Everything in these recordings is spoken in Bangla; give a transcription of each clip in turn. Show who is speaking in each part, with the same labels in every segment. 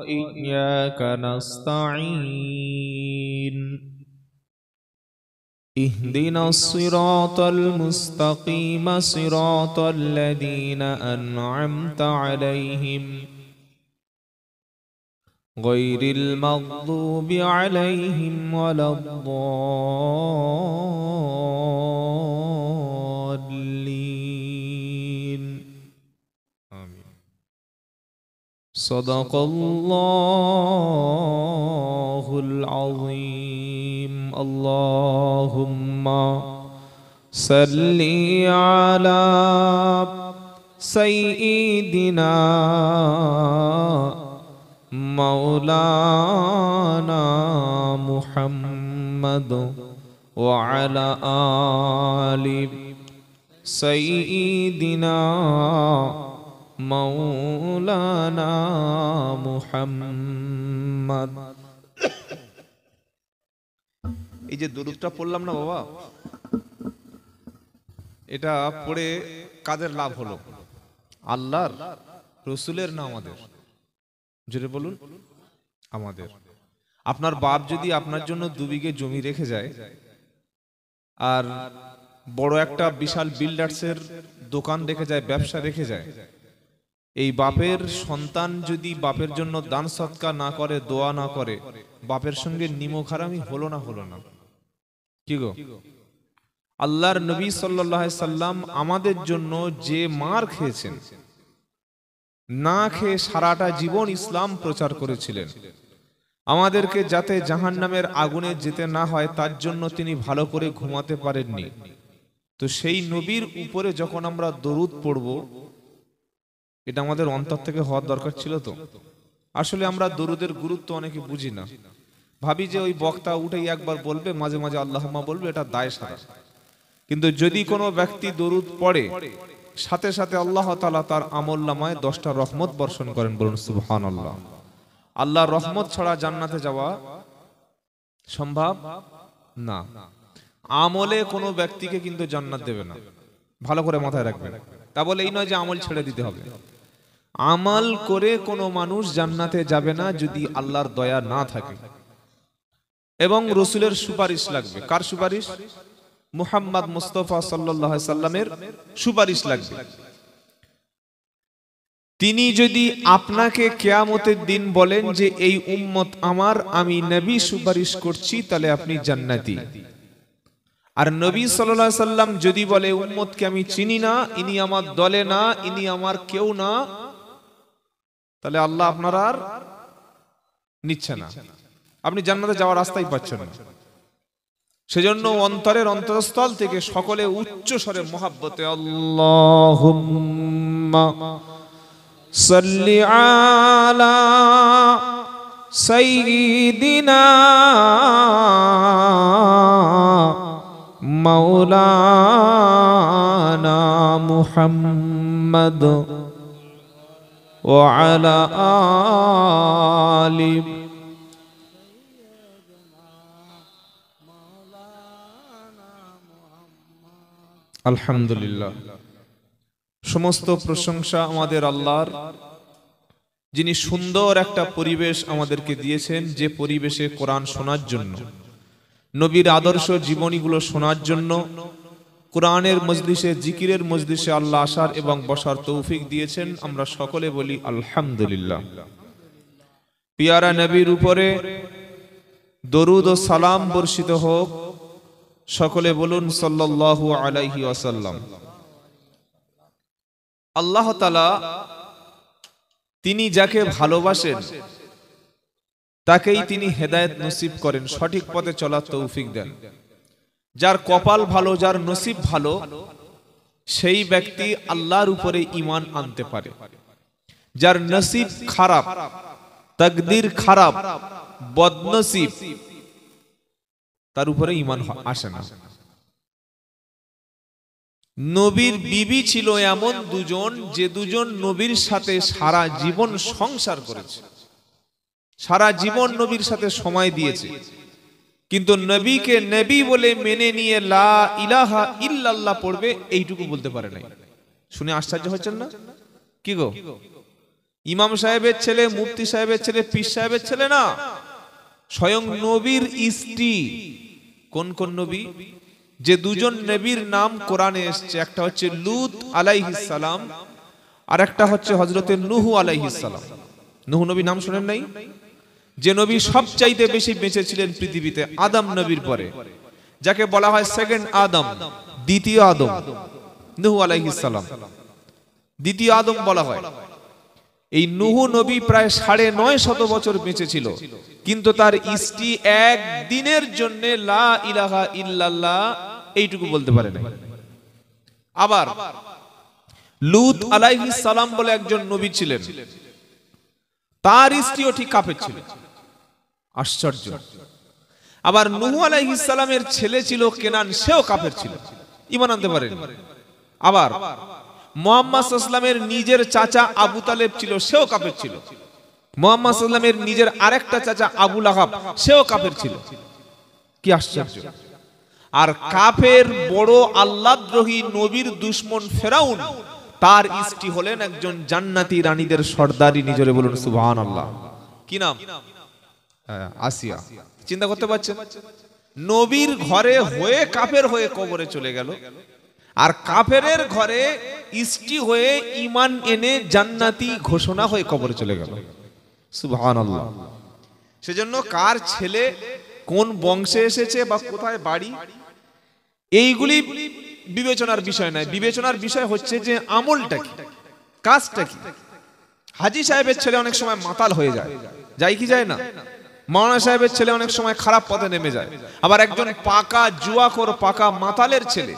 Speaker 1: إياك نستعين اهدنا الصراط المستقيم صراط الذين أنعمت عليهم غير المغضوب عليهم ولا الضالين آمين. صدق الله العظيم. اللهم صل على سيدنا مولانا محمد وعلى آل سيدنا مولانا محمد। এই যে দুরূদটা পড়লাম না বাবা, এটা পড়ে কাদের লাভ হলো? আল্লাহর, রসুলের না আমাদের? জোরে বলুন আমাদের। আপনার বাপ যদি আপনার জন্য 2 বিঘে জমি রেখে যায় আর বড় একটা বিশাল বিল্ডার্সের দোকান রেখে যায়, ব্যবসা রেখে যায়, এই বাপের সন্তান যদি বাপের জন্য দান সৎকার না করে, দোয়া না করে, বাপের সঙ্গে নিমখারামি হলো না? হলো না? কি গো? আল্লাহর নবী সাল্লাল্লাহু আলাইহি সাল্লাম আমাদের জন্য যে মার খেয়েছেন, না খেয়ে সারাটা জীবন ইসলাম প্রচার করেছিলেন, আমাদেরকে যাতে জাহান্নামের আগুনে যেতে না হয় তার জন্য তিনি ভালো করে ঘুমাতে পারেননি। তো সেই নবীর উপরে যখন আমরা দরুদ পড়ব, এটা আমাদের অন্তর থেকে হওয়ার দরকার ছিল। তো আসলে আমরা দরুদের গুরুত্ব অনেকে বুঝি না, ভাবি যে ওই বক্তা উঠেই একবার বলবে, মাঝে মাঝে আল্লাহুম্মা বলবে, এটা দায় সারা। কিন্তু যদি কোনো ব্যক্তি দরুদ পড়ে, সাথে সাথে আল্লাহ তাআলা তার আমলনামায় 10টা রহমত বর্ষণ করেন। বলুন সুবহানাল্লাহ। আল্লাহর রহমত ছাড়া জান্নাতে যাওয়া সম্ভব না। আমলে কোনো ব্যক্তিকে কিন্তু জান্নাত দেবে না, ভালো করে মাথায় রাখবেন। তা বলে এই নয় যে আমল ছেড়ে দিতে হবে। আমল করে কোনো মানুষ জান্নাতে যাবে না যদি আল্লাহর দয়া না থাকে। এবং রসুলের সুপারিশ লাগবে। কার সুপারিশ? মুহাম্মদ মুস্তাফা সাল্লাল্লাহু আলাইহি সাল্লামের সুপারিশ লাগবে। তিনি যদি আপনাকে কিয়ামতের দিন বলেন যে এই উম্মত আমার, আমি নবী সুপারিশ করছি, তাহলে আপনি জান্নাতি। আর নবী সাল্লাল্লাহু আলাইহি সাল্লাম যদি বলে উম্মতকে আমি চিনি না, ইনি আমার দলে না, ইনি আমার কেউ না, তাহলে আল্লাহ আপনার আর নিচ্ছে না, আপনি জান্নাতে যাওয়ার রাস্তাই পাচ্ছেন না। সেজন্য অন্তরের অন্তরস্থল থেকে সকলে উচ্চ স্বরে মহাব্বতে আল্লাহুম্মা সাল্লি আলা সাইয়্যিদিনা মাওলানা মুহাম্মদ ওয়া আলা আলি আলহামদুলিল্লাহ। সমস্ত প্রশংসা আমাদের আল্লাহর, যিনি সুন্দর একটা পরিবেশ আমাদেরকে দিয়েছেন, যে পরিবেশে কোরআন শোনার জন্য, নবীর আদর্শ জীবনীগুলো শোনার জন্য, কোরআনের মজলিসে, জিকিরের মজলিসে আল্লাহ আসার এবং বসার তৌফিক দিয়েছেন। আমরা সকলে বলি আলহামদুলিল্লাহ। পিয়ারা নবীর উপরে দরুদ ও সালাম বর্ষিত হোক। সকলে বলুন সাল্লাল্লাহু আলাইহি ওয়াসাল্লাম। আল্লাহ তাআলা তিনি যাকে ভালোবাসেন তাকেই তিনি হেদায়েত নসিব করেন, সঠিক পথে চলার তৌফিক দেন। যার কপাল ভালো, যার নসিব ভালো, সেই ব্যক্তি আল্লাহর উপরে ঈমান আনতে পারে। যার নসিব খারাপ, তাকদীর খারাপ, বদনসিব, তার উপরে ঈমান আসে না। নবীর বিবি ছিল এমন দুজন, যে দুজন নবীর সাথে সারা জীবন সংসার করেছে, সারা জীবন নবীর সাথে সময় দিয়েছে, কিন্তু নবীকে নবী বলে মেনে নিয়ে লা ইলাহা ইল্লাল্লাহ পড়বে এইটুকু বলতে পারে নাই। শুনে আশ্চর্য হচ্ছেন না? কি গো, ইমাম সাহেবের ছেলে, মুফতি সাহেবের ছেলে, পীর সাহেবের ছেলে না, স্বয়ং নবীর স্ত্রী। কোন কোন নবী? যে দুজন নবীর নাম কোরআনে এসেছে, একটা হচ্ছে লূত আলাইহিস সালাম, আর একটা হচ্ছে হযরতে নূহ আলাইহিস সালাম। নূহ নবী নাম শুনেন নাই? যে নবী সবচাইতে বেশি বেঁচে ছিলেন পৃথিবীতে আদম নবীর পরে, যাকে বলা হয় সেকেন্ড আদম, দ্বিতীয় আদম, নূহ আলাইহিস সালাম দ্বিতীয় আদম বলা হয়। এই নূহ নবী প্রায় ৯৫০ বছর বেঁচে ছিল, কিন্তু তার স্ত্রী একদিনের জন্য লা ইলাহা ইল্লাল্লাহ এইটুকু বলতে পারে না। আবার লূত আলাইহিস সালাম বলে একজন নবী ছিলেন, তার স্ত্রীও ঠিক কাফের ছিল। আশ্চর্য। আবার নূহ আলাইহিস সালামের ছেলে ছিল কেনান, সেও কাফের ছিল, ঈমান আনতে পারেন। আবার মুহাম্মদ সাল্লাল্লাহু আলাইহি ওয়াসাল্লামের নিজের চাচা আবু তালেব ছিল, সেও কাফের ছিল। মুহাম্মদ সাল্লাল্লাহু আলাইহি ওয়াসাল্লামের নিজের আরেকটা চাচা আবু লাহাব, সেও কাফের ছিল। কি আশ্চর্য! আর কাফের বড় আল্লাহদ্রোহী নবীর দুশমন ফেরাউন, তার স্ত্রী হলেন একজন জান্নাতি রানীদের সর্দারি। নিজরে বলুন সুবহানাল্লাহ। কি নাম? আসিয়া। চিন্তা করতে পারছেন? নবীর ঘরে হয়ে কাফের হয়ে কবরে চলে গেল, আর কাফেরের ঘরে স্ত্রী হয়ে ঈমান এনে জান্নাতি ঘোষণা হয়ে কবরে চলে গেল। সুবহানাল্লাহ। সেজন্য কার ছেলে কোন বংশে এসেছে বা কোথায় বাড়ি, এইগুলি বিবেচনার বিষয় নয়। বিবেচনার বিষয় হচ্ছে যে আমলটা কি, কাজটা কি। হাজী সাহেবের ছেলে অনেক সময় মাতাল হয়ে যায়, যায় কি যায় না? মাওলানা সাহেবের ছেলে অনেক সময় খারাপ পথে নেমে যায়। আবার একজন পাকা জুয়াখোর, পাকা মাতালের ছেলে,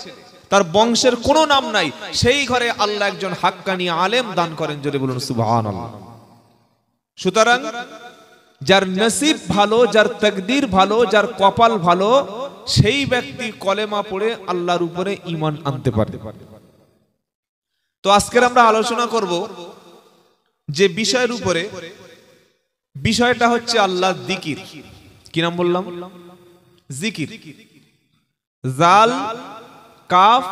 Speaker 1: তার বংশের কোনো নাম নাই, সেই ঘরে আল্লাহ একজন হাক্কানি আলেম দান করেন। জোরে বলুন সুবহানাল্লাহ। সুতরাং যার নসিব ভালো, যার তাকদীর ভালো, যার কপাল ভালো, সেই ব্যক্তি কলেমা পড়ে আল্লাহর উপরে ঈমান আনতে পারে। তো আজকের আমরা আলোচনা করব যে বিষয়ের উপরে, বিষয়টা হচ্ছে আল্লাহর জিকির। কি নাম বললাম? জিকির। জাল, কাফ,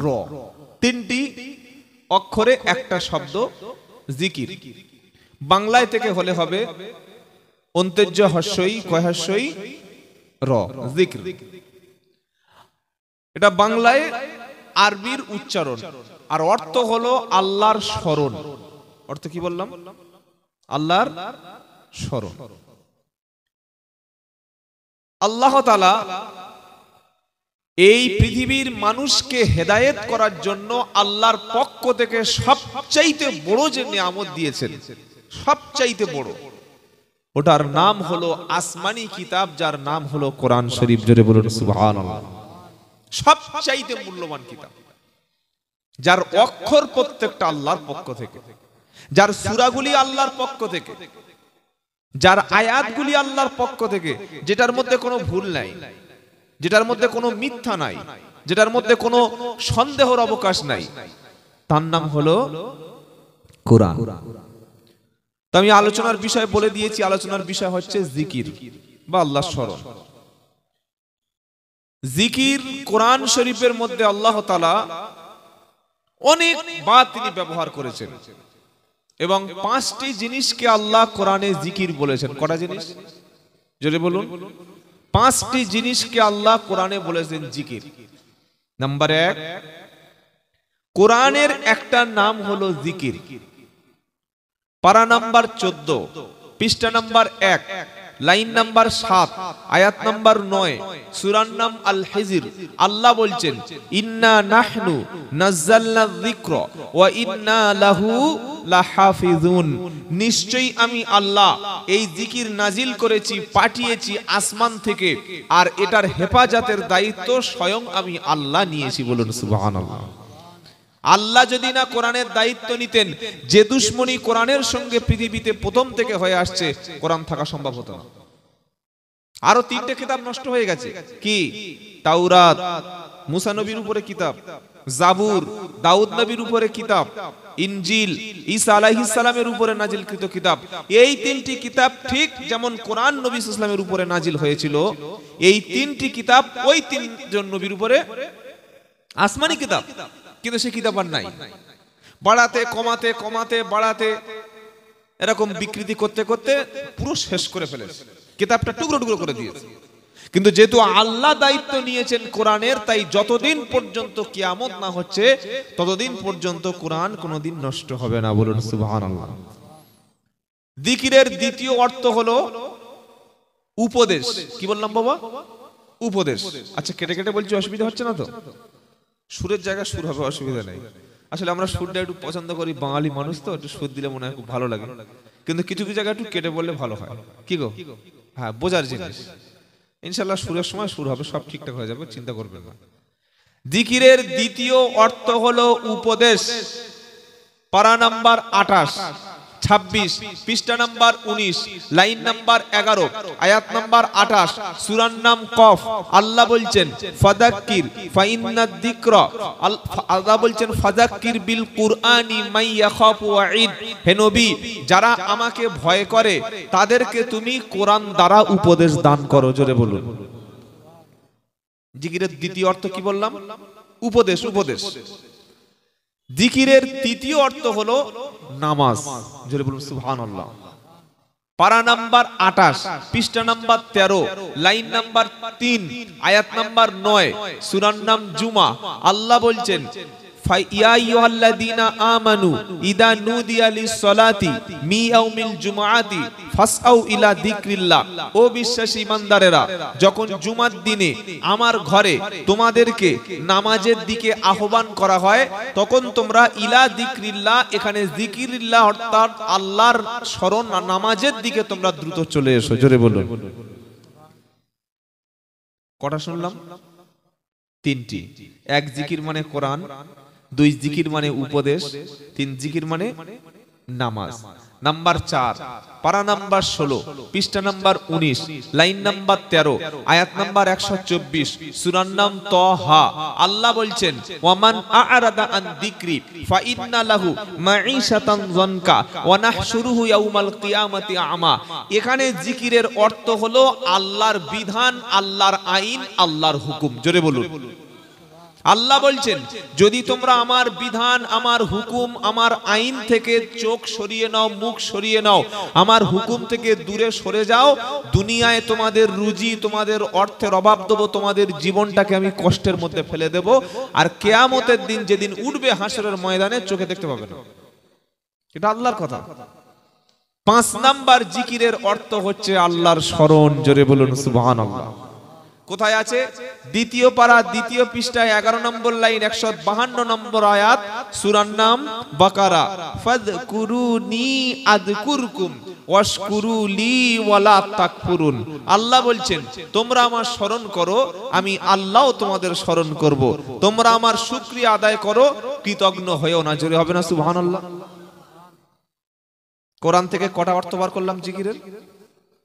Speaker 1: র, তিনটি অক্ষরে একটা শব্দ জিকির। বাংলায় থেকে হলে হবে অন্ত্যেজ্য হস্যই, কয়হাস্যই, র, জিকির। এটা বাংলায় আরবির উচ্চারণ, আর অর্থ হলো আল্লাহর স্মরণ। অর্থ কি বললাম? আল্লাহর স্মরণ। আল্লাহ তাআলা এই পৃথিবীর মানুষকে হেদায়েত করার জন্য আল্লাহর পক্ষ থেকে সবচাইতে বড় যে নিয়ামত দিয়েছেন, সবচাইতে বড়, ওটার নাম হলো আসমানি কিতাব, যার নাম হলো কোরআন শরীফ। জোরে বলুন সুবহানাল্লাহ। সবচাইতে মূল্যবান কিতাব, যার অক্ষর প্রত্যেকটা আল্লাহর পক্ষ থেকে, যার সূরাগুলি আল্লাহর পক্ষ থেকে, যার আয়াতগুলি আল্লাহর পক্ষ থেকে, যেটার মধ্যে কোনো ভুল নাই, যেটার মধ্যে কোনো মিথ্যা নাই, যেটার মধ্যে কোনো সন্দেহের অবকাশ নাই, তার নাম হলো কোরআন। তো আমি আলোচনার বিষয় বলে দিয়েছি, আলোচনার বিষয় হচ্ছে জিকির বা আল্লাহর স্মরণ। জিকির কোরআন শরীফের মধ্যে আল্লাহ তাআলা অনেকবার তিনি ব্যবহার করেছেন, এবং 5টি জিনিসকে আল্লাহ কোরআনে জিকির বলেছেন। কটা জিনিস? জোরে বলুন। 5টি জিনিসকে আল্লাহ কোরআনে বলেছেন জিকির। নাম্বার 1, কোরআনের একটা নাম হলো জিকির। পারা নাম্বার 14, পৃষ্ঠা নাম্বার 1, লাইন নাম্বার 7, আয়াত নাম্বার 9, সূরার নাম আল হিজর। আল্লাহ বলছেন, ইন্না নাহনু নাযালনা যিকরা ওয়া ইন্না লাহু লাহাফিজুন। নিশ্চয়ই আমি আল্লাহ এই জিকির নাজিল করেছি, পাঠিয়েছি আসমান থেকে, আর এটার হেফাজতের দায়িত্ব স্বয়ং আমি আল্লাহ নিয়েছি। বলুন সুবহানাল্লাহ। আল্লাহ যদি না কোরআনের দায়িত্ব নিতেন, যে দুশমনী কোরআনের সঙ্গে পৃথিবীতে প্রথম থেকে হয়ে আসছে, কোরআন থাকা সম্ভব হতো না। আরো 3টে কিতাব নষ্ট হয়ে গেছে। কি? তাওরাত, মুসা নবীর উপরে কিতাব, জাবুর, দাউদ নবীর উপরে কিতাব, ইনজিল, ঈসা আলাইহিস সালামের উপরে নাজিলকৃত কিতাব। এই 3টি কিতাব ঠিক যেমন কোরআন নবী সাল্লাল্লাহু আলাইহি ওয়াসাল্লামের উপরে নাজিল হয়েছিল, এই 3টি কিতাব ওই 3জন নবীর উপরে আসমানি কিতাব, কিন্তু সে কিতাব আর নাই। বাড়াতে কমাতে কমাতে বাড়াতে এরকম বিকৃতি করতে করতে পুরো শেষ করে ফেলেছে, কিতাবটা টুকরো টুকরো করে দিয়েছে। কিন্তু যেহেতু আল্লাহ দায়িত্ব নিয়েছেন কোরআনের, তাই যতদিন পর্যন্ত কিয়ামত না হচ্ছে ততদিন পর্যন্ত কোরআন কোনোদিন নষ্ট হবে না। বলুন সুবহানাল্লাহ। জিকিরের দ্বিতীয় অর্থ হলো উপদেশ। কি বললাম বাবা? উপদেশ। আচ্ছা, কেটে কেটে বলছি, অসুবিধা হচ্ছে না তো? সুরের জায়গায় সুর হবে, অসুবিধা নেই। আসলে আমরা সুরটা একটু পছন্দ করি, বাঙালি মানুষ তো, একটু সুর দিলে মনে হয় খুব ভালো লাগে। কিন্তু কিছু কিছু জায়গায় একটু কেটে বললে ভালো হয়। কি গো? হ্যাঁ, বোঝার জিনিস। ইনশাআল্লাহ সুরের সময় সুর হবে, সব ঠিকঠাক হয়ে যাবে, চিন্তা করবেন না। জিকিরের দ্বিতীয় অর্থ হলো উপদেশ। পারা নাম্বার 28, 26, পৃষ্ঠা নাম্বার 19, লাইন নাম্বার 11, আয়াত নাম্বার 28, সূরার নাম কফ। আল্লাহ বলছেন ফাযাক্কির ফাইন্নাদ যিকরা, আল্লাহ বলছেন ফাযাক্কির বিল কুরআনি মান ইয়াখাফু ওয়াঈদ। হে নবী, যারা আমাকে ভয় করে তাদেরকে তুমি কোরআন দ্বারা উপদেশ দান করো। জোরে বলুন। জিকিরের দ্বিতীয় অর্থ কি বললাম? উপদেশ। উপদেশ। জিকিরের তৃতীয় অর্থ হলো নামাজ। জোরে বলুন সুবহানাল্লাহ। পারা নাম্বার 28, পৃষ্ঠা নাম্বার 13, লাইন নাম্বার 3, আয়াত নাম্বার 9, সূরার নাম জুমা। আল্লাহ বলছেন ইয়া আইয়ুহাল্লাযীনা আমানু ইযা নুদিয়া লিস-সালাতি মি ইয়াউমিল জুমআতি ফাসআউ ইলা যিকরিল্লাহ। ও বিশ্বাসী ইমানদারেরা, যখন জুমার দিনে আমার ঘরে তোমাদেরকে নামাজের দিকে আহ্বান করা হয়, তখন তোমরা ইলা যিকরিল্লাহ, এখানে যিকরিল্লাহ অর্থাৎ আল্লাহর স্মরণ, নামাজের দিকে তোমরা দ্রুত চলে এসো। জোরে বলুন। কটা শুনলাম? 3টি। 1 জিকির মানে কোরআন, 2 জিকির মানে উপদেশ, 3 জিকির মানে নামাজ। নাম্বার 4, পারা নাম্বার 16, পৃষ্ঠা নাম্বার 19, লাইন নাম্বার 13, আয়াত নাম্বার 124, সূরার নাম তাহা। আল্লাহ বলছেন ওয়ামান আ'রাদা আন যিকরি ফাইন্না লাহু মাঈশাতান যানকা ওয়া নাহশুরুহু ইয়াউমাল কিয়ামাতি আমা। এখানে জিকিরের অর্থ হলো আল্লাহর বিধান, আল্লাহর আইন, আল্লাহর হুকুম। জোরে বলুন। আল্লাহ বলছেন যদি তোমরা আমার বিধান, আমার হুকুম, আমার আইন থেকে চোখ সরিয়ে নাও, মুখ সরিয়ে নাও, আমার হুকুম থেকে দূরে সরে যাও, দুনিয়ায় তোমাদের রুজি, তোমাদের অর্থের অভাব দেবো, তোমাদের জীবনটাকে আমি কষ্টের মধ্যে ফেলে দেব, আর কিয়ামতের দিন যেদিন উঠবে হাসরের ময়দানে চোখে দেখতে পাবে না। এটা আল্লাহর কথা। 5 নাম্বার জিকিরের অর্থ হচ্ছে আল্লাহর স্মরণ। জোরে বলুন সুবহানাল্লাহ। কোথায় আছে? দ্বিতীয় পারা, দ্বিতীয় পৃষ্ঠায় 11 নম্বর লাইন, 152 নম্বর আয়াত, সূরার নাম বাকারা। ফাযকুরুনি আযকুরকুম ওয়াশকুরু লি ওয়ালা তাকফুরুন। আল্লাহ বলছেন তোমরা আমার স্মরণ করো, আমি আল্লাহও তোমাদের স্মরণ করব। তোমরা আমার শুকরিয়া আদায় করো, কৃতজ্ঞ হয়েও না। জোরে হবে না সুবহানাল্লাহ। কোরআন থেকে কটা অর্থ বার করলাম জিকিরের?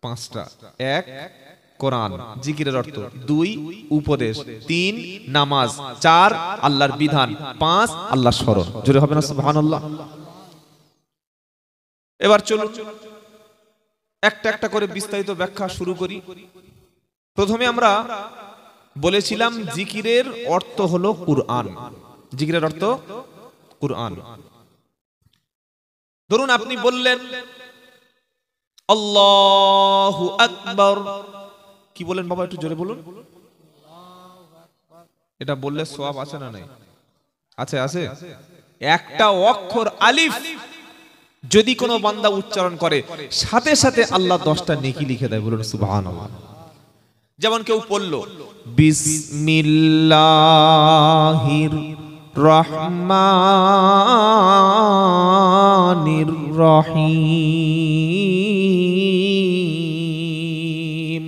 Speaker 1: 5টা। 1 কোরআন জিকিরের অর্থ, 2 উপদেশ, 3 নামাজ, 4 আল্লাহর বিধান, 5 আল্লাহর স্মরণ। জোরে হবে না সুবহানাল্লাহ। এবার চলুন একটা একটা করে বিস্তারিত ব্যাখ্যা শুরু করি। প্রথমে আমরা বলেছিলাম জিকিরের অর্থ হলো কুরআন। জিকিরের অর্থ কুরআন। ধরুন আপনি বললেন আল্লাহু আকবার। কি বলেন বাবা? একটু জোরে বলুন। এটা বললে সওয়াব আছে না নাই? আছে, আছে। একটা অক্ষর আলিফ যদি কোনো বান্দা উচ্চারণ করে, সাথে সাথে আল্লাহ 10টা নেকি লিখে দেয়। বলুন সুবহানাল্লাহ। যেমন কেউ পড়ল বিসমিল্লাহির রহমানির রহিম,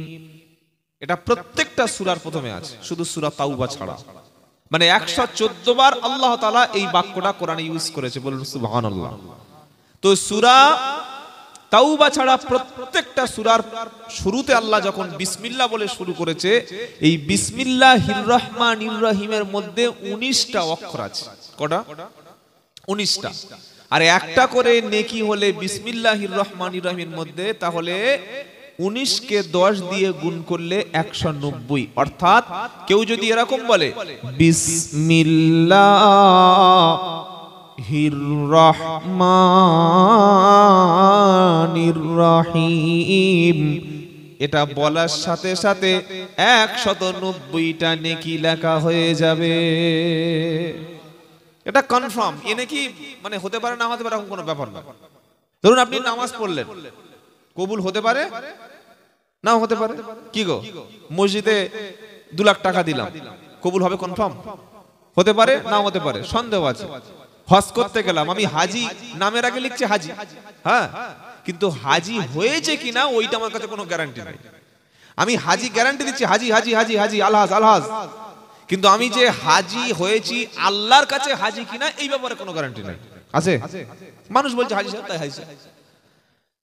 Speaker 1: এটা প্রত্যেকটা সূরার প্রথমে আছে, শুধু সূরা তাওবা ছাড়া। মানে 114 বার আল্লাহ তাআলা এই বাক্যটা কোরআনে ইউজ করেছে। বলুন সুবহানাল্লাহ। তো সূরা তাওবা ছাড়া প্রত্যেকটা সূরার শুরুতে আল্লাহ যখন বিসমিল্লাহ বলে শুরু করেছে, এই বিসমিল্লাহির রহমানির রহিমের মধ্যে 19টা অক্ষর আছে। কটা? 19টা। আর একটা করে নেকি হলে বিসমিল্লাহির রহমানির রহিমের মধ্যে, তাহলে 19 কে 10 দিয়ে গুণ করলে 190। অর্থাৎ কেউ যদি এরকম বলে বিসমিল্লাহ রহমানির রহিম। এটা বলার সাথে সাথে 190টা নেকি লেখা হয়ে যাবে। এটা কনফার্ম। এ নাকি মানে হতে পারে না হতে পারে এরকম কোনো ব্যাপার না। ধরুন আপনি নামাজ পড়লেন, কবুল হতে পারে নাও হতে পারে। কি গো, মসজিদে 2 লাখ টাকা দিলাম, কবুল হবে কনফার্ম? হতে পারে নাও হতে পারে, সন্দেহ আছে। হজ করতে গেলাম, আমি হাজি নামের আগে লিখছি হাজি, হ্যাঁ, কিন্তু হাজি হয়েছে কিনা ওইটা আমার কাছে কোনো গ্যারান্টি নাই। আমি হাজি গ্যারান্টি দিচ্ছি, হাজি হাজি হাজি হাজি আলহাজ আলহাজ, কিন্তু আমি যে হাজি হয়েছি আল্লাহর কাছে হাজি কিনা এই ব্যাপারে কোনো গ্যারান্টি নাই। আছে? মানুষ বলছে হাজি সাহেব তাই হাজি।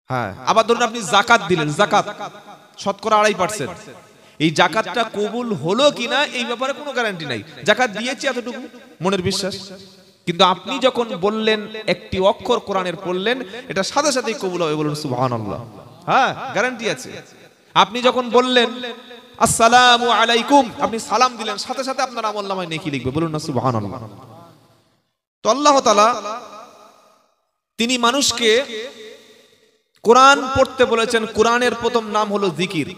Speaker 1: হ্যাঁ, আবার ধরুন আপনি যাকাত দিলেন, যাকাত শতকরা 2.5%, এই যাকাতটা কবুল হলো কিনা এই ব্যাপারে কোনো গ্যারান্টি নাই। যাকাত দিয়েছি এতটুকু মনের বিশ্বাস, কিন্তু আপনি যখন বললেন একটি অক্ষর কোরআনের পড়লেন, এটা সাথে সাথেই কবুল হবে, বলুন সুবহানাল্লাহ। হ্যাঁ, গ্যারান্টি আছে। আপনি যখন বললেন আসসালামু আলাইকুম, আপনি সালাম দিলেন, সাথে সাথে আপনার আমলনামায় নেকি লিখবে, বলুন না সুবহানাল্লাহ। তো আল্লাহ তাআলা তিনি মানুষকে কোরআন পড়তে বলেছেন। কোরআনের প্রথম নাম হলো জিকির।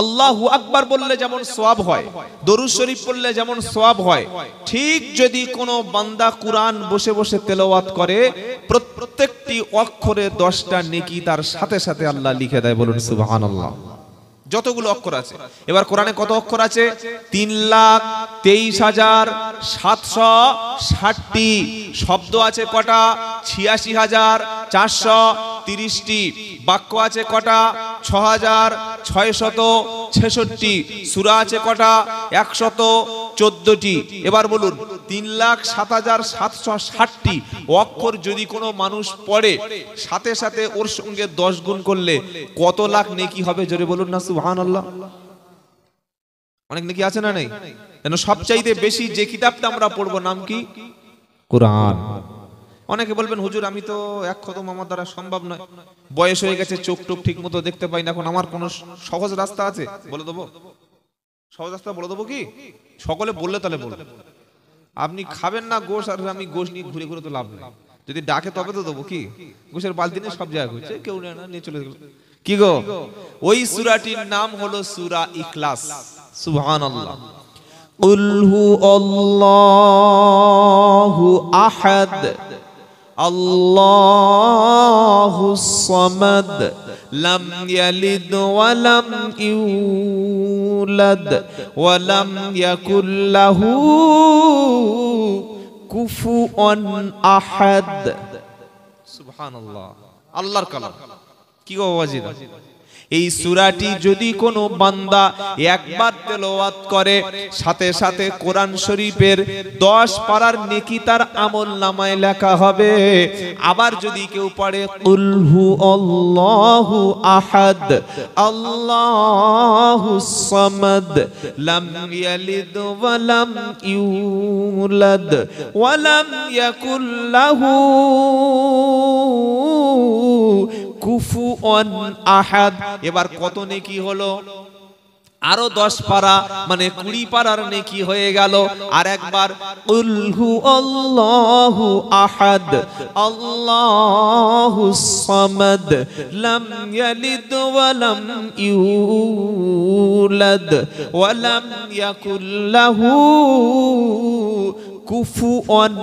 Speaker 1: আল্লাহু আকবার বললে যেমন সওয়াব হয়, দরুদ শরীফ পড়লে যেমন সওয়াব হয়, ঠিক যদি কোনো বান্দা কোরআন বসে বসে তেলাওয়াত করে, প্রত্যেকটি অক্ষরে 10টা নেকি তার সাথে সাথে আল্লাহ লিখে দেয়, বলুন সুবহানাল্লাহ। যতগুলো অক্ষর আছে, এবার কোরআনে কত অক্ষর আছে? 3,23,760টি। শব্দ আছে কটা? 86,430টি। বাক্য আছে কটা? 6,666। সূরা আছে কটা? 114টি। এবার বলুন 3,07,760টি অক্ষর যদি কোনো মানুষ পড়ে, সাথে সাথে ওর সঙ্গে 10 গুণ করলে কত লাখ নেকি হবে? জোরে বলুন না সুবহানাল্লাহ। অনেক নেকি আছে না নেই? কেন সবচাইতে বেশি যে কিতাবটা আমরা পড়বো নাম কি? কোরআন। অনেকে বলবেন হুজুর আমি তো এক খতম আমার দ্বারা সম্ভব নয়, বয়স হয়ে গেছে, চোখ টোক ঠিক মতো দেখতে পাই না, এখন আমার কোনো সহজ রাস্তা আছে? বলে দেবো সহজ রাস্তা, বলে দেবো কি? সকলে বললে তাহলে বলুন। আপনি খাবেন না গোশ, আর আমি গোশ নিয়ে ঘুরে ঘুরে তো লাভ নেই। যদি ডাকে তবে তো দেবো। কি গোশের বালতি নিয়ে সব জায়গায় ঘুরছে, কেউ না নিয়ে চলে গেল। কি গো, ওই সূরাটির নাম হলো সূরা ইখলাস। সুবহানাল্লাহ। কুল হু আল্লাহু আহাদ আল্লাহুস সামাদ লাম ইয়ালিদ ওয়া লাম ইউলাদ ওয়া লাম ইয়াকুল লাহু কুফুয়ান আহাদ। সুবহানাল্লাহ, আল্লাহর কালাম। কি গো ওয়াজিদা, এই সূরাটি যদি কোনো বান্দা একবার তেলাওয়াত করে, সাথে সাথে কোরআন শরীফের 10 পারার নেকি তার আমলনামায় লেখা হবে। আবার যদি কেউ পড়ে কুল হু আল্লাহু আহাদ আল্লাহুস সামাদ লাম ইয়ালিদ ওয়া লাম ইউলাদ ওয়া লাম ইয়াকুল লাহু কুফুয়ান আহাদ। এবার কত নেকি হলো? আরো 10 পারা, মানে 20 পারার নেকি হয়ে গেল। আর একবার কুল হু আল্লাহু আহাদ আল্লাহুস সামাদ লাম ইয়ালিদ ওয়া লাম ইউলাদ ওয়া লাম ইয়াকুল লাহু কুফুয়ান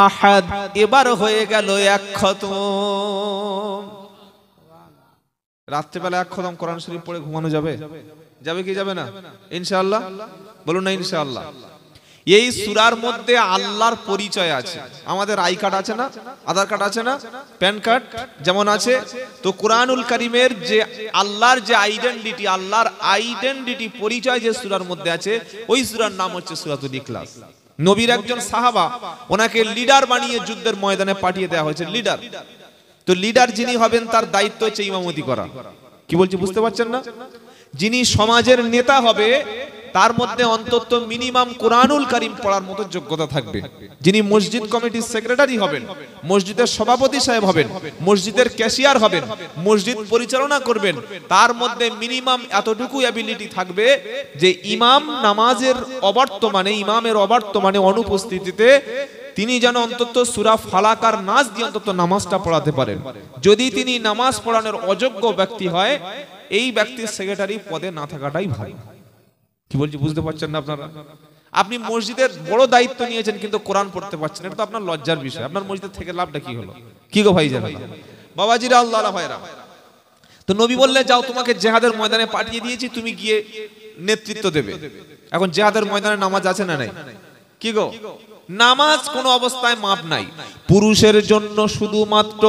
Speaker 1: আহাদ। এবার হয়ে গেল 1 খতম। রাত্রিবেলা 1 খতম কোরআন শরীফ পড়ে ঘুমানো যাবে? যাবে কি যাবে না? ইনশাআল্লাহ বলুন না ইনশাআল্লাহ। এই সূরার মধ্যে আল্লাহর পরিচয় আছে। আমাদের আই কার্ড আছে না, আধার কার্ড আছে না, প্যান কার্ড যেমন আছে, তো কোরআনুল কারীমের যে আল্লাহর যে আইডেন্টিটি, আল্লাহর আইডেন্টিটি পরিচয় যে সূরার মধ্যে আছে, ওই সূরার নাম হচ্ছে সূরাতুল ইখলাস। নবীর একজন সাহাবা, ওনাকে লিডার বানিয়ে যুদ্ধের ময়দানে পাঠিয়ে দেওয়া হয়েছে, লিডার। তো লিডার যিনি হবেন তার দায়িত্ব হচ্ছে ইমামতি করা। কি বলছি বুঝতে পারছেন না? যিনি সমাজের নেতা হবে তার মধ্যে অন্তত মিনিমাম কোরআনুল কারীম পড়ার মতো যোগ্যতা থাকবে। যিনি মসজিদ কমিটির সেক্রেটারি হবেন, মসজিদের সভাপতি সাহেব হবেন, মসজিদের ক্যাশিয়ার হবেন, মসজিদ পরিচালনা করবেন, তার মধ্যে মিনিমাম এতটুকু অ্যাবিলিটি থাকবে যে ইমাম নামাজের অবর্তমানে, ইমামের অবর্তমানে অনুপস্থিতিতে তিনি যেন অন্তত সূরা ফালাক আর নাস দিয়ে অন্তত নামাজটা পড়াতে পারেন। যদি তিনি নামাজ পড়ানোর অযোগ্য ব্যক্তি হয়, এই ব্যক্তির সেক্রেটারি পদে না থাকাটাই ভালো। কি বলছি বুঝতে পারছেন না আপনারা? আপনি মসজিদের বড় দায়িত্ব নিয়েছেন কিন্তু কোরআন পড়তে পারছেন, এটা তো আপনার লজ্জার বিষয়। আপনার মসজিদ থেকে লাভটা কি হলো? কি গো ভাই জান, বাবাজিরা, আল্লাহ ভাইরা, তো নবী বললে যাও, তোমাকে জিহাদের ময়দানে পাঠিয়ে দিয়েছি, তুমি গিয়ে নেতৃত্ব দেবে। এখন জিহাদের ময়দানে নামাজ আছে না নাই? কি গো, নামাজ কোন অবস্থায় মাপ নাই। পুরুষের জন্য শুধুমাত্র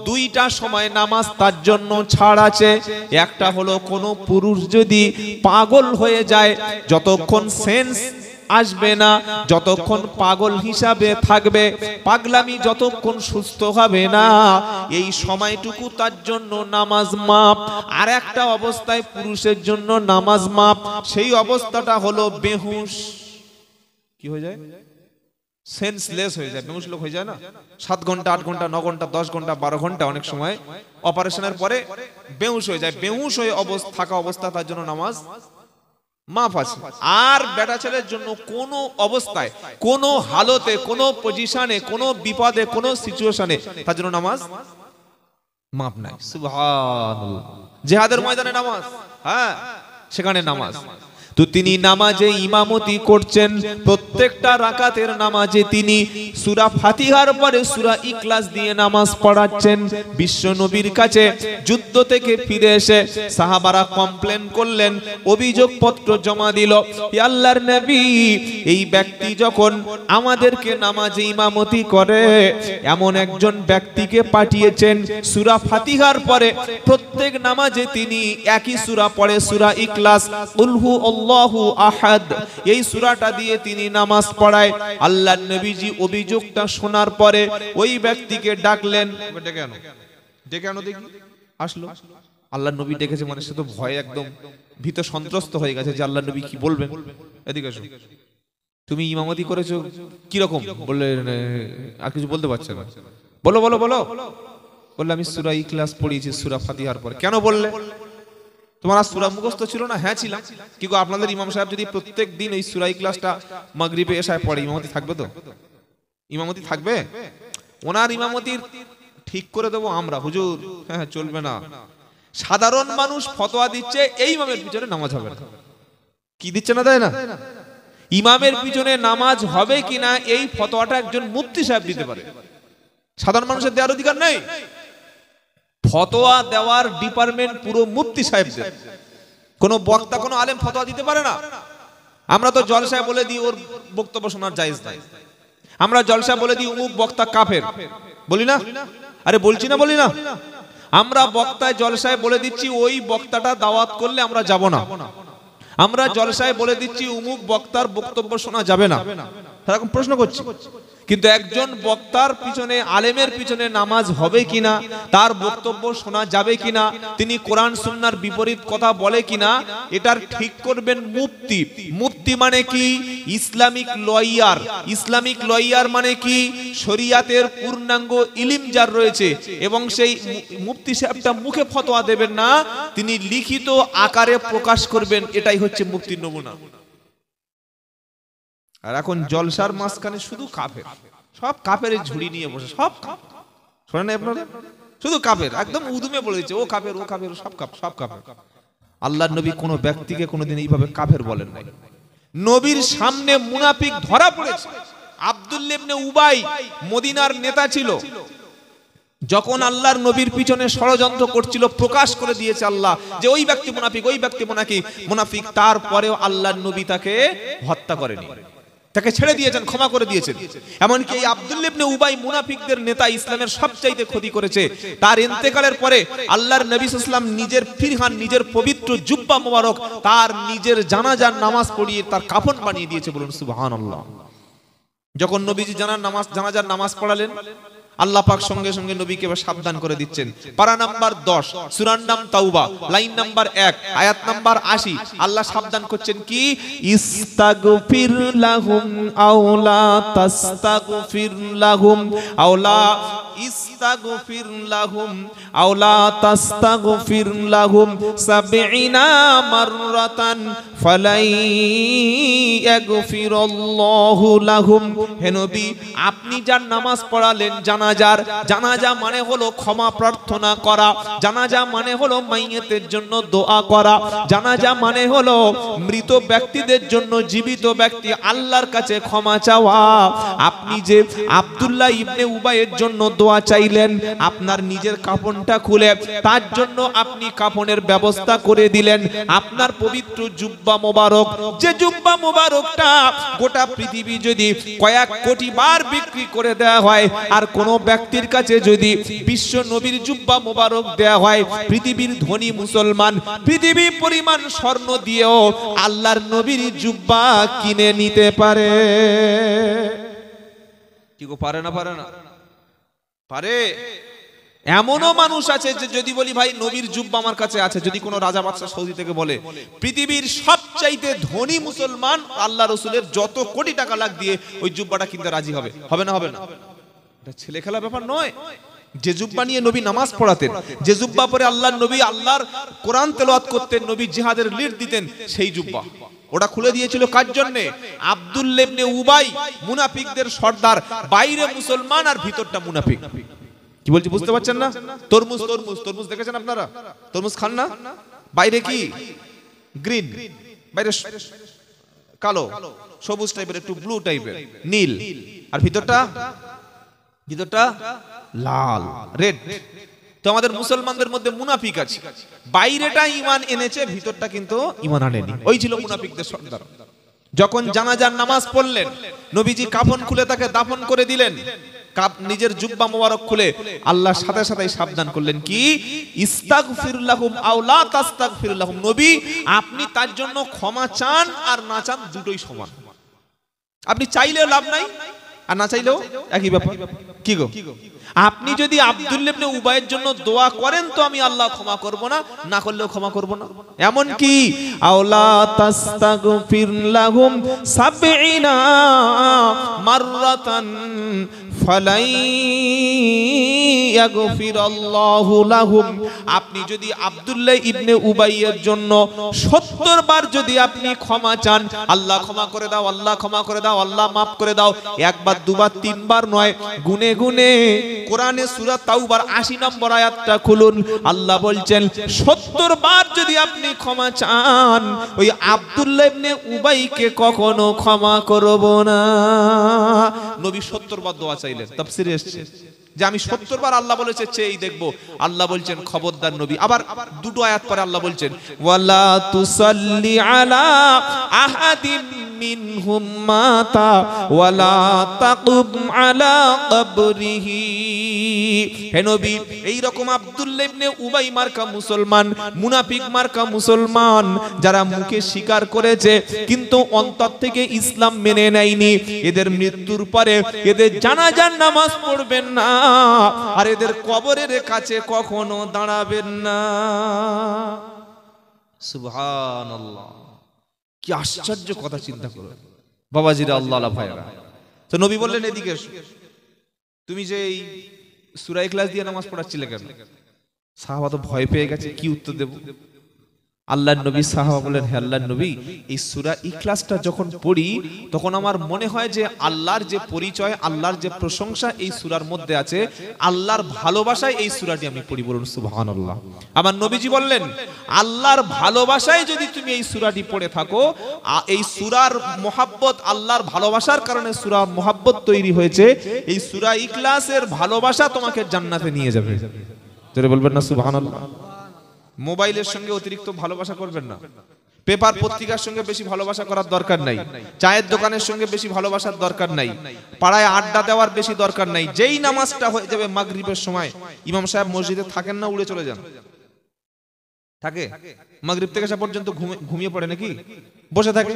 Speaker 1: দুইটা সময় নামাজ তার জন্য ছাড় আছে। একটা হলো কোন পুরুষ যদি পাগল হয়ে যায়, যতক্ষণ সেন্স আসবে না, যতক্ষণ পাগল হিসাবে থাকবে, পাগলামি যতক্ষণ সুস্থ হবে না, এই সময়টুকু তার জন্য নামাজ মাপ। আর একটা অবস্থায় পুরুষের জন্য নামাজ মাপ, সেই অবস্থাটা হলো বেহুশ। কি হয়ে যায়? সেন্সলেস হয়ে যায়, বেহুশ লোক হয়ে যায় না? 7 ঘন্টা 8 ঘন্টা 9 ঘন্টা 10 ঘন্টা 12 ঘন্টা অনেক সময় অপারেশনের পরে বেহুশ হয়ে যায়। বেহুশ হয়ে থাকা অবস্থা তার জন্য নামাজ মাফ আছে। আর বেটা ছেলের জন্য কোন অবস্থায়, কোন হালতে, কোন পজিশনে, কোন বিপদে, কোন সিচুয়েশনে তার জন্য নামাজ মাফ নাই। সুবহানাল্লাহ। জিহাদের ময়দানে নামাজ, হ্যাঁ সেখানে নামাজ। তো তিনি নামাজে ইমামতি করছেন, প্রত্যেকটা রাকাতের নামাজে তিনি সূরা ফাতিহার পরে সূরা ইখলাস দিয়ে নামাজ পড়াচ্ছেন। বিশ্ব নবীর কাছে যুদ্ধ থেকে ফিরে এসে সাহাবারা কমপ্লেন করলেন, অভিযোগ পত্র জমা দিল, হে আল্লাহর নবী, এই ব্যক্তি যখন আমাদেরকে নামাজে ইমামতি করে, এমন একজন ব্যক্তিকে পাঠিয়েছেন সূরা ফাতিহার পরে প্রত্যেক নামাজে তিনি একই সূরা পড়ে, সূরা ইখলাস, কুল হু আল্লাহু আহাদ, এই সূরাটা দিয়ে তিনি নামাজ পড়ায়। আল্লাহর নবীজি অভিযোগটা শোনার পরে ওই ব্যক্তিকে ডাকলেন। ডেকে আনো দেখি। আসলো, আল্লাহর নবী ডেকেছে মানে সে তো ভয়ে একদম ভীত সন্ত্রস্ত হয়ে গেছে যে আল্লাহর নবী কি বলবেন। এদিকে এসো, তুমি ইমামতি করেছো কি রকম? বললে আর কিছু বলতে পারছে না। বলো বলো বলো। বললে আমি সূরা ইখলাস পড়িয়েছি সূরা ফাতিহার পরে। কেন বললে? তোমার সূরা মুখস্থ ছিল না? হ্যাঁ ছিলাম। কি গো, আপনাদের ইমাম সাহেব যদি প্রত্যেক দিন এই সূরা ইখলাসটা মাগরিবে এশায় পড়ে, ইমামতি থাকবে তো? ইমামতি থাকবে? ওনার ইমামতির ঠিক করে দেবো আমরা, হুজুর হ্যাঁ চলবে না। সাধারণ মানুষ ফতোয়া দিচ্ছে এই ইমামের পিছনে নামাজ হবে না। কি দিচ্ছে না, তাই না? ইমামের পিছনে নামাজ হবে কিনা এই ফতোয়াটা একজন মুফতি সাহেব দিতে পারে, সাধারণ মানুষের দেওয়ার অধিকার নেই। ফতোয়া দেওয়ার ডিপার্টমেন্ট পুরো মুফতি সাহেবদের। কোন বক্তা, কোন আলেম ফতোয়া দিতে পারে না। আমরা তো জলসায় বলে দিই ওর বক্তব্য শোনার জায়েজ নাই। আমরা জলসায় বলে দিই অমুক বক্তা কাফের, বলি না? আরে বলছি না, বলি না? আমরা বক্তায় জলসায় বলে দিচ্ছি ওই বক্তাটা দাওয়াত করলে আমরা যাব না। আমরা জলসায় বলে দিচ্ছি অমুক বক্তার বক্তব্য শোনা যাবে না। এরকম প্রশ্ন করছি। কিন্তু একজন বক্তার পিছনে, আলেমের পিছনে নামাজ হবে কিনা, তার বক্তব্য শোনা যাবে কিনা, তিনি কোরআন সুন্নাহর বিপরীত কথা বলে কিনা, এটার ঠিক করবেন মুফতি। মুফতি মানে কি? Islamic lawyer. ইসলামিক লয়ার মানে কি? শরিয়াতের পূর্ণাঙ্গ ইলম যার রয়েছে, এবং সেই মুফতি সাহেবটা মুখে ফতোয়া দেবেন না, তিনি লিখিত আকারে প্রকাশ করবেন। এটাই হচ্ছে মুফতির নমুনা। আর এখন জলসার মাঝখানে শুধু কাফের, সব কাফের ঝুড়ি নিয়ে বসে, সব শোনেন না আপনারা? শুধু কাফের, একদম উদুমে বলে দিচ্ছে ও কাফের, ও কাফের, সব কাফের। আল্লাহর নবী কোনো ব্যক্তিকে কোনোদিন এইভাবে কাফের বলেন নাই। নবীর সামনে মুনাফিক ধরা পড়েছে। আব্দুল্লাহ ইবনে উবাই মদিনার নেতা ছিল, যখন আল্লাহর নবীর পিছনে ষড়যন্ত্র করছিল প্রকাশ করে দিয়েছে আল্লাহ যে ওই ব্যক্তি মুনাফিক, ওই ব্যক্তি মুনাফিক। তারপরেও আল্লাহর নবী তাকে হত্যা করেনি, তাকে ছেড়ে দিয়েছেন, ক্ষমা করে দিয়েছেন। এমনকি এই আব্দুল্লাহ ইবনে উবাই মুনাফিকদের নেতা, ইসলামের সবচাইতে ক্ষতি করেছে। তার ইন্তেকালের পরে আল্লাহর নবী সাল্লাল্লাহু আলাইহি ওয়াসাল্লাম নিজের ফিরহান, নিজের পবিত্র জুব্বা মোবারক, তার নিজের জানাজার নামাজ পড়িয়ে তার কাফন বানিয়ে দিয়েছে। বলুন সুবহানাল্লাহ। যখন নবীজি জানাজার নামাজ পড়ালেন, আল্লাহ পাক সঙ্গে সঙ্গে নবীকে সাবধান করে দিচ্ছেন। পারা নাম্বার 10, সূরার নাম তাওবা, লাইন নাম্বার 1, আয়াত নাম্বার 80। আল্লাহ সাবধান করছেন কি? ইস্তাগফির লাহুম আও লা তাস্তাগফির লাহুম আও লা ইস্তাগফির লাহুম আও লা তাস্তাগফির লাহুম 70 মাররাতান ফালাই ইয়াগফিরুল্লাহু লাহুম। হে নবী, আপনি যার নামাজ পড়ালেন জানাজার, জানাজা মানে হলো ক্ষমা প্রার্থনা করা, জানাজা মানে হলো মাইয়িতের জন্য দোয়া করা, জানাজা মানে হলো মৃত ব্যক্তিদের জন্য জীবিত ব্যক্তি আল্লাহর কাছে ক্ষমা চাওয়া। আপনি যে আব্দুল্লাহ ইবনে উবাইয়ের জন্য দোয়া চাইলেন, আপনার নিজের কাফনটা খুলে তার জন্য আপনি কাফনের ব্যবস্থা করে দিলেন। আপনার পবিত্র জুব্বা মোবারক, যে জুব্বা মোবারকটা গোটা পৃথিবী যদি কয়েক কোটি বার বিক্রি করে দেওয়া হয়, আর কোন ব্যক্তির কাছে যদি বিশ্ব নবীর জুব্বা মোবারক দেওয়া হয়, পৃথিবীর ধনী মুসলমান পৃথিবীর পরিমাণ স্বর্ণ দিয়েও আল্লাহর নবীর জুব্বা কিনে নিতে পারে। কি গো, পারে না? পারে না? পারে। এমনও মানুষ আছে যে যদি বলি ভাই নবীর জুব্বা আমার কাছে আছে, যদি কোনো রাজা বাদশা সৌদি থেকে বলে, পৃথিবীর সবচাইতে ধনী মুসলমান আল্লাহ রসুলের যত কোটি টাকা লাগ দিয়ে ওই জুব্বাটা কিনতে রাজি হবে। হবে না? হবে না? এটা ছেলে খেলা ব্যাপার নয়। যে জুব্বা নিয়ে নবী নামাজ পড়াতেন, যে জুব্বা পরে আল্লাহর নবী আল্লাহর কোরআন তেলাওয়াত করতেন, নবী জিহাদের লিড দিতেন, সেই জুব্বা ওটা খুলে দিয়েছিল কার জন্য? আব্দুল্লাহ ইবনে উবাই, মুনাফিকদের সর্দার। বাইরে মুসলমান আর ভিতরটা মুনাফিক। কি বলছি বুঝতে পারছেন না? তরমুজ তরমুজ তরমুজ দেখেছেন আপনারা? তরমুজ খান না? বাইরে কি গ্রিন, বাইরে কালো, সবুজ টাইপের, একটু ব্লু টাইপের, নীল, আর ভিতরটা লাল, রেড। তো আমাদের মুসলমানদের মধ্যে মুনাফিক আছে, বাইরেটা ঈমান এনেছে, ভিতরটা কিন্তু ঈমান আনেনি। ওই ছিল মুনাফিকদের সর্দার। যখন জানাজার নামাজ পড়লেন, নবীজি কাফন খুলে তাকে দাফন করে দিলেন। নিজের জুব্বা মোবারক খুলে আল্লাহর সাথে সাথে সাবধান করলেন কি? ইস্তাগফির লাহুম আও লা তাস্তাগফির লাহুম। নবী, আপনি তার জন্য ক্ষমা চান আর না চান, দুটোই সমান। আপনি চাইলেও লাভ নাই, আর না চাইলেও একই ব্যাপার। কি গো, আপনি যদি আব্দুল্লাহ ইবনে উবাইয়ের জন্য দোয়া করেন তো আমি আল্লাহ ক্ষমা করব না, না করলেও ক্ষমা করব না। এমন কি আওলা তাস্তাগফির লাহুম 70 মাররাতান ফালাই ইয়াগফিরুল্লাহু লাহুম। আপনি যদি আব্দুল্লাহ ইবনে উবাইয়ের জন্য 70 বার যদি আপনি ক্ষমা চান, আল্লাহ ক্ষমা করে দাও, আল্লাহ ক্ষমা করে দাও, আল্লাহ মাফ করে দাও, একবার দুবার তিনবার নয়, গুনে গুনে কোরআনে সূরা তাওবার 80 নম্বর আয়াতটা খুলুন। আল্লাহ বলছেন 70 বার যদি আপনি ক্ষমা চান, ওই আব্দুল্লাহ ইবনে উবাইকে কখনো ক্ষমা করব না। নবী 70 বার দোয়া চাইলেন। তাফসীরে এসেছে যে আমি 70 বার আল্লাহ বলেছে চেয়ে দেখবো। আল্লাহ বলছেন খবরদার নবী। আবার দুটো আয়াত পরে আল্লাহ বলছেন ওয়ালা তুসাল্লি আলা আহাদিম মিনহুম মাতা ওয়ালা তাকুম আলা কবরিহি। হে নবী, এই রকম আব্দুল্লাহ ইবনে উবাই মার্কা মুসলমান, মুনাফিক মার্কা মুসলমান, যারা মুখে স্বীকার করেছে কিন্তু অন্তর থেকে ইসলাম মেনে নেয়নি, এদের মৃত্যুর পরে এদের জানাজার নামাজ পড়বেন না, আর এদের কবরের কাছে কখনো দাঁড়াবেন না। সুবহানাল্লাহ, কি আশ্চর্য কথা চিন্তা করো বাবাজিরা, আল্লাহ ভাইরা। তো নবী বললেন এদিকে এসো। তুমি যে এই সূরা ইখলাস দিয়ে নামাজ পড়াচ্ছিলে কেন? সাহাবা তো ভয় পেয়ে গেছে, কি উত্তর দেব? আল্লাহর নবী সাহাবা বলেন, হে আল্লাহর নবী, এই সূরা ইখলাসটা যখন পড়ি তখন আমার মনে হয় যে আল্লাহর যে পরিচয়, আল্লাহর যে প্রশংসা এই সূরার মধ্যে আছে, আল্লাহর ভালোবাসায় এই সূরাটি আমি পড়ি। বলুন সুবহানাল্লাহ। আমার নবীজি বললেন, আল্লাহর ভালোবাসায় যদি তুমি এই সূরাটি পড়ে থাকো, এই সূরার মোহাব্বত, আল্লাহর ভালোবাসার কারণে সূরা মোহাব্বত তৈরি হয়েছে, এই সূরা ইখলাসের ভালোবাসা তোমাকে জান্নাতে নিয়ে যাবে। তোরে বলবেন না সুবহানাল্লাহ। মোবাইলের সঙ্গে অতিরিক্ত ভালোবাসা করবেন না, পেপার পত্রিকার সঙ্গে বেশি ভালোবাসা করার দরকার নাই, চায়ের দোকানের সঙ্গে বেশি ভালোবাসার দরকার নাই, পাড়ায় আড্ডা দেওয়ার বেশি দরকার নাই। যেই নামাজটা হয়ে যাবে মাগরিবের সময়, ইমাম সাহেব মসজিদে থাকেন না, উড়ে চলে যান। থাকে মাগরিব থেকে আসা পর্যন্ত ঘুমিয়ে পড়ে নাকি, বসে থাকে।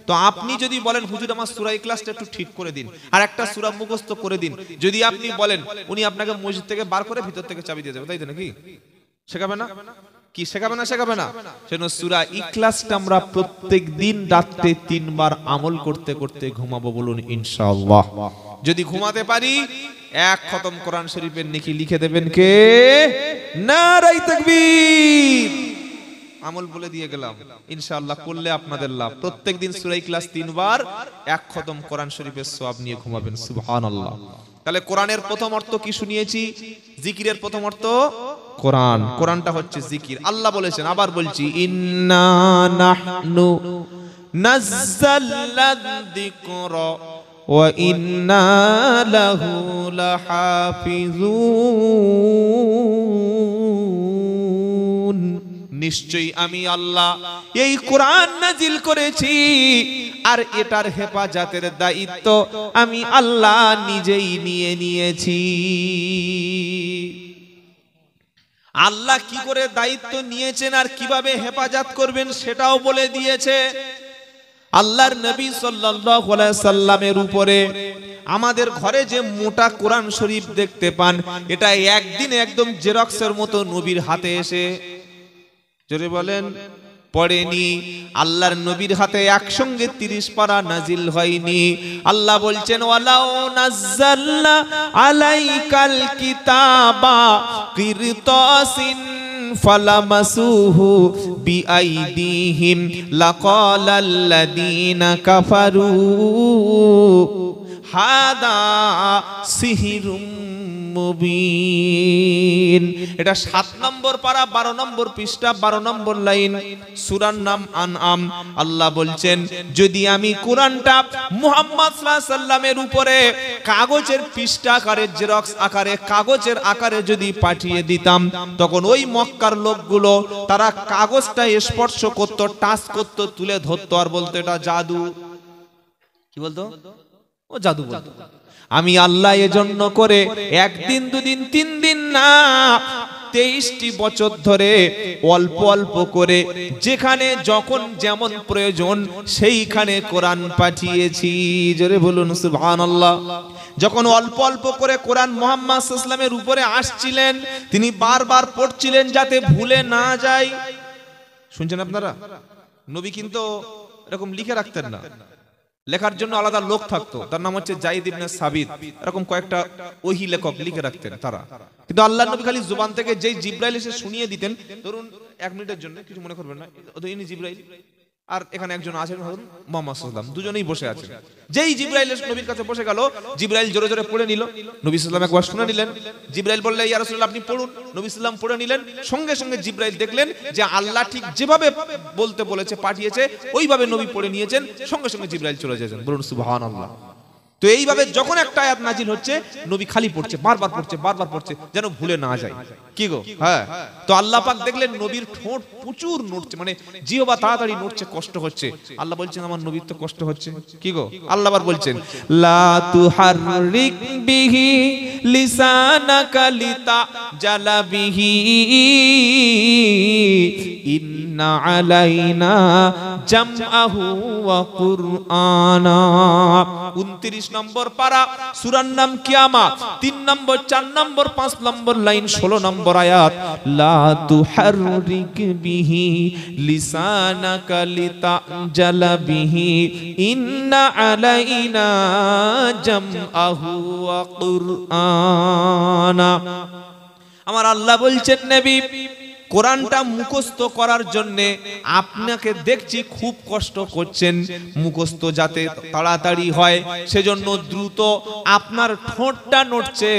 Speaker 1: তো আপনি যদি বলেন হুজুর আমার সূরা ইখলাসটা একটু ঠিক করে দিন, আর একটা সূরা মুখস্থ করে দিন, যদি আপনি বলেন, উনি আপনাকে মসজিদ থেকে বার করে ভিতর থেকে চাবি দিয়ে দেবে, তাই তো নাকি? শেখাবে না? কি শেখাবে না? শেখাবে না? সেজন্য সূরা ইখলাসটা আমরা প্রত্যেকদিন রাতে 3 বার আমল করতে করতে ঘুমাবো। বলুন ইনশাআল্লাহ। যদি ঘুমাতে পারি এক খতম কোরআন শরীফের নেকি লিখে দেবেন কে? নারায়ে তাকবীর। আমল বলে দিয়ে গেলাম, ইনশাআল্লাহ করলে আপনাদের লাভ। প্রত্যেকদিন সূরা ইখলাস 3 বার এক খতম কোরআন শরীফের সওয়াব নিয়ে ঘুমাবেন। সুবহানাল্লাহ। তাহলে কোরআনের প্রথম অর্থ কি শুনিয়েছি? জিকিরের প্রথম অর্থ কোরআন। কোরআনটা হচ্ছে জিকির। আল্লাহ বলেছেন, আবার বলছি, ইন্না নাহনু নাযালনা যিকরা ওয়া ইন্না লাহু লাহাফিজুন। নিশ্চয়ই আমি আল্লাহ এই কোরআন নাজিল করেছি, আর এটার হেফাজতের দায়িত্ব আমি আল্লাহ নিজেই নিয়ে নিয়েছি। আল্লাহ কি করে দায়িত্ব নিয়েছেন আর কিভাবে হেফাজত করবেন সেটাও বলে দিয়েছে। আল্লাহর নবী সাল্লাল্লাহু আলাইহি সাল্লামের উপরে আমাদের ঘরে যে মোটা কোরআন শরীফ দেখতে পান, এটা একদিন একদম জেরক্সের মতো নবীর হাতে এসে, জোরে বলেন, পড়েনি। আল্লাহর নবীর হাতে একসঙ্গে 30 পারা নাজিল হয়নি। আল্লাহ বলছেন, ওয়ালাউ নাযালনা আলাইকাল কিতাবা কিরতাসিন ফালামাসুহু বিআইদিহিম লাকালাল্লাযীনা কাফারু হাদা সিহরুম মুবিন। এটা 7 নম্বর পারা 12 নম্বর পৃষ্ঠা 12 নম্বর লাইন, সূরার নাম আনআম। আল্লাহ বলছেন, যদি আমি কোরআনটা মুহাম্মদ সাল্লাল্লাহু আলাইহি সাল্লামের উপরে কাগজের পৃষ্ঠা আকারে, জেরক্স আকারে, কাগজের আকারে যদি পাঠিয়ে দিতাম, তখন ওই মক্কার লোকগুলো তারা কাগজটা স্পর্শ করত, টাচ করত, তুলে ধরতো আর বলতো এটা জাদু। কি বলতো? ও জাদু বলতো। আমি আল্লাহ এজন্য করে একদিন, দুদিন, 3 দিন না, 23টি বছর ধরে অল্প অল্প করে যেখানে যখন যেমন প্রয়োজন সেইখানে কোরআন পাঠিয়েছি। জোরে বলুন সুবহানাল্লাহ। যখন অল্প অল্প করে কোরআন মুহাম্মদ সাল্লাল্লাহু আলাইহি ওয়াসাল্লামের উপরে আসছিলেন, তিনি বারবার পড়ছিলেন যাতে ভুলে না যায়। শুনছেন আপনারা? নবী কিন্তু এরকম লিখে রাখতেন না, লেখার জন্য আলাদা লোক থাকতো, তার নাম হচ্ছে যায়েদ ইবনে সাবিত। এরকম কয়েকটা ওহী লেখক লিখে রাখতেন তারা। কিন্তু আল্লাহর নবী খালি জবান থেকে যেই জিবরাইল এসে শুনিয়ে দিতেন, ধরুন 1 মিনিটের জন্য, কিছু মনে করবেন না, ইনি জিবরাইল আর এখানে একজন আছেন মুহাম্মদ সাল্লাল্লাহু আলাইহি ওয়াসাল্লাম, দুজনেই বসে আছেন। যেই জিবরাইল নবীর কাছে বসে গেল, জিবরাইল জোরে জোরে পড়ে নিল, নবী সাল্লাল্লাহু আলাইহি ওয়াসাল্লাম একবার শুনে নিলেন। জিবরাইল বললেন, ইয়া রাসূলুল্লাহ আপনি পড়ুন। নবী সাল্লাল্লাহু আলাইহি ওয়াসাল্লাম পড়ে নিলেন। সঙ্গে সঙ্গে জিবরাইল দেখলেন যে আল্লাহ ঠিক যেভাবে বলতে বলেছে, পাঠিয়েছে, ওইভাবে নবী পড়ে নিয়েছেন। সঙ্গে সঙ্গে জিবরাইল চলে যাচ্ছেন। বলুন সুবহানাল্লাহ। তো এইভাবে যখন একটা আয়াত নাজিল হচ্ছে, নবী খালি পড়ছে, বারবার পড়ছে, বারবার পড়ছে, যেন ভুলে না যায়। কি গো? হ্যাঁ। তো আল্লাহ পাক দেখলেন নবীর ঠোঁট প্রচুর নড়ছে, মানে জিহ্বা তাড়াতাড়ি নড়ছে, কষ্ট হচ্ছে। আল্লাহ বলছেন, আমার নবীর তো কষ্ট হচ্ছে। কি গো? আল্লাহ আবার বলছেন, লা তুহাররিক বিহি লিসানাকা লিতাজালা বিহি ইন্না আলাইনা জামআহু ওয়া কুরআনা। 29 নম্বর পারা, সূরার নাম কিয়ামা, 3 নম্বর, 4 নম্বর, 5 নম্বর লাইন, 16 নম্বর আয়াত। লা তুহাররিক বিহি লিসানাকা লিতাজালা বিহি ইন্না আলাইনা জামআহু ওয়া কুরআনা। আমার আল্লাহ বলছেন, নবী কোরআনটা মুখস্থ করার জন্য আপনাকে দেখছি খুব কষ্ট করছেন। মুখস্থ যাতে তাড়াতাড়ি হয় সেজন্য দ্রুত আপনার ঠোঁটটা নড়ছে,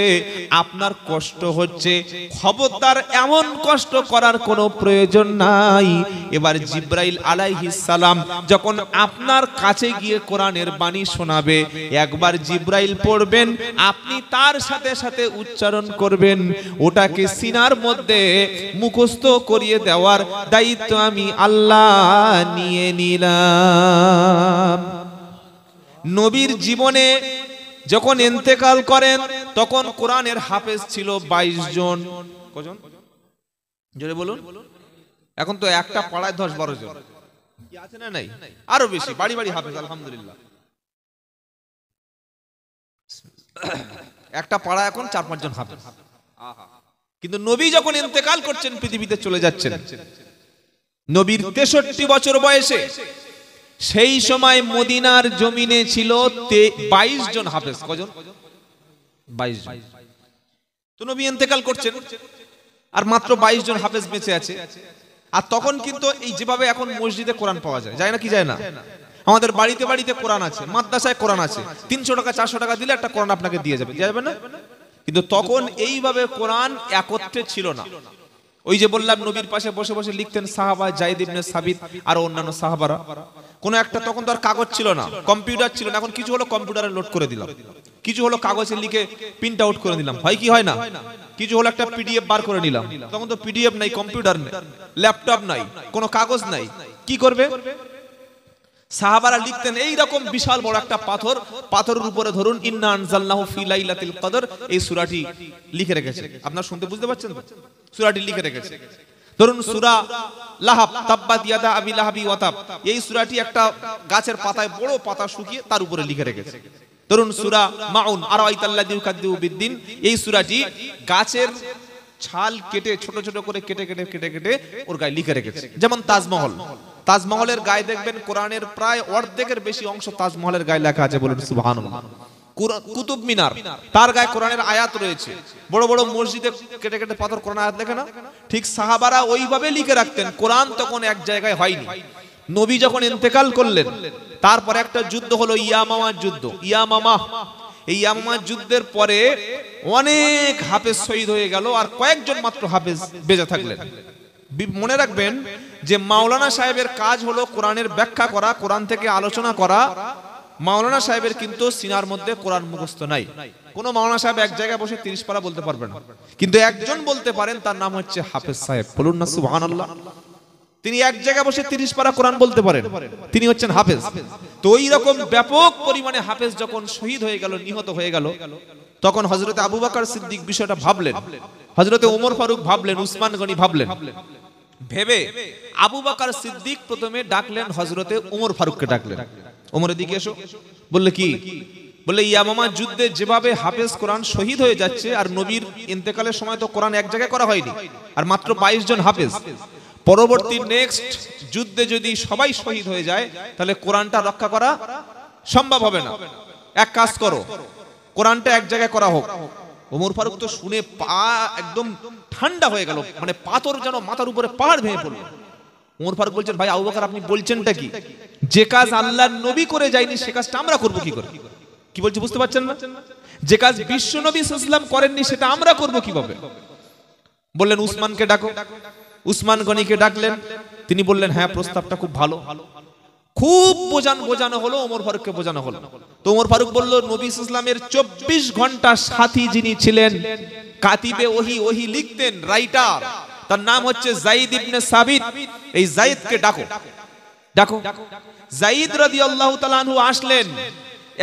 Speaker 1: আপনার কষ্ট হচ্ছে। খবরদার এমন কষ্ট করার কোনো প্রয়োজন নাই। এবার জিবরাইল আলাইহিস সালাম যখন আপনার কাছে গিয়ে কোরআনের বাণী শোনাবে, একবার জিবরাইল পড়বেন, আপনি তার সাথে সাথে উচ্চারণ করবেন। ওটাকে সিনার মধ্যে মুখস্থ করিয়ে দেওয়ার দায়িত্ব আমি আল্লাহ নিয়ে নিলাম। নবীর জীবনে যখন ইন্তেকাল করেন, তখন কোরআনের হাফেজ ছিল 22 জন। কজন? জোরে বলুন। এখন তো একটা পাড়ায় 10-12 জন কি আছে না? নাই, আরো বেশি, বাড়ি বাড়ি হাফেজ। আলহামদুলিল্লাহ। একটা পাড়ায় এখন 4-5 জন হাফেজ। কিন্তু নবী যখন ইন্তেকাল করছেন, পৃথিবীতে চলে যাচ্ছেন, নবীর 63 বছর বয়সে, সেই সময় মদিনার জমিনে ছিল 22 জন হাফেজ। কজন? 22 জন। তো নবী ইন্তেকাল করছেন আর মাত্র 22 জন হাফেজ বেঁচে আছে। আর তখন কিন্তু এই যেভাবে এখন মসজিদে কোরআন পাওয়া যায় না কি যায় না? আমাদের বাড়িতে বাড়িতে কোরআন আছে, মাদ্রাসায় কোরআন আছে, 300 টাকা 400 টাকা দিলে একটা কোরআন আপনাকে দিয়ে যাবে না? কিন্তু তখন এইভাবে কোরআন একত্রে ছিল না। ওই যে বললাম নবীর পাশে বসে বসে লিখতেন সাহাবা, যায়েদ ইবনে সাবিত আর অন্যান্য সাহাবারা। কোন একটা, তখন তো আর কাগজ ছিল না, কম্পিউটার ছিল না। এখন কিছু হলো কম্পিউটারে লোড করে দিলাম, কিছু হলো কাগজে লিখে প্রিন্ট আউট করে দিলাম, হয় কি হয় না? কিছু হলো একটা পিডিএফ বার করে নিলাম। তখন তো পিডিএফ নাই, কম্পিউটার নেই, ল্যাপটপ নাই, কোনো কাগজ নাই, কি করবে? সাহাবারা লিখতেন এই রকম বিশাল বড় একটা পাথর, পাথরের উপরে ধরুন ইন্না আনজালনাহু ফি লাইলাতিল কদর, এই সূরাটি লিখে রেখেছে। আপনারা শুনতে বুঝতে পারছেন তো? সূরাটি লিখে রেখেছে। ধরুন সূরা লাহাব, তাব্বাত ইয়াদা আবি লাহাবি ওয়া তাব, এই সূরাটি একটা গাছের পাতায়, বড় পাতা শুকিয়ে তার উপরে লিখে রেখেছে। ধরুন সূরা মাউন, আরাইতাল্লাযী ইউকাদ্দিবু বিদ্দিন, এই সূরাটি গাছের ছাল কেটে ছোট ছোট করে কেটে কেটে কেটে কেটে ওর গায়ে লিখে রেখেছে। যেমন তাজমহল, তাজমহলের গায়ে দেখবেন কোরআনের প্রায় অর্ধেকের বেশি অংশ তাজমহলের গায়ে লেখা আছে, বলেন সুবহানাল্লাহ। কুতুব মিনার, তার গায়ে কোরআনের আয়াত রয়েছে। বড় বড় মসজিদে কেটে কেটে পাথর কোরআন আয়াত লেখে না? ঠিক সাহাবারা ওইভাবে লিখে রাখতেন। কোরআন তখন এক জায়গায় হয়নি। নবী যখন ইন্তেকাল করলেন, তারপরে একটা যুদ্ধ হলো, ইয়ামামার যুদ্ধ। ইয়ামামা, এই ইয়ামামা যুদ্ধের পরে অনেক হাফেজ শহীদ হয়ে গেল, আর কয়েকজন মাত্র হাফেজ বেঁচে থাকলেন। মনে রাখবেন যে মাওলানা সাহেবের কাজ হলো কোরআনের ব্যাখ্যা করা, কোরআন থেকে আলোচনা করা। মাওলানা সাহেবের কিন্তু সিনার মধ্যে কোরআন মুখস্থ নাই। কোন মাওলানা সাহেব এক জায়গায় বসে 30 পারা বলতে পারবেন না, কিন্তু একজন বলতে পারেন, তার নাম হচ্ছে হাফেজ সাহেব। বলুন না সুবহানাল্লাহ। তিনি এক জায়গায় বসে 30 পারা কোরআন বলতে পারেন, তিনি হচ্ছেন হাফেজ। তো এই রকম ব্যাপক পরিমাণে হাফেজ যখন শহীদ হয়ে গেল, নিহত হয়ে গেল, তখন হযরতে আবু বকর সিদ্দিক বিষয়টা ভাবলেন, হযরতে ওমর ফারুক ভাবলেন, উসমান গনি ভাবলেন। ভেবে আবু বকর সিদ্দিক প্রথমে ডাকলেন হযরতে ওমর ফারুককে, ডাকলেন, ওমরের দিকে এসো। বললে কি? বললে ইয়ামামা যুদ্ধে যেভাবে হাফেজ কোরআন শহীদ হয়ে যাচ্ছে, আর নবীর ইন্তেকালের সময় তো কোরআন এক জায়গায় করা হয়নি, আর মাত্র 22 জন হাফেজ। পরবর্তী নেক্সট যুদ্ধে যদি সবাই শহীদ হয়ে যায়, তাহলে কোরআনটা রক্ষা করা সম্ভব হবে না। এক কাজ করো, কোরআনটা এক জায়গায় করা হোক। ওমর ফারুক তো শুনে পা একদম ঠান্ডা হয়ে গেল, মানে পাথর যেন মাথার উপরে পাহাড় ভেঙে পড়ল। ওমর ফারুক বলছেন, ভাই আবু বকর, আপনি বলছেনটা কি? যে কাজ আল্লাহর নবী করে যায়নি, সে কাজটা আমরা করব কি করে? কি বলছি বুঝতে পারছেন না? যে কাজ বিশ্ব নবী সাল্লাল্লাহু আলাইহি ওয়াসাল্লাম করেননি, সেটা আমরা করব কিভাবে? বললেন উসমানকে ডাকো। উসমান গনিকে ডাকলেন, তিনি বললেন হ্যাঁ, প্রস্তাবটা খুব ভালো। খুব বোঝানো হলো, ওমর ফারুককে বোঝানো হলো। তো ওমর ফারুক বলল, নবী সাল্লাল্লাহু আলাইহি ওয়াসাল্লামের 24 ঘন্টা সাথী যিনি ছিলেন, কাতিবে ওহী লিখতেন, রাইটার, তার নাম হচ্ছে যায়েদ ইবনে সাবিত। এই যায়েদকে ডাকো। যায়েদ রাদিয়াল্লাহু তাআলা আনহু আসলেন।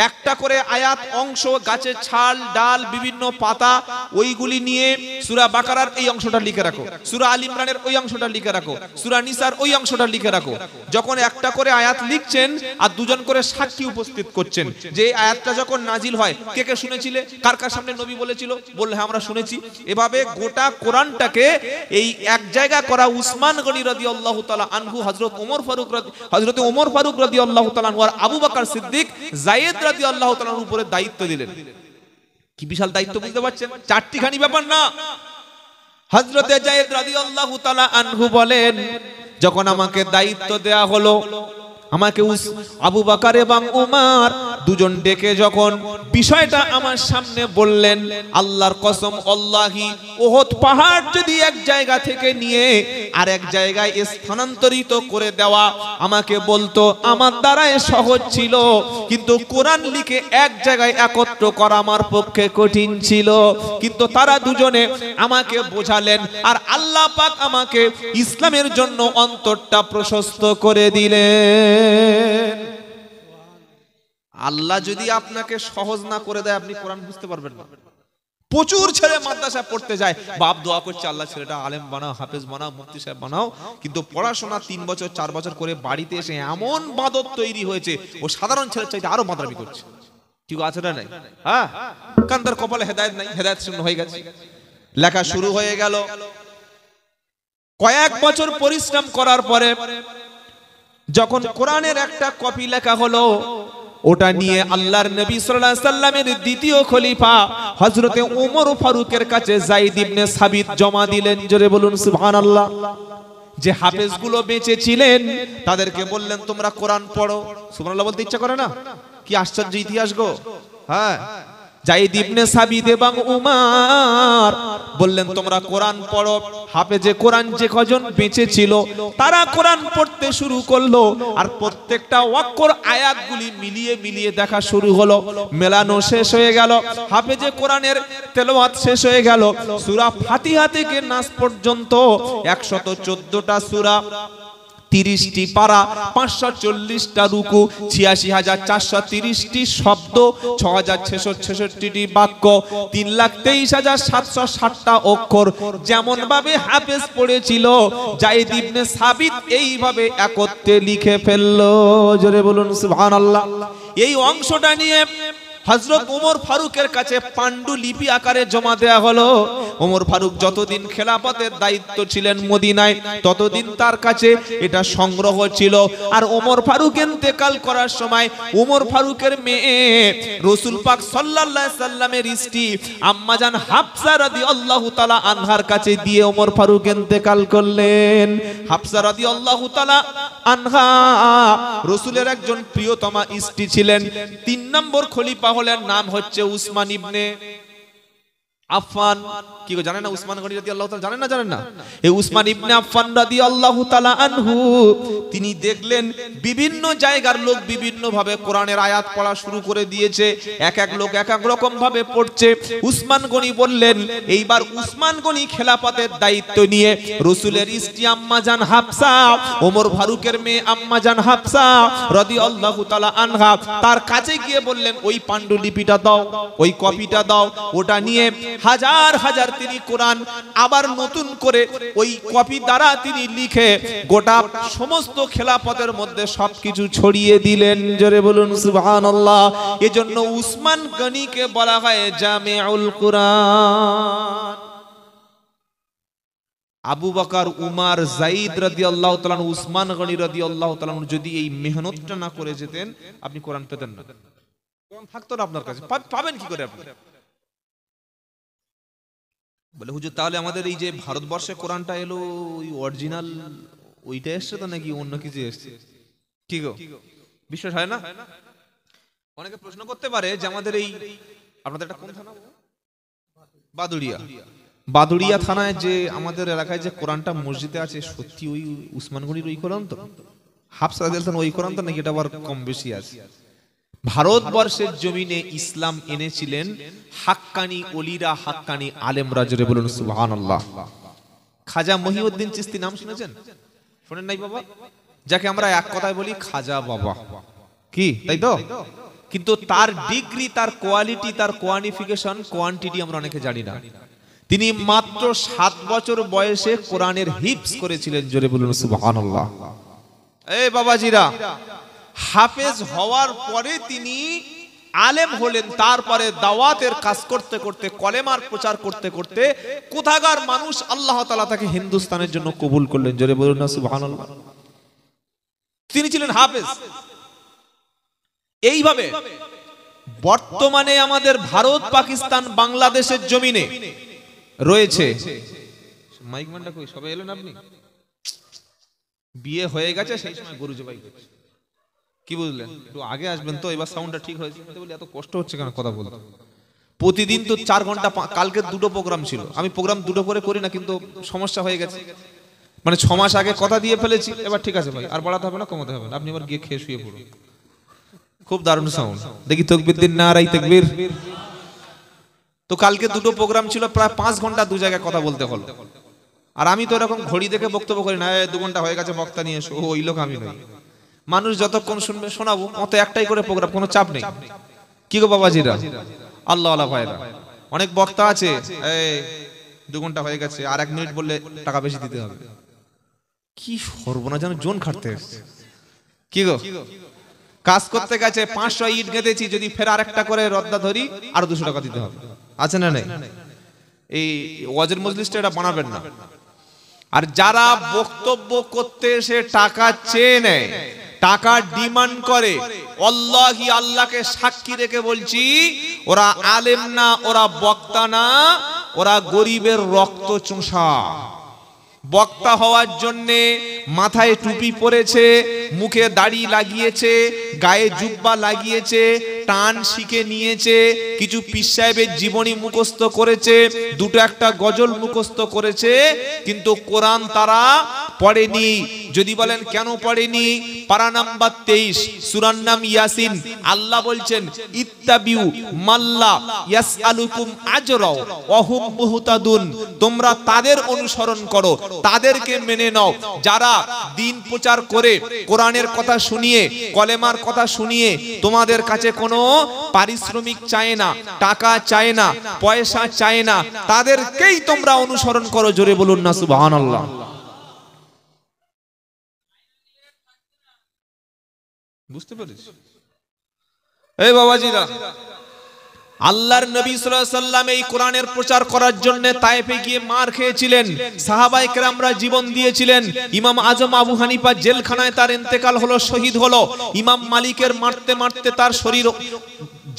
Speaker 1: একটা করে আয়াত অংশ, গাছের ছাল ডাল বিভিন্ন পাতা, ওইগুলি নিয়ে সূরা বাকারার এই অংশটা লিখে রাখো, সূরা আল ইমরানের ওই অংশটা লিখে রাখো, সূরা নিসার ওই অংশটা লিখে রাখো। যখন একটা করে আয়াত লিখছেন আর দুজন করে সাক্ষী উপস্থিত করছেন, যে আয়াতটা যখন নাজিল হয়, কে কে শুনেছিলে, কার কার সামনে নবী বলেছিল, বললে হ্যাঁ আমরা শুনেছি। এভাবে গোটা কোরআনটাকে এই এক জায়গায় করা উসমান গনি রাদিয়াল্লাহু তাআলা আনহু, হযরতে ওমর ফারুক রাদিয়াল্লাহু তাআলা আনহু আর আবু বকর সিদ্দিক যায়েদ রাদিয়াল্লাহু তাআলার উপরে দায়িত্ব দিলেন। কি বিশাল দায়িত্ব, বুঝতে পারছেন? চারটিখানি ব্যাপার না। হযরতে যায়েদ রাদিয়াল্লাহু তাআলা আনহু বলেন, যখন আমাকে দায়িত্ব দেয়া হলো, আমাকে আবু বকর এবং উমর দুজন ডেকে যখন বিষয়টা আমার সামনে বললেন, আল্লাহর কসম, আল্লাহি, ওহদ পাহাড় যদি এক জায়গা থেকে নিয়ে আর এক জায়গায় স্থানান্তরিত করে দেওয়া আমাকে বলতো, আমার দ্বারাই সহজ ছিল, কিন্তু কোরআন লিখে এক জায়গায় একত্র করা আমার পক্ষে কঠিন ছিল। কিন্তু তারা দুজনে আমাকে বোঝালেন, আর আল্লাহ পাক আমাকে ইসলামের জন্য অন্তরটা প্রশস্ত করে দিলেন। আল্লাহ যদি আপনাকে সহজ না করে দেয়, আপনি কোরআন বুঝতে পারবেন না। প্রচুর ছেলে মাদ্রাসা পড়তে যায়, বাপ দোয়া করছে, আল্লাহ ছেলেটা আলেম বানাও, হাফেজ বানাও, মুফতি সাহেব বানাও, কিন্তু পড়াশোনা 3 বছর 4 বছর করে বাড়িতে এসে এমন বাদত তৈরি হয়েছে, ও সাধারণ ছেলের চাইতে আরো মাদ্রামি করছে। কি আছে না নাই? হ্যাঁ, কারণ তার কপালে হেদায়েত নাই, হেদায়েত শূন্য হয়ে গেছে। লেখা শুরু হয়ে গেল। কয়েক বছর পরিশ্রম করার পরে যখন কোরআনের একটা কপি লেখা হলো, ওটা নিয়ে আল্লাহর নবী সাল্লাল্লাহু আলাইহি সাল্লামের দ্বিতীয় খলিফা হযরতে ওমর ফারুকের কাছে যায়েদ ইবনে সাবিত জমা দিলেন। জোরে বলুন সুবহানাল্লাহ। যে হাফেজগুলো বেঁচে ছিলেন তাদেরকে বললেন তোমরা কোরআন পড়ো। সুবহানাল্লাহ বলতে ইচ্ছা করে না? কি আশ্চর্য ইতিহাস গো। হ্যাঁ, যায়েদ ইবনে সাবিত এবং উমার বললেন তোমরা কোরআন পড়ো। হাফেজে কোরআন যে কজন বেঁচে ছিল তারা কোরআন পড়তে শুরু করলো, আর প্রত্যেকটা অক্ষর আয়াতগুলি মিলিয়ে মিলিয়ে দেখা শুরু হলো। মেলানো শেষ হয়ে গেল, হাফেজে কোরআনের তেলাওয়াত শেষ হয়ে গেল। সূরা ফাতিহা থেকে নাস পর্যন্ত 114টা সূরা, 30টি পারা, 540টা রুকু, 86,430টি শব্দ, 6,666টি বাক্য, 3,23,760টা অক্ষর যেমন ভাবে হাফেজ পড়েছিল যায়েদ ইবনে সাবিত এইভাবে একত্রে লিখে ফেললো। জোরে বলুন সুবহানাল্লাহ। এই অংশটা নিয়ে হযরত ওমর ফারুকের কাছে পাণ্ডুলিপি আকারে জমা দেয়া হলো। ওমর ফারুক যতদিন খেলাফতের দায়িত্ব ছিলেন মদিনায় ততদিন তার কাছে এটা সংগ্রহ ছিল। আর ওমর ফারুক ইন্তেকাল করার সময় ওমর ফারুকের মেয়ে রাসূল পাক সাল্লাল্লাহু আলাইহি সাল্লামের স্ত্রী আম্মা জান হাফসা রাদিয়াল্লাহু তাআলা আনহার কাছে দিয়ে ওমর ফারুক ইন্তেকাল করলেন। হাফসা রাদিয়াল্লাহু তাআলা আনহা রাসূলের একজন প্রিয়তমা স্ত্রী ছিলেন। 3 নম্বর খলিফা হলেন, নাম হচ্ছে উসমান ইবনে আফফান। কি জানেন না উসমান গনি রাদিয়াল্লাহু তাআলা? জানেন না? জানেন না? এই উসমান ইবনে আফফান রাদিয়াল্লাহু তাআলা আনহু তিনি দেখলেন বিভিন্ন জায়গার লোক বিভিন্ন ভাবে কোরআনের আয়াত পড়া শুরু করে দিয়েছে, এক এক লোক এক এক রকম ভাবে পড়ছে। উসমান গনি বললেন এইবার উসমান গনি খেলাফতের দায়িত্ব নিয়ে রাসূলের স্ত্রী আম্মা জান হাফসা, ওমর ফারুকের মেয়ে আম্মা জান হাফসা রাদিয়াল্লাহু তাআলা আনহা তার কাছে গিয়ে বললেন ওই পাণ্ডুলিপিটা দাও, ওই কপিটা দাও। ওটা নিয়ে হাজার হাজার তিনি কোরআন আবার নতুন করে ওই কপি দ্বারা তিনি লিখে গোটা সমস্ত খেলাফতের মধ্যে সবকিছু ছড়িয়ে দিলেন। জোরে বলুন সুবহানাল্লাহ। এজন্য উসমান গনিকে বলা হয় জামিউল কুরআন। আবু বকর, উমর, যায়েদ রাদিয়াল্লাহু তাআলা, উসমান গনি রাদিয়াল্লাহু তাআলা যদি এই মেহনতটা না করে যেতেন আপনি কোরআন পেতেন না। কোরআন থাকতো না আপনার কাছে। পাবেন কি করে আপনি? বলে হুজুর তাহলে আমাদের এই যে ভারতবর্ষে কোরআনটা এলো ওই অরিজিনাল ওইটা এসছে তো নাকি অন্য কিছু এসছে? কি গো বিশ্বাস হয় না? অনেকে প্রশ্ন করতে পারে যে আমাদের এই আপনাদের এটা কোন থানা? বাদুড়িয়া। বাদুড়িয়া থানায় যে আমাদের এলাকায় যে কোরআনটা মসজিদে আছে সত্যি ওই উসমান গনির ওই কোরআন তো? হাফসা রাদিয়াল্লাহু তাআলা ওই কোরআন তো নাকি এটা আবার কম বেশি আছে? ভারতবর্ষের জমিনে ইসলাম এনেছিলেন হাক্কানি ওলিরা, হাক্কানি আলেমরা। জোরে বলুন সুবহানাল্লাহ। খাজা মহিউদ্দিন চিশতি নাম শুনেছেন? শুনেন নাই বাবা? যাকে আমরা এক কথায় বলি খাজা বাবা। কি তাই তো? কিন্তু তার ডিগ্রি, তার কোয়ালিটি, তার কোয়ালিফিকেশন, কোয়ান্টিটি আমরা অনেকে জানি না। তিনি মাত্র 7 বছর বয়সে কোরআনের হিফজ করেছিলেন। জোরে বলুন সুবহানাল্লাহ। এই বাবাজিরা, হাফেজ হওয়ার পরে তিনি আলেম হলেন। তারপরে দাওয়াতের কাজ করতে করতে, কলেমার প্রচার করতে করতে কোথাকার মানুষ আল্লাহ তাআলা তাকে হিন্দুস্তানের জন্য কবুল করলেন। জোরে বলুন না সুবহানাল্লাহ। তিনি ছিলেন হাফেজ। এইভাবে বর্তমানে আমাদের ভারত, পাকিস্তান, বাংলাদেশের জমিনে রয়েছে। মাইক ম্যানটা কই? সবাই এলেন? আপনি বিয়ে হয়ে গেছে সেই সময় গরু জবাই করছে। কি বুঝলেন? একটু আগে আসবেন তো, এবার সাউন্ডটা ঠিক হয়েছে। বলি এত কষ্ট হচ্ছে কেন কথা বলতে? প্রতিদিন তো 4 ঘন্টা, কালকে 2টো প্রোগ্রাম ছিল। আমি প্রোগ্রাম 2টো করে করি না, কিন্তু সমস্যা হয়ে গেছে। মানে 6 মাস আগে কথা দিয়ে ফেলেছি। এবার ঠিক আছে ভাই, আর বাড়াতে হবে না, কমাতে হবে না। আপনি এবার গিয়ে খেয়ে শুয়ে পড়ুন। খুব দারুণ সাউন্ড। দেখি তাকবীর দিন, নারায়ে তাকবীর। তো কালকে 2টো প্রোগ্রাম ছিল, প্রায় 5 ঘন্টা 2 জায়গায় কথা বলতে হলো। আর আমি তো এরকম ঘড়ি দেখে বক্তব্য করি না, 2 ঘন্টা হয়ে গেছে বক্তা নিয়ে এসো, ওই লোক আমি নই। মানুষ যতক্ষণ শুনবে শোনাবো, অত একটাই করে প্রোগ্রাম, কোনো চাপ নেই। কি গো বাবাজিরা, আল্লাহ আল্লাহ ভাইরা, অনেক বক্তা আছে এই 2 ঘন্টা হয়ে গেছে, আর 1 মিনিট বললে টাকা বেশি দিতে হবে। কি সর্বনা, যেন জোন খাটতে এসেছে। কি গো, কাজ করতে গেছে 500 ইট গেঁথেছি, যদি ফের আরেকটা করে রদ্দা ধরি আর 200 টাকা দিতে হবে। আছে না নেই? এই ওয়াজের মজলিসটা এটা বানাবেন না। আর যারা বক্তব্য করতে এসে টাকা চেয়ে নেয়, টাকা ডিমান্ড করে, আল্লাহি আল্লাহকে সাক্ষী রেখে বলছি, ওরা আলেম না, ওরা বক্তা না, ওরা গরিবের রক্ত চোষা। বক্তা হওয়ার জন্যে মাথায় টুপি পরেছে, মুখে দাড়ি লাগিয়েছে, গায়ে জুব্বা লাগিয়েছে, টান শিখে নিয়েছে, কিছু পীর সাহেবের জীবনী মুখস্থ করেছে, দুটো একটা গজল মুখস্থ করেছে, কিন্তু কোরআন তারা পড়েনি। যদি বলেন কেন পড়েনি, পারা নাম্বার 23 সূরার নাম ইয়াসিন, আল্লাহ বলছেন ইত্তাবিউ মাল্লা ইয়াসআলুকুম আজরা ওয়া হুম মুহতাদুন, তোমরা তাদের অনুসরণ করো, তাদেরকে মেনে নাও যারা দ্বীন প্রচার করে, কোরআনের কথা শুনিয়ে, কলেমার কথা শুনিয়ে তোমাদের কাছে কোনো পারিশ্রমিক চায় না, টাকা চায় না, পয়সা চায় না, তাদেরকেই তোমরা অনুসরণ করো। জোরে বলুন না সুবহানাল্লাহ। বুঝতে পেরেছি? এই বাবাজিরা, আল্লাহর নবী সাল্লাল্লাহু আলাইহি সাল্লাম এই কোরআনের প্রচার করার জন্য তায়েফে গিয়ে মার খেয়েছিলেন, সাহাবায়ে কেরামরা জীবন দিয়েছিলেন। ইমাম আজম আবু হানিফা জেলখানায় তার ইন্তেকাল হলো, শহীদ হলো। ইমাম মালিকের মারতে মারতে তার শরীর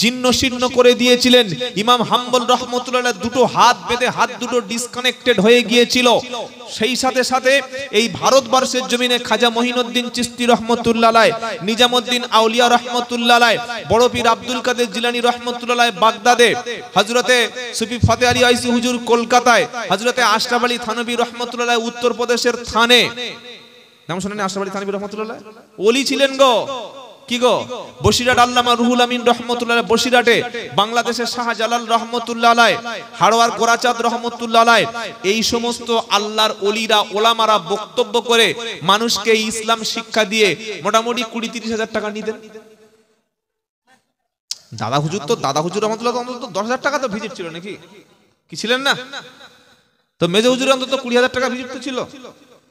Speaker 1: জীর্ণ শীর্ণ করে দিয়েছিলেন। ইমাম হাম্বল রহমতুল্লাহ দুটো হাত বেঁধে হাত দুটো ডিসকানেক্টেড হয়ে গিয়েছিল। সেই সাথে সাথে এই ভারতবর্ষের জমিনে খাজা মঈনুদ্দিন চিশতি রহমতুল্লাহ আলাইহি, নিজামউদ্দিন আউলিয়া রহমতুল্লাহ আলাইহি, বড় পীর আব্দুল কাদের জিলানী রহমতুল্লাহ আলাইহি বাগদাদে, হযরতে সুফি ফতেহ আলী আইসি হুজুর কলকাতায়, হযরতে আশরাফ আলী থানভী রহমতুল্লাহ আলাইহি উত্তরপ্রদেশের থানে। নাম শুনেন আশরাফ আলী থানভী রহমতুল্লাহ আলাইহি? ওলি ছিলেন গো। কি গো? বসিরহাট আল্লামা রুহুল আমিন রহমতুল্লাহ আলাইহি বসিরহাটে, বাংলাদেশের শাহজালাল রহমতুল্লাহ আলাইহি, হাড়োয়ার গোরাচাঁদ রহমতুল্লাহ আলাইহি, এই সমস্ত আল্লাহর ওলিরা ওলামারা বক্তব্য করে মানুষকে ইসলাম শিক্ষা দিয়ে মোটামুটি 20-30 হাজার টাকা নিতেন। দাদা হুজুর তো, দাদা হুজুর রহমতুল্লাহ অন্তত 10,000 টাকা তো ভিজিট ছিল নাকি? কি ছিলেন না? তো মেজো হুজুর অন্তত 20,000 টাকা ভিজিট তো ছিল।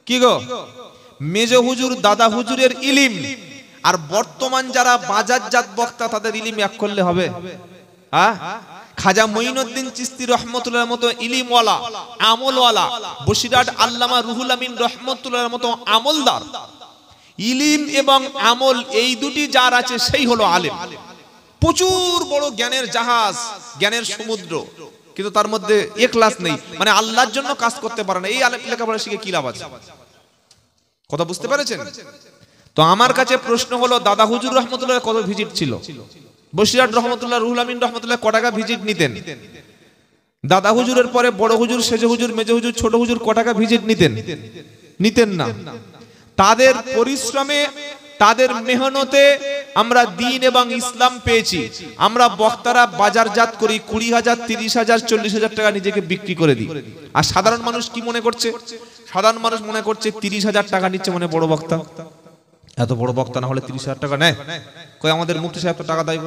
Speaker 1: কি গো? মেজো হুজুর দাদা হুজুরের ইলিম আর বর্তমান যারা বাজারজাত বক্তা তাদের ইলিম এক করলে হবে? খাজা মঈনুদ্দিন চিশতি রহমতুল্লাহর মতো ইলিমওয়ালা, আমলওয়ালা, বসিরহাট আল্লামা রুহুল আমিন রহমতুল্লাহর মতো আমলদার, ইলিম এবং আমল এই দুটি যার আছে সেই হলো আলেম। প্রচুর বড় জ্ঞানের জাহাজ, জ্ঞানের সমুদ্র, কিন্তু তার মধ্যে ইখলাস নেই, মানে আল্লাহর জন্য কাজ করতে পারে না। এই আলেম লেখাপড়া শিখে কি লাভ আছে? কথা বুঝতে পেরেছেন? তো আমার কাছে প্রশ্ন হলো, দাদা হুজুর রহমতুল্লাহ কত ভিজিট ছিল? বসিরহাট রহমতুল্লাহ রুহুল আমিন রহমতুল্লাহ ক টাকা ভিজিট নিতেন? দাদা হুজুরের পরে বড় হুজুর, সেজো হুজুর, মেজো হুজুর, ছোট হুজুর ক টাকা ভিজিট নিতেন? নিতেন না। তাদের পরিশ্রমে, তাদের মেহনতে আমরা দ্বীন এবং ইসলাম পেয়েছি। আমরা বক্তারা বাজারজাত করি, 20,000, 30,000, 40,000 টাকা নিজেকে বিক্রি করে দিই। আর সাধারণ মানুষ কি মনে করছে? সাধারণ মানুষ মনে করছে 30,000 টাকা নিচ্ছে মানে বড় বক্তা। এত বড় বক্তা না হলে 30,000 টাকা নেয়? কই আমাদের মুফতি সাহেব তো টাকা দেয়,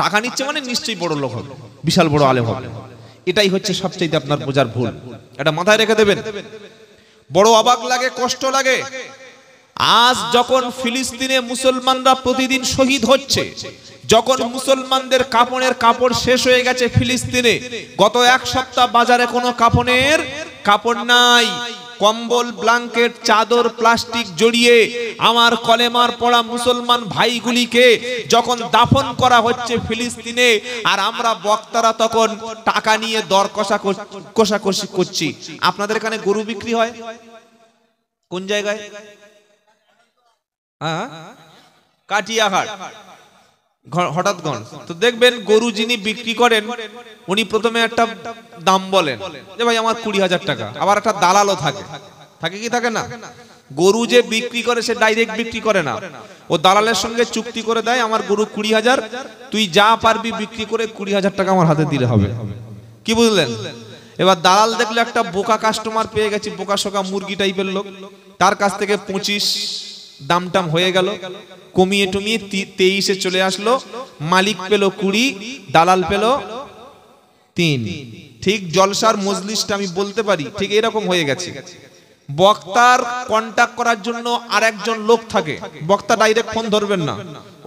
Speaker 1: টাকা নিচ্ছে মানে নিশ্চয়ই বড় লোক হবে, বিশাল বড় আলেম হবে। এটাই হচ্ছে সবচেয়ে আপনার বোঝার ভুল। এটা মাথায় রেখে দেবেন। বড় অবাক লাগে, কষ্ট লাগে। আজ যখন ফিলিস্তিনে মুসলমানরা প্রতিদিন শহীদ হচ্ছে, যখন মুসলমানদের কাপড়ের কাপড় শেষ হয়ে গেছে ফিলিস্তিনে, গত এক সপ্তাহ বাজারে কোনো কাপড়ের কাপড় নাই, কম্বল, ব্ল্যাঙ্কেট, চাদর, প্লাস্টিক জড়িয়ে আমার কলেমার পড়া মুসলমান ভাইগুলিকে যখন দাফন করা হচ্ছে ফিলিস্তিনে, আর আমরা বক্তারা তখন টাকা নিয়ে দর কষাকষি করছি। আপনাদের এখানে গরু বিক্রি হয় কোন জায়গায়? কাটিয়াহাট, হঠাৎগঞ্জ। তো দেখবেন গরু যিনি বিক্রি করেন উনি প্রথমে একটা দাম বলেন যে ভাই আমার 20,000 টাকা, আবার একটা দালালও থাকে, থাকে কি থাকে না? গরু যে বিক্রি করে সে ডাইরেক্ট বিক্রি করে না, ও দালালের সঙ্গে চুক্তি করে দেয় আমার গরু 20,000, তুই যা পারবি বিক্রি করে 20,000 টাকা আমার হাতে দিলে হবে। কি বুঝলেন? এবার দালাল দেখলো একটা বোকা কাস্টমার পেয়ে গেছি, বোকা শোকা মুরগি টাইপের লোক, তার কাছ থেকে 25 দামটাম হয়ে গেল, কমিয়ে টমিয়ে 23-এ চলে আসলো। মালিক পেল 20, দালাল পেল 3। ঠিক জলসার মজলিসটা আমি বলতে পারি ঠিক এরকম হয়ে গেছে। বক্তার কন্টাক্ট করার জন্য আরেকজন লোক থাকে, বক্তা ডাইরেক্ট ফোন ধরবেন না,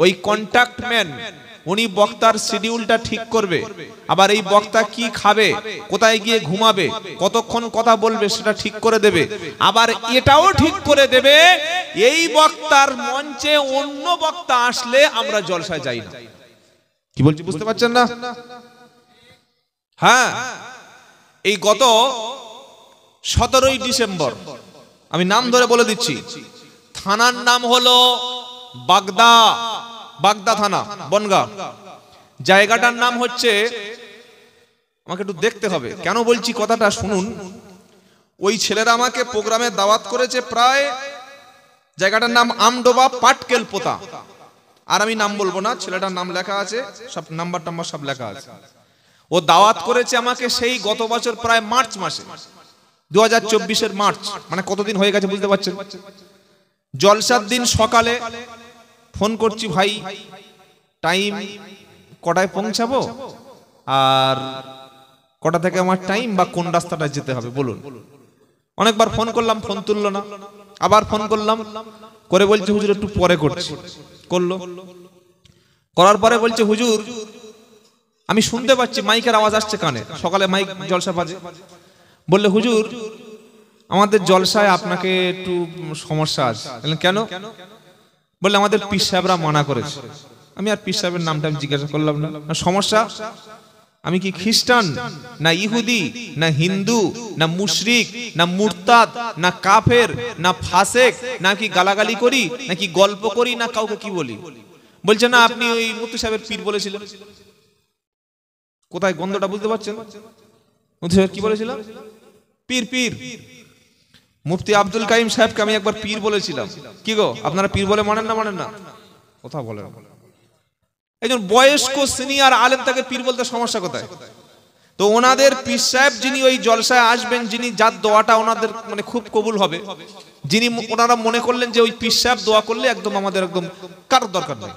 Speaker 1: ওই কন্টাক্ট ম্যান উনি বক্তার শিডিউলটা ঠিক করবে, আবার এই বক্তা কি খাবে, কোথায় গিয়ে ঘুমাবে, কতক্ষণ কথা বলবে সেটা ঠিক করে দেবে, আবার এটাও ঠিক করে দেবে এই বক্তার মঞ্চে অন্য বক্তা আসলে আমরা জলসায় যাই না। কি বলছি বুঝতে পারছেন না? হ্যাঁ, এই গত 17ই ডিসেম্বর, আমি নাম ধরে বলে দিচ্ছি, থানার নাম হলো বাগদা থানা, বনগাঁ। জায়গাটার নাম হচ্ছে, আমাকে একটু দেখতে হবে কেন বলছি কথাটা শুনুন। ওই ছেলেরা আমাকে প্রোগ্রামে দাওয়াত করেছে, প্রায় জায়গাটার নাম আমডোবা পাটকেল পোতা, আর আমি নাম বলবো না, ছেলেটার নাম লেখা আছে, সব নাম্বার টাম্বার সব লেখা আছে। ও দাওয়াত করেছে আমাকে সেই গত বছর প্রায় মার্চ মাসে, 2024-এর মার্চ, মানে কতদিন হয়ে গেছে বুঝতে পারছেন। জলসার দিন সকালে ফোন করছি, ভাই টাইম কটায় পৌঁছাবো আর কটা থেকে আমার টাইম, বা কোন রাস্তাটা যেতে হবে বলুন। অনেকবার ফোন করলাম, ফোন তুললো না, আবার ফোন করলাম, করে বলছে হুজুর একটু পরে করছি। করলো, করার পরে বলছে হুজুর আমি শুনতে পাচ্ছি মাইকের আওয়াজ আসছে কানে, সকালে মাইক জলসা বাজে। বললে হুজুর আমাদের জলসায় আপনাকে একটু সমস্যা আছে। কেন? বললে আমাদের পীর সাহেবরা মানা করেছে। আমি আর পীর সাহেবের নামটা জিজ্ঞাসা করলাম না। সমস্যা? আমি কি খ্রিস্টান, না ইহুদি, না হিন্দু, না মুশরিক, না মুরতাদ, না কাফের, না ফাসেক, নাকি গালাগালি করি, নাকি গল্প করি, না কাউকে কি বলি? বলছে না আপনি ওই মুফতি সাহেবের পীর বলেছিলেন। কোথায় গন্ধটা বুঝতে পারছেন? মুফতি সাহেব কি বলেছিল? পীর। মুফতি আব্দুল কাইম সাহেবকে আমি একবার পীর বলেছিলাম। কি গো আপনারা পীর বলে মানেন না? কথা বলেন। একজন বয়স্ক সিনিয়র আলেম তাকে পীর বলতে সমস্যা কোথায়? তো ওনাদের পীর সাহেব যিনি ওই জলসায় আসবেন, যিনি যার দোয়াটা ওনাদের মানে খুব কবুল হবে, যিনি ওনারা মনে করলেন যে ওই পীর সাহেব দোয়া করলে একদম আমাদের একদম কারোর দরকার নেই,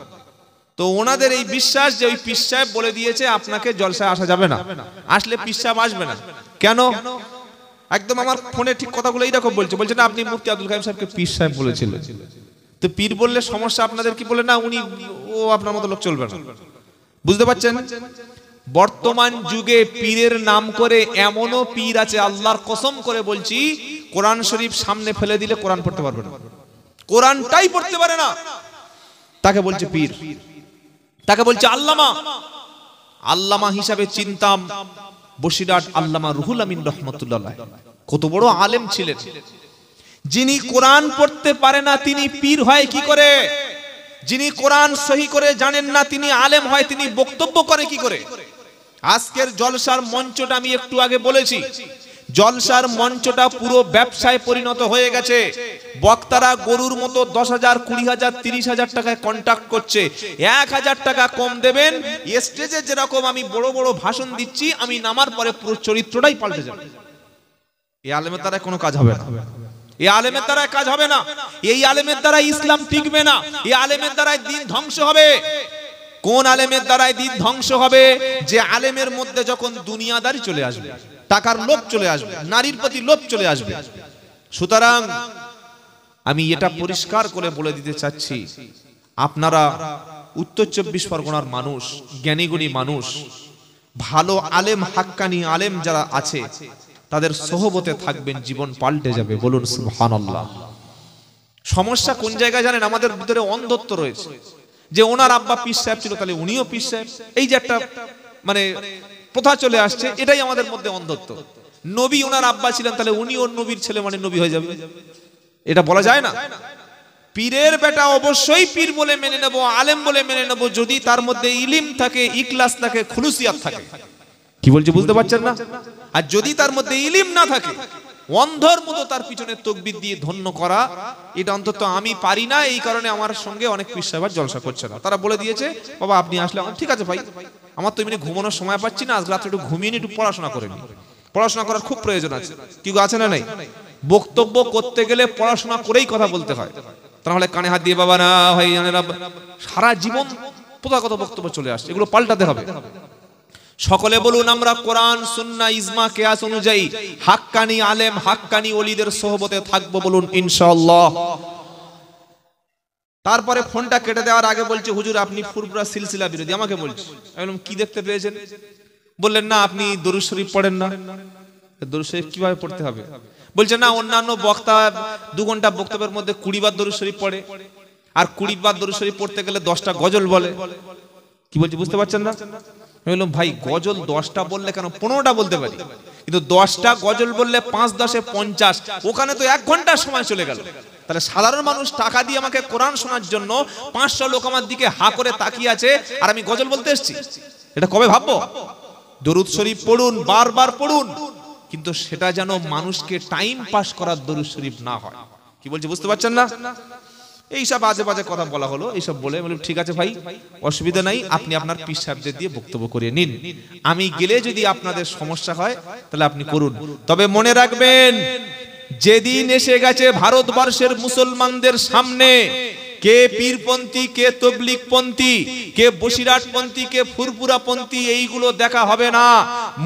Speaker 1: তো ওনাদের এই বিশ্বাস যে ওই পীর সাহেব বলে দিয়েছে আপনাকে জলসায় আসা যাবে না, আসলে পীর সাহেব আসবে না। কেন? একদম আমার ফোনে ঠিক কথাগুলো এইরকম বলছে না আপনি মুফতি আব্দুল কাইম সাহেবকে পীর সাহেব বলেছিলেন। তো পীর বললে সমস্যা আপনাদের কি? বলে না উনি ও আপনার মতো লোক চলবে না। বুঝতে পারছেন? বর্তমান যুগে পীরের নাম করে এমনও পীর আছে, আল্লাহর কসম করে বলছি, কোরআন শরীফ সামনে ফেলে দিলে কোরআন পড়তে পারবে না, কোরআনটাই পড়তে পারে না, তাকে বলছে পীর, তাকে বলছে আল্লামা। আল্লামা হিসাবে চিনতাম বসিরহাট আল্লামা রুহুল আমিন রহমতুল্লাহ, কত বড় আলেম ছিলেন। যিনি কোরআন পড়তে পারে না তিনি পীর হয় কি করে? যিনি কোরআন সহি করে জানেন না তিনি আলেম হয়, তিনি বক্তব্য করে কি করে? আজকের জলসার মঞ্চটা আমি একটু আগে বলেছি, জলসার মঞ্চটা পুরো ব্যবসায় পরিণত হয়ে গেছে। বক্তারা গরুর মতো 10,000, 20,000, 30,000 টাকায় কন্ট্রাক্ট করছে। 1,000 টাকা কম দেবেন, স্টেজে যেরকম আমি বড় বড় ভাষণ দিচ্ছি, আমি নামার পরে পুরো চরিত্রটাই পাল্টে যাবে। এই আলেমের দ্বারা কোনো কাজ হবে না, এই আলেমের দ্বারা কাজ হবে না, এই আলেমের দ্বারা ইসলাম টিকবে না, এই আলেমের দ্বারা দিন ধ্বংস হবে। কোন আলেমের দ্বারা দিন ধ্বংস হবে? যে আলেমের মধ্যে যখন দুনিয়াদারি চলে আসবে, টাকার লোভ চলে আসবে, নারীর প্রতি লোভ চলে আসবে। সুতরাং আমি এটা পরিষ্কার করে বলে দিতে চাচ্ছি, আপনারা উত্তর 24 পরগনার মানুষ, জ্ঞানীগুণী মানুষ, ভালো আলেম, হাক্কানি আলেম যারা আছে তাদের সোহবতে থাকবেন, জীবন পাল্টে যাবে। বলুন সুবহানাল্লাহ। সমস্যা কোন জায়গায় জানেন? আমাদের ভিতরে অন্ধত্ব রয়েছে, যে ওনার আব্বা পীর সাহেব ছিল তাহলে উনিও পীর সাহেব, এই যে একটা মানে প্রথা চলে আসছে, এটাই আমাদের মধ্যে অন্ধত্ব। নবী ওনার আব্বা ছিলেন তাহলে উনি ওর নবীর ছেলে মানে নবী হয়ে যাবে, এটা বলা যায় না। পীরের বেটা অবশ্যই পীর বলে মেনে নেব, আলেম বলে মেনে নেব, যদি তার মধ্যে ইলম থাকে, ইখলাস থাকে, খুলুসিয়াত থাকে। কি বলছে বুঝতে পারছেন না? আর যদি তার মধ্যে ইলম না থাকে, অন্ধর মতো তার পিছনে তাকবীর দিয়ে ধন্য করা, এটা অন্তত আমি পারি না। এই কারণে আমার সঙ্গে অনেক পীর সাহেব জলসা করছে না। তারা বলে দিয়েছে বাবা আপনি আসলে ঠিক আছে ভাই, আমার তো এমনি ঘুমানোর সময় পাচ্ছি না, আজ রাতে একটু ঘুমিয়ে নিয়ে একটু পড়াশোনা করে নি। পড়াশোনা করার খুব প্রয়োজন আছে, কি আছে না? নাই। বক্তব্য করতে গেলে পড়াশোনা করেই কথা বলতে হয়, তাহলে কানে হাত দিয়ে বাবা না ভাই সারা জীবন প্রথাগত বক্তব্য চলে আসছে, এগুলো পাল্টাতে হবে। সকলে বলুন আমরা কোরআন, সুন্নাহ, ইজমা, কিয়াস অনুযায়ী হাক্কানি আলেম, হাক্কানি ওলিদের সোহবতে থাকবো, বলুন ইনশাআল্লাহ। তারপরে ফোনটা কেটে দেওয়ার আগে বলছে হুজুর আপনি ফুরফুরা সিলসিলা বিরোধী। আমাকে বলছে, আমি বললাম কি দেখতে পেয়েছেন? বললেন না আপনি দরুদ শরীফ পড়েন না। দরুদ শরীফ কিভাবে পড়তে হবে? বলছে না, অন্যান্য বক্তা 2 ঘন্টা বক্তব্যের মধ্যে 20 বার দরুদ শরীফ পড়ে, আর 20 বার দরুদ শরীফ পড়তে গেলে 10টা গজল বলে। কি বলছি বুঝতে পারছেন না? আমি বললাম ভাই গজল 10টা বললে কেন, 15টা বলতে পারি, কিন্তু 10টা গজল বললে 5 10 50, ওখানে তো 1 ঘন্টার সময় চলে গেল। তাহলে সাধারণ মানুষ টাকা দিয়ে আমাকে কোরআন শোনার জন্য 500 লোক আমার দিকে হা করে তাকিয়ে আছে, আর আমি গজল বলতে এসেছি। এটা কবে ভাববো? দরুদ শরীফ পড়ুন, বারবার পড়ুন, কিন্তু সেটা যেন মানুষকে টাইম পাস করার দরুদ শরীফ না হয়। কি বলছি বুঝতে পারছেন না? এইসব আজে বাজে কথা বলা হলো, এইসব বলে বলি ঠিক আছে ভাই, অসুবিধা নাই, আপনি আপনার পীর সাহেবদের দিয়ে বক্তব্য করিয়ে নিন, আমি গেলে যদি আপনাদের সমস্যা হয় তাহলে আপনি করুন। তবে মনে রাখবেন, যেদিন এসে গেছে ভারতবর্ষের মুসলমানদের সামনে কে পীরপন্থী, কে তবলিগপন্থী, কে বসিরহাটপন্থী, কে ফুরফুরাপন্থী, এইগুলো দেখা হবে না।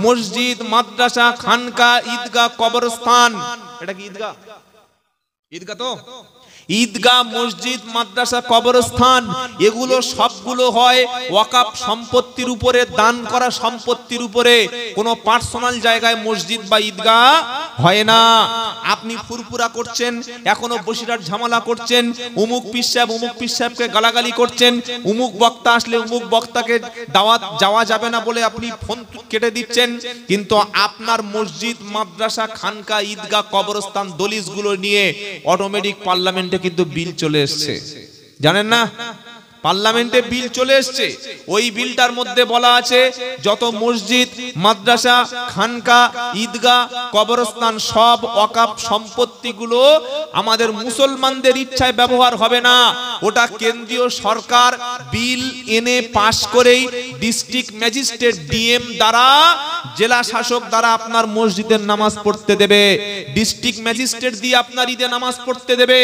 Speaker 1: মসজিদ, মাদ্রাসা, খানকা, ঈদগাহ, কবরস্থান, এটা কি ঈদগাহ? ঈদগাহ তো ঈদগাহ, মসজিদ, মাদ্রাসা, কবরস্থান, এগুলো সবগুলো হয় ওয়াকাফ সম্পত্তির উপরে, দান করা সম্পত্তির উপরে। কোনো পার্সোনাল জায়গায় মসজিদ বা ঈদগাহ হয় না। আপনি ফুরফুরা করছেন, এখনো বসিরহাট ঝামেলা করছেন, উমুক পীর সাহেবকে গালাগালি করছেন, উমুক বক্তা আসলে উমুক বক্তাকে দাওয়াত যাওয়া যাবে না বলে আপনি ফোন কেটে দিচ্ছেন, কিন্তু আপনার মসজিদ, মাদ্রাসা, খানকা, ঈদগাহ, কবরস্থান, দলিলগুলো নিয়ে অটোমেটিক পার্লামেন্টে কিন্তু বিল চলে এসেছে, জানেন না? পার্লামেন্টে বিল চলে এসেছে। ওই বিলটার মধ্যে বলা আছে যত মসজিদ, মাদ্রাসা, খানকা, ঈদগাহ, কবরস্থান সব ওয়াকাফ সম্পত্তিগুলো আমাদের মুসলমানদের ইচ্ছায় ব্যবহার হবে না। ওটা কেন্দ্রীয় সরকার বিল এনে পাশ করেই ডিস্ট্রিক্ট ম্যাজিস্ট্রেট, ডিএম দ্বারা, জেলা শাসক দ্বারা আপনার মসজিদের নামাজ পড়তে দেবে, ডিস্ট্রিক্ট ম্যাজিস্ট্রেট দিয়ে আপনার ঈদে নামাজ পড়তে দেবে।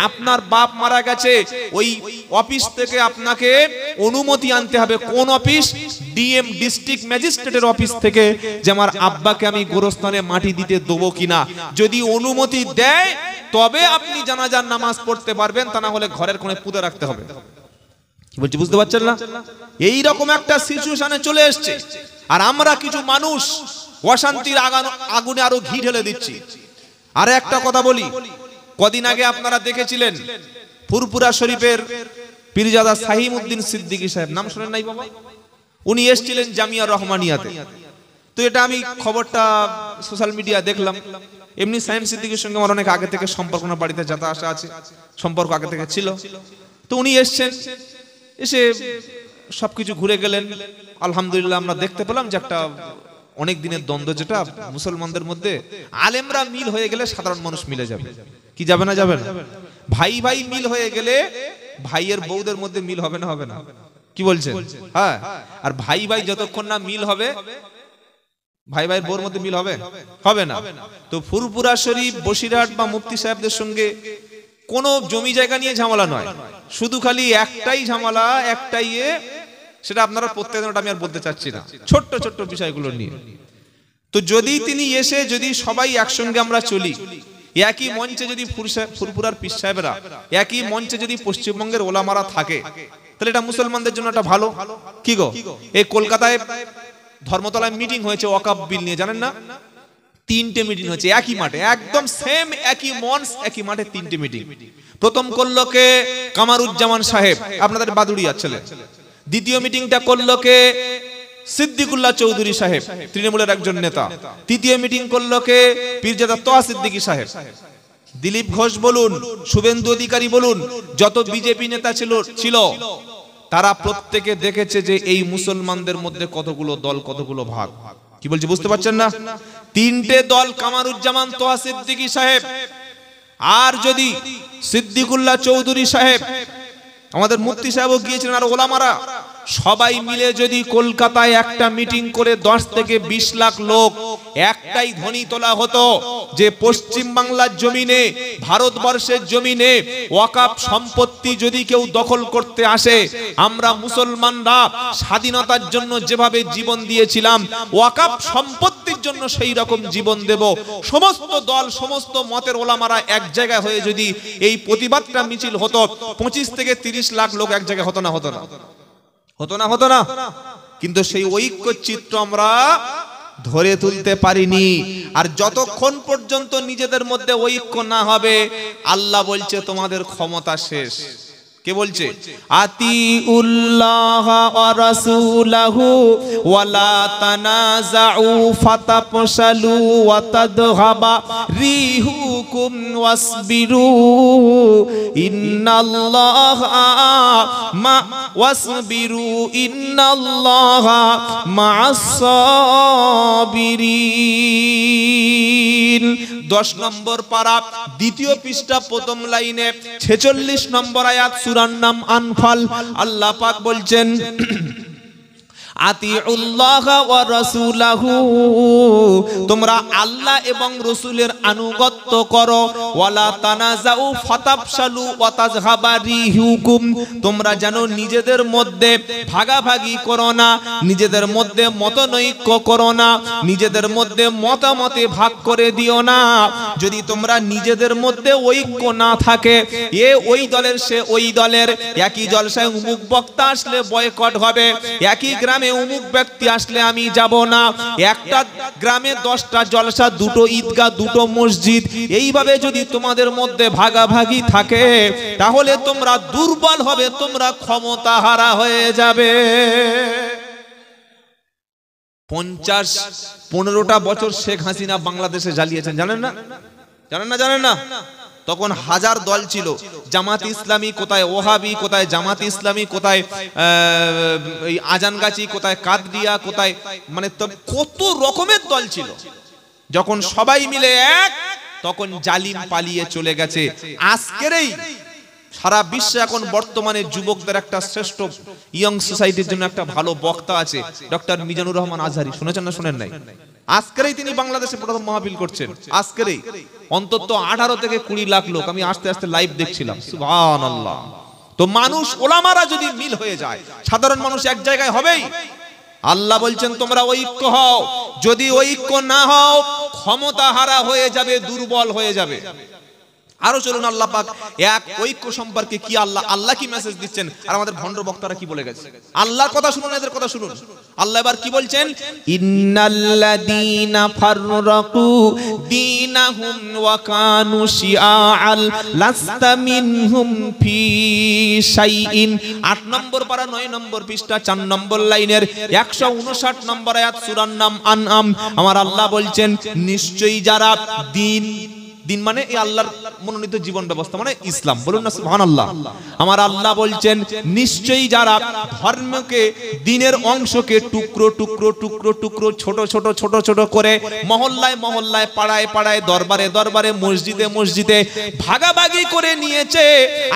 Speaker 1: আপনার বাপ মারা গেছে, ওই অফিস থেকে আপনাকে অনুমতি আনতে হবে। কোন অফিস? ডিএম, ডিস্ট্রিক্ট ম্যাজিস্ট্রেটের অফিস থেকে, যে আমার আব্বাকে আমি গোরস্থানে মাটি দিতে দেবো কিনা। যদি অনুমতি দেয় তবে আপনি জানাজার নামাজ পড়তে পারবেন, তা না হলে ঘরের কোণে পুঁতে রাখতে হবে। কি বলছি বুঝতে পারছেন না? এই রকম একটা সিচুয়েশনে চলে এসেছে, আর আমরা কিছু মানুষ অশান্তির আগুনে আরো ঘি ঢেলে দিচ্ছি। আর একটা কথা বলি, কদিন আগে আপনারা দেখেছিলেন ফুরফুরা শরীফের পীরজাদা সাহিমউদ্দিন সিদ্দিকী সাহেব, নাম শুনেন নাই বাবা? উনি এসেছিলেন জামিয়া রহমানিয়াতে। তো এটা আমি খবরটা সোশ্যাল মিডিয়া দেখলাম। এমনি সাইম সিদ্দিকীর সঙ্গে আমার অনেক আগে থেকে সম্পর্ক, না বাড়িতে যাতা আসা আছে, সম্পর্ক আগে থেকে ছিল। তো উনি এসেছেন, এসে সবকিছু ঘুরে গেলেন। আলহামদুলিল্লাহ আমরা দেখতে পেলাম যে একটা অনেক দিনের দ্বন্দ্ব, যেটা মুসলমানদের মধ্যে আলেমরা মিল হয়ে গেলে সাধারণ মানুষ মিলে যাবে। কি যাবে না? যাবে না। ভাই ভাই মিল হয়ে গেলে ভাইয়ের বউদের মধ্যে মিল হবে না? হবে না? কি বলছেন? হ্যাঁ। আর ভাই ভাই যতক্ষণ না মিল হবে, ভাই ভাইয়ের বউর মধ্যে মিল হবে? হবে না। তো ফুরফুরা শরীফ, বসিরহাট বা মুফতি সাহেবদের সঙ্গে কোনো জমি জায়গা নিয়ে ঝামেলা নয়, শুধু খালি একটাই ঝামেলা, একটাই সেটা আপনারা প্রত্যেকদিন, ওটা আমি আর বলতে চাচ্ছি না, ছোট্ট ছোট্ট বিষয়গুলো নিয়ে। তো যদি তিনি এসে, যদি সবাই একসঙ্গে আমরা চলি, একই মঞ্চে যদি ফুরফুরার পীর সাহেবরা, একই মঞ্চে যদি পশ্চিমবঙ্গের ওলামারা থাকে, তাহলে এটা মুসলমানদের জন্য একটা ভালো। কি গো, এই কলকাতায় ধর্মতলায় মিটিং হয়েছে ওয়াকাফ বিল নিয়ে, জানেন না? 3টে মিটিং হয়েছে একই মাঠে, একদম সেম একই মঞ্চ, একই মাঠে 3টে মিটিং। প্রথম করলো কে? কামারুজ্জামান সাহেব, আপনাদের বাদুড়িয়ার ছেলে। দ্বিতীয় মিটিংটা করলো কে? সিদ্দিকুল্লাহ চৌধুরী সাহেব, তৃণমূলের একজন নেতা। তৃতীয় মিটিং করলো কে? পীরজাদা তোহা সিদ্দিকী সাহেব। দিলীপ ঘোষ বলুন, শুভেন্দু অধিকারী বলুন, যত বিজেপি নেতা ছিল তারা প্রত্যেকে দেখেছে যে এই মুসলমানদের মধ্যে কতগুলো দল, কতগুলো ভাগ। কি বলছি বুঝতে পারছেন না? 3টে দল, কামারুজ্জামান, তোহা সিদ্দিকী সাহেব, আর যদি সিদ্দিকুল্লাহ চৌধুরী সাহেব, আমাদের মুফতি সাহেবও গিয়েছিলেন, আর ওলামারা সবাই মিলে যদি কলকাতায় একটা মিটিং করে 10 থেকে 20 লাখ লোক একটাই ধ্বনি তোলা হতো যে পশ্চিম বাংলার জমিনে, ভারতবর্ষের জমিনে ওয়াকাফ সম্পত্তি যদি কেউ দখল করতে আসে, আমরা মুসলমানরা স্বাধীনতার জন্য যেভাবে জীবন দিয়েছিলাম, ওয়াকাফ সম্পত্তির জন্য সেই রকম জীবন দেব। সমস্ত দল, সমস্ত মতের ওলামারা এক জায়গায় হয়ে যদি এই প্রতিবাদটা মিছিল হতো, 25 থেকে 30 লাখ লোক এক জায়গায় হতো না? হতো না? হতো না? হতো না? কিন্তু সেই ঐক্য চিত্র আমরা ধরে তুলতে পারিনি। আর যতক্ষণ পর্যন্ত নিজেদের মধ্যে ঐক্য না হবে, আল্লাহ বলছে তোমাদের ক্ষমতা শেষ। কে বলছে? আতিউল্লাহ ওয়া রাসূলাহু ওয়ালা তানাজাউ ফাতাফশালু ওয়া তাদহাবা রিহুকুম ওয়াসবিরু ইন্নাল্লাহা মা'আস সাবিরিন। 10 নম্বর পারা, দ্বিতীয় পৃষ্ঠা, প্রথম লাইনে 46 নম্বর আয়াত, সূরার নাম আনফাল। আল্লাহ পাক বলছেন আতিউল্লাহ ওয়া রাসূলাহু, তোমরা আল্লাহ এবং রাসূলের আনুগত্য করো। ওয়ালা তানাজাউ ফাতাফশালু ওয়া তাযহাবা রিহুকুম, তোমরা যেন নিজেদের মধ্যে ভাগাভাগি করো না, নিজেদের মধ্যে মতনৈক্য করো না, নিজেদের মধ্যে মতামতে ভাগ করে দিও না। যদি তোমরা নিজেদের মধ্যে ঐক্য না থাকে, এ ওই দলের সে ওই দলের, একই জলসায় অমুক বক্তা আসলে বয়কট হবে, একই গ্রামে অমুক ব্যক্তি আসলে আমি যাব না, একটা গ্রামে 10টা জলসা, 2টো ঈদগাহ, 2টো মসজিদ, এইভাবে যদি তোমাদের মধ্যে ভাগাভাগি থাকে তাহলে তোমরা দুর্বল হবে, তোমরা ক্ষমতা হারা হয়ে যাবে। 15টা বছর শেখ হাসিনা বাংলাদেশে জ্বালিয়েছেন, জানেন না? জানেন না? জানেন না? তখন হাজার দল ছিল, জামাত ইসলামী কোথায়, ওহাবি কোথায়, জামাত ইসলামী কোথায়, এই আজানগাছি কোথায়, কাদরিয়া কোথায়, মানে কত রকমের দল ছিল। যখন সবাই মিলে এক, তখন জালিম পালিয়ে চলে গেছে। আজকেরই সারা বিশ্বে এখন বর্তমানে যুবকদের একটা শ্রেষ্ঠ ইয়ং সোসাইটির জন্য একটা ভালো বক্তা আছে, ডক্টর মিজানুর রহমান আজহারি। শুনেছেন না শুনেন নাই? আজকেরই তিনি বাংলাদেশে প্রথম মাহফিল করছেন। আজকেরই অন্তত 18 থেকে 20 লাখ লোক, আমি আস্তে আস্তে লাইভ দেখছিলাম। সুবহানাল্লাহ। তো মানুষ, ওলামারা যদি মিল হয়ে যায়, সাধারণ মানুষ এক জায়গায় হবেই। আল্লাহ বলছেন তোমরা ঐক্য হও, যদি ঐক্য না হও ক্ষমতা হারা হয়ে যাবে, দুর্বল হয়ে যাবে। আরো চলুন আল্লাহ পাক এক ঐক্য সম্পর্কে কি আল্লাহ কি মেসেজ দিচ্ছেন, আর আমাদের ভণ্ড বক্তারা কি বলে গেছে। আল্লাহর কথা শুনুন, এদের কথা শুনুন। আল্লাহ এবার কি বলছেন? ইন্নাল্লাযীনা ফাররাকু দীনাহুম ওয়া কানু শিআআল লাস্তা মিনহুম ফি শাইইন। 8 নম্বর পারা 9 নম্বর পৃষ্ঠা 4 নম্বর লাইনের 159 নম্বর আয়াত, সূরার নাম আনআম। আমার আল্লাহ বলছেন নিশ্চয়ই যারা দিন মানে এই আল্লাহর মনোনীত জীবন ব্যবস্থা মানে ইসলাম, বলুন না সুবহানাল্লাহ। আমার আল্লাহ বলছেন নিশ্চয়ই যারা ধর্মকে, দিনের অংশকে টুকরো টুকরো টুকরো টুকরো ছোট ছোট ছোট ছোট করে মহল্লায় মহল্লায়, পাড়ায় পাড়ায়, দরবারে দরবারে, মসজিদে মসজিদে ভাগাভাগি করে নিয়েছে,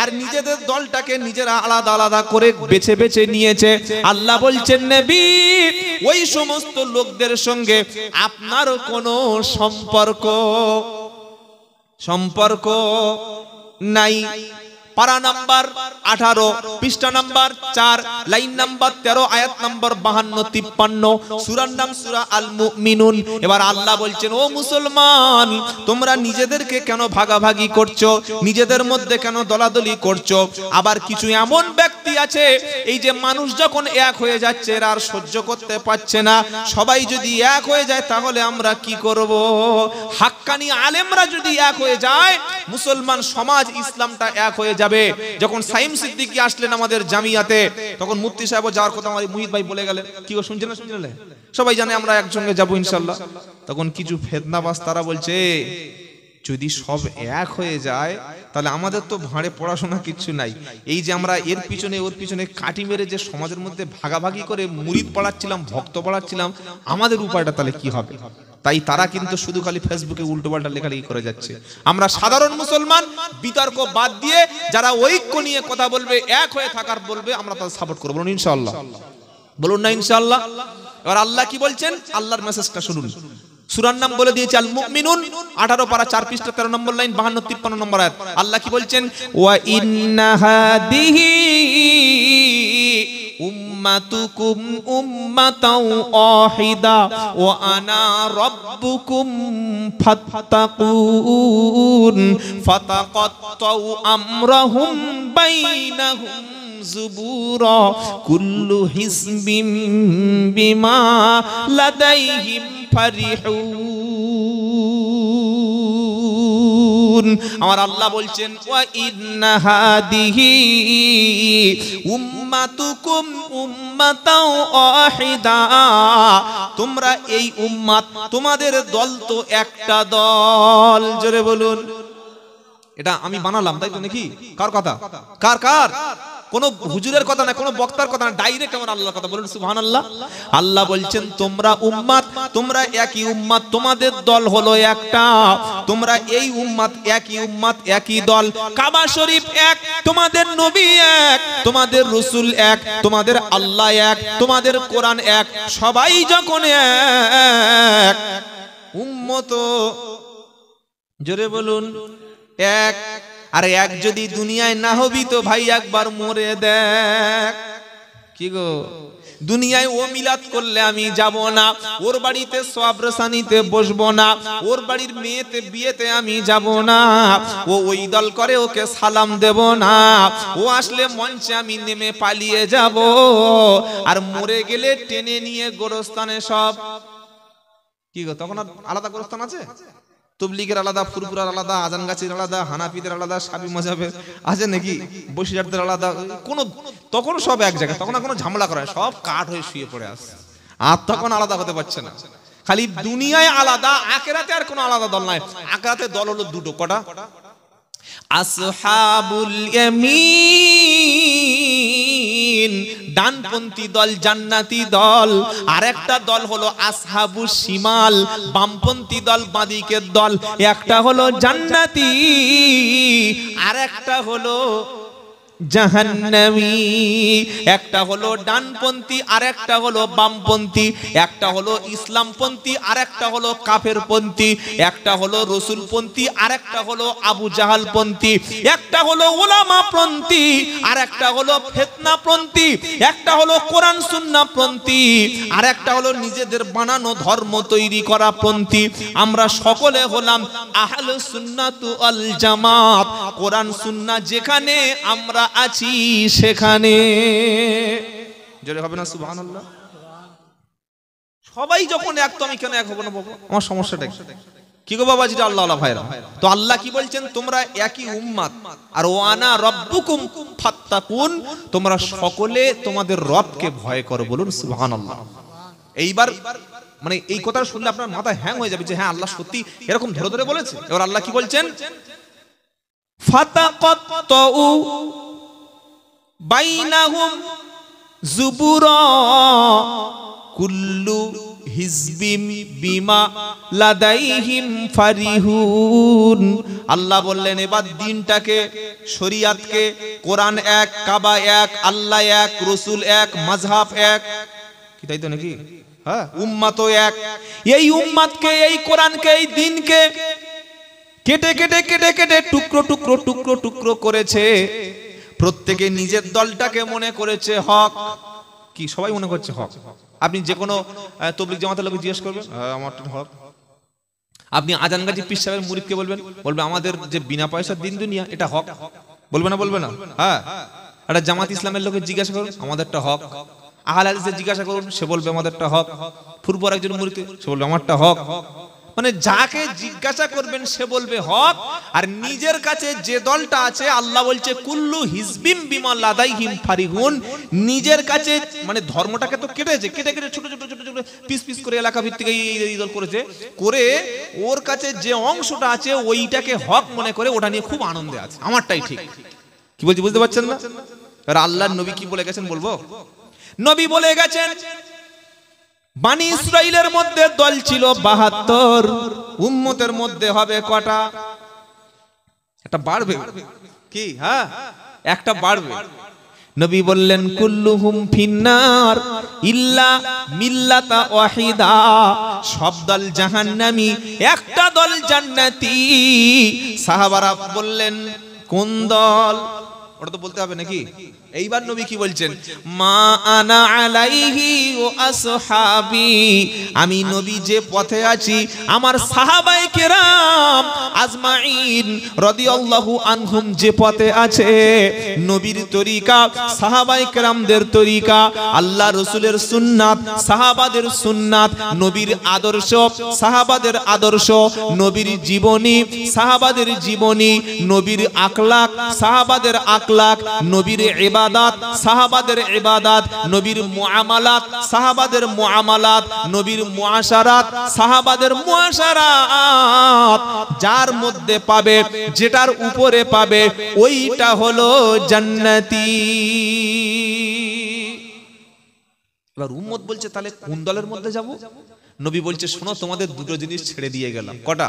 Speaker 1: আর নিজেদের দলটাকে নিজেরা আলাদা আলাদা করে বেছে বেছে নিয়েছে। আল্লাহ বলছেন নবী, ওই সমস্ত লোকদের সঙ্গে আপনার কোনো সম্পর্ক নাই। পারা নাম্বার 18, পৃষ্ঠা নাম্বার 4, লাইন নাম্বার 13, আয়াত নাম্বার 52-53, সূরার নাম সূরা আল মুমিনুন। এবার আল্লাহ বলছেন ও মুসলমান, তোমরা নিজেদেরকে কেন ভাগাভাগি করছো, নিজেদের মধ্যে কেন দলাদলি করছো? আবার কিছু এমন ব্যক্তি আছে, এই যে মানুষ যখন এক হয়ে যাচ্ছে এরা আর সহ্য করতে পারছে না, সবাই যদি এক হয়ে যায় তাহলে আমরা কি করব? হাক্কানি আলেমরা যদি এক হয়ে যায়, মুসলমান সমাজ, ইসলামটা এক হয়ে যাবে। যখন সাইম সিদ্দিকী আসলেন আমাদের জামিয়াতে, তখন মুফতি সাহেব যাওয়ার কথা আমার মুহিত ভাই বলে গেলেন। কি গো, শুনছেন না? শুনলেন? সবাই জানে আমরা একসঙ্গে যাব ইনশাআল্লাহ। তখন কিছু ফেতনাবাজ তারা বলছে যদি সব এক হয়ে যায় তাহলে আমাদের তো ভাঁড়ে পড়াশোনা কিচ্ছু নাই। এই যে আমরা এর পিছনে ওর পিছনে কাটি মেরে যে সমাজের মধ্যে ভাগাভাগি করে মুরিদ পড়াচ্ছিলাম, ভক্ত পড়াচ্ছিলাম, আমাদের উপায়টা তাহলে কি হবে? তাই তারা কিন্তু শুধু খালি ফেসবুকে উল্টোপাল্টা লেখালেখি করে যাচ্ছে। আমরা সাধারণ মুসলমান বিতর্ক বাদ দিয়ে যারা ঐক্য নিয়ে কথা বলবে, এক হয়ে থাকার বলবে, আমরা তাদের সাপোর্ট করব ইনশাআল্লাহ। বলুন না ইনশাআল্লাহ। এবার আল্লাহ কি বলছেন, আল্লাহর মেসেজটা শুনুন। সূরার নাম বলে দিয়েছে আল মুমিনুন, 18 পারা 4 পৃষ্ঠা 13 নম্বর লাইন, 52-53 নম্বর আয়াত। আল্লাহ কি বলছেন? ওয়া ইন্না হাদিহি উম্মাতুকুম উম্মাতাও ওয়াহিদা ওয়া আনা রাব্বুকুম ফাত্তাকুন ফাতাকাত্তাউ আমরাহুম বাইনাহুম যুবুরা কুল্লু হিজবিম বিমা লাদাইহিম ফারিহুন। আমার আল্লাহ বলছেন ওয়া ইন্না হাদিহি উম্মাতুকুম উম্মাতাও ওয়াহিদা, তোমরা এই উম্মাত, তোমাদের দল তো একটা দল। জোরে বলুন। এটা আমি বানালাম তাই তো নাকি? কার কথা? কার? কোন হুজুরের কথা না, কোন বক্তার কথা না, ডাইরেক্ট আমার আল্লাহর কথা। বলুন সুবহানাল্লাহ। আল্লাহ বলছেন তোমরা উম্মাত, তোমরা একই উম্মাত, তোমাদের দল হলো একটা, তোমরা এই উম্মাত, একই উম্মাত, একই দল। কাবা শরীফ এক, তোমাদের নবী এক, তোমাদের রাসূল এক, তোমাদের আল্লাহ এক, তোমাদের কোরআন এক, সবাই যখন এক উম্মত, জোরে বলুন এক। আর এক যদি দুনিয়ায় না হবি তো ভাই একবার মরে দেখ। কি গো, দুনিয়ায় ও মিলাদ করলে আমি যাব না, ওর বাড়িতে সওয়াবরসানিতে বসবো না, ওর বাড়ির মেয়েতে বিয়েতে আমি যাব না, ও ওই দল করে ওকে সালাম দেব না, ও আসলে মঞ্চে আমি নেমে পালিয়ে যাব, আর মরে গেলে টেনে নিয়ে গোরস্থানে সব। কি গো, তখন আর আলাদা গোরস্থান আছে? তবলিগের আলাদা, ফুরফুরার আলাদা, আজানগাছির আলাদা, হানাফিদের আলাদা, শাফি মাযহাবের আছে নাকি, বসিরহাটদের আলাদা, কোন তখন সব এক জায়গায়, তখন কোনো ঝামেলা করে, সব কাঠ হয়ে শুয়ে পড়ে আছে, আর তখন আলাদা হতে পারছে না। খালি দুনিয়ায় আলাদা, আখিরাতে আর কোনো আলাদা দল নাই। আখিরাতে দল হলো দুটো। কটা? আসহাবুল ইয়ামিন, ডানপন্থী দল, জান্নাতি দল। আর একটা দল হলো আসহাবুস শিমাল, বামপন্থী দল, বাঁদিকের দল। একটা হলো জান্নাতি, আর একটা হলো জাহান্নামী। একটা হলো ডানপন্থী, আর একটা হলো বামপন্থী। একটা হলো ইসলামপন্থী, আর একটা হলো কাফেরপন্থী। একটা হলো রসুলপন্থী, আর একটা হলো আবু জাহালপন্থী। একটা হলো উলামাপন্থী, আর একটা হলো ফিতনাপন্থী। একটা হলো কোরআন সুন্নাহপন্থী, আর একটা হলো নিজেদের বানানো ধর্ম তৈরি করা পন্থী। আমরা সকলে হলাম আহলুস সুন্নাত ওয়াল জামাত। কোরআন সুন্নাহ যেখানে আমরা আছি সেখানে। জোরে হবে না সুবহানাল্লাহ? সবাই যখন এক, তো আমি কেন এক হব না বাবা? আমার সমস্যাটা কি গো বাবা? যেটা আল্লাহ আল্লাহ ভাইরা, তো আল্লাহ কি বলছেন? তোমরা একই উম্মাত, আর ওয়ানা রব্বুকুম ফাত্তাকুন, তোমরা সকলে তোমাদের রবকে ভয় করো। বলুন সুবহানাল্লাহ। এইবার মানে এই কথা শুনলে আপনার মাথা হ্যাং হয়ে যাবে যে হ্যাঁ, আল্লাহ সত্যি এরকম ধরে ধরে বলেছে। এবার আল্লাহ কি বলছেন? ফাতাকাত্তু বাইনাহুম যুবুরা কুল্লু হিজবিম বিমা লাদাইহিম ফারিহুন। আল্লাহ বললেন এবার দিনটাকে, শরিয়াতকে, কোরআন এক, কাবা এক, আল্লাহ এক, রাসূল এক, মাযহাব এক, কি তাই তো নাকি? হ্যাঁ, উম্মাত এক। এই উম্মাতকে, এই কোরআনকে, এই দ্বীনকে কেটে কেটে কেটে কেটে টুকরো টুকরো টুকরো টুকরো করেছে। প্রত্যেকে নিজের দলটাকে মনে করেছে হক। কি সবাই মনে করছে হক? আপনি যে কোনো তাবলীগ জামাতের লোককে জিজ্ঞেস করবেন, আমারটা হক। আপনি আজানগাজী পীর সাহেবের মুরিদকে বলবেন, বলবে আমাদের যে বিনা পয়সার দিন দুনিয়া এটা হক। বলবে না? বলবে না? হ্যাঁ। একটা জামাত ইসলামের লোককে জিজ্ঞাসা করুন, আমাদেরটা হক। আহলে হাদিসে জিজ্ঞাসা করুন, সে বলবে আমাদেরটা হক। ফুরফুর একজন মুরিদ, সে বলবে আমারটা হক। মানে যাকে জিজ্ঞাসা করবেন সে বলবে হক। আর নিজের কাছে যে দলটা আছে, আল্লাহ বলছে কুল্লু হিজবিম বিমা লাদাইহিম ফারিহুন, নিজের কাছে মানে ধর্মটাকে তো কেটেছে, কেটে কেটে ছোট ছোট ছোট ছোট পিস পিস করে এলাকা ভিত্তিক এই দল করেছে, করে ওর কাছে যে অংশটা আছে ওইটাকে হক মনে করে ওটা নিয়ে খুব আনন্দে আছে, আমারটাই ঠিক। কি বলছি বুঝতে পারছেন না? আর আল্লাহর নবী কি বলে গেছেন বলবো? নবী বলে গেছেন বানি ইসরাইলের মধ্যে দল ছিল ৭২, উম্মতের মধ্যে হবে কটা? একটা বাড়বে। কি? হ্যাঁ, একটা বাড়বে। নবী বললেন কুল্লুহুম ফিন্নার ইল্লা মিল্লাতা ওয়াহিদা, সব দল জাহান্নামী, একটা দল জান্নাতি। সাহাবারা বললেন কোন দল? ওটা তো বলতে হবে নাকি? এইবার নবী কি বলছেন? মা আনা আলাইহি ওয়া আসহাবি, আমি নবী যে পথে আছি আমার সাহাবায়ে কেরাম আজমাইন রাদিয়াল্লাহু আনহুম যে পথে আছে, নবীর তরিকা, সাহাবায়ে কেরামদের তরিকা, আল্লাহ রাসূলের সুন্নাত, সাহাবাদের সুন্নাত, নবীর আদর্শ, সাহাবাদের আদর্শ, নবীর জীবনী, সাহাবাদের জীবনী, নবীর আখলাক, সাহাবাদের আখলাক, নবীর ইবাদত, সাহাবাদের ইবাদত, নবীর মুআমালাত, সাহাবাদের মুআমালাত, নবীর মুআশারাত, সাহাবাদের মুআশারাত, যার মধ্যে পাবে, যেটার উপরে পাবে, ওইটা হলো জান্নাতি। এবার উম্মত বলছে তাহলে কোন দলের মধ্যে যাব? নবী বলছে শোনো, তোমাদের দুটো জিনিস ছেড়ে দিয়ে গেলাম। কটা?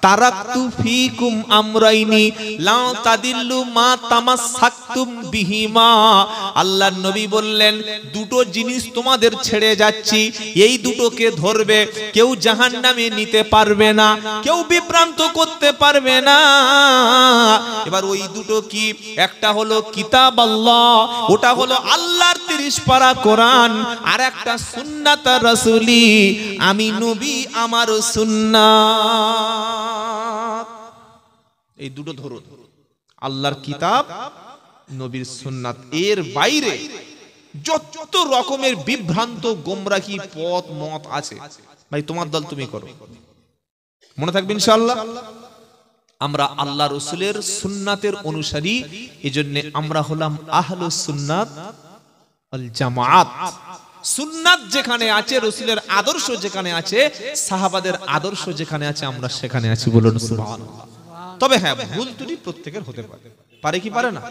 Speaker 1: তারাকতু ফিকুম আমরাইনি লা তাদিল্লু মা তামাসসাকতুম বিহিমা। আল্লাহর নবী বললেন দুটো জিনিস তোমাদের ছেড়ে যাচ্ছি, এই দুটোকে ধরবে, কেউ জাহান্নামে নিতে পারবে না, কেউ বিভ্রান্ত করতে পারবে না। এবার ওই দুটো কি? একটা হলো কিতাব আল্লাহ, ওটা হলো আল্লাহর 30 পারা কোরআন, আর একটা সুন্নাত রাসূলি, আমি নবী আমার সুন্নাত। এই দুটো ধরুন, আল্লাহর কিতাব, নবীর সুন্নাত। এর বাইরে যত রকমের বিভ্রান্ত গোমরাহি পথ মত আছে, ভাই তোমার দল তুমি করো, মনে থাকবে ইনশাআল্লাহ। আমরা আল্লাহ রাসূলের সুন্নাতের অনুসারী, এজন্য আমরা হলাম আহলুস সুন্নাত ওয়াল জামাআত। সুন্নাত যেখানে আছে, রাসূলের আদর্শ যেখানে আছে, সাহাবাদের আদর্শ যেখানে আছে, আমরা সেখানে আছি, বলুন সুবহানাল্লাহ। তবে হ্যাঁ, ভুল ত্রুটি প্রত্যেকের হতে পারে, পারে কি পারে না?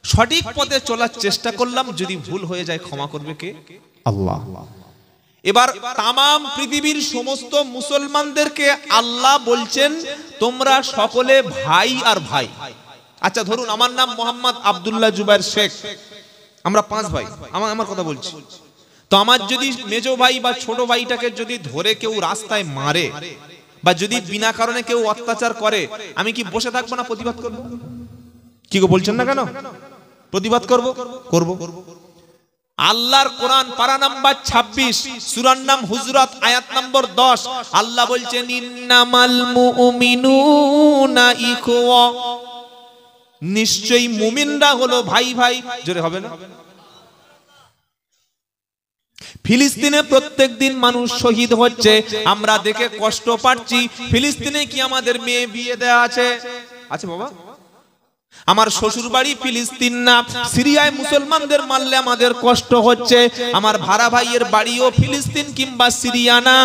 Speaker 1: সঠিক পথে চলার চেষ্টা করলাম, যদি ভুল হয়ে যায় ক্ষমা করবে কে? আল্লাহ। এবার তামাম পৃথিবীর সমস্ত মুসলমানদেরকে আল্লাহ বলছেন তোমরা সকলে ভাই আর ভাই। আচ্ছা ধরুন আমার নাম মোহাম্মদ আব্দুল্লাহ জুবায়ের শেখ, আমরা 5 ভাই, আমার কথা বলছি। তো আমার যদি মেজো ভাই বা ছোট ভাইটাকে যদি ধরে কেউ রাস্তায় মারে, বা যদি বিনা কারণে কেউ অত্যাচার করে, আমি কি বসে থাকবো না প্রতিবাদ করব? কি গো বলছেন না কেন? প্রতিবাদ করব, করব। আল্লাহর কোরআন পারা নাম্বার 26, সূরার নাম হুজরাত, আয়াত নম্বর 10, আল্লাহ বলছেন ইন্নামাল মুমিনুনা ইখওয়া, নিশ্চয়ই মুমিনরা হলো ভাই ভাই। জোরে হবে না? ফিলিস্তিনে প্রত্যেকদিন মানুষ শহীদ হচ্ছে, আমরা দেখে কষ্ট পাচ্ছি। ফিলিস্তিনে কি আমাদের মেয়ে বিয়ে দেয়া আছে? আছে বাবা? আমার শ্বশুর বাড়ি ফিলিস্তিন না, সিরিয়ায় মুসলমানদের মারলে আমাদের কষ্ট হচ্ছে। আমার ভাড়া ভাইয়ের বাড়িও ফিলিস্তিন কিংবা সিরিয়া না,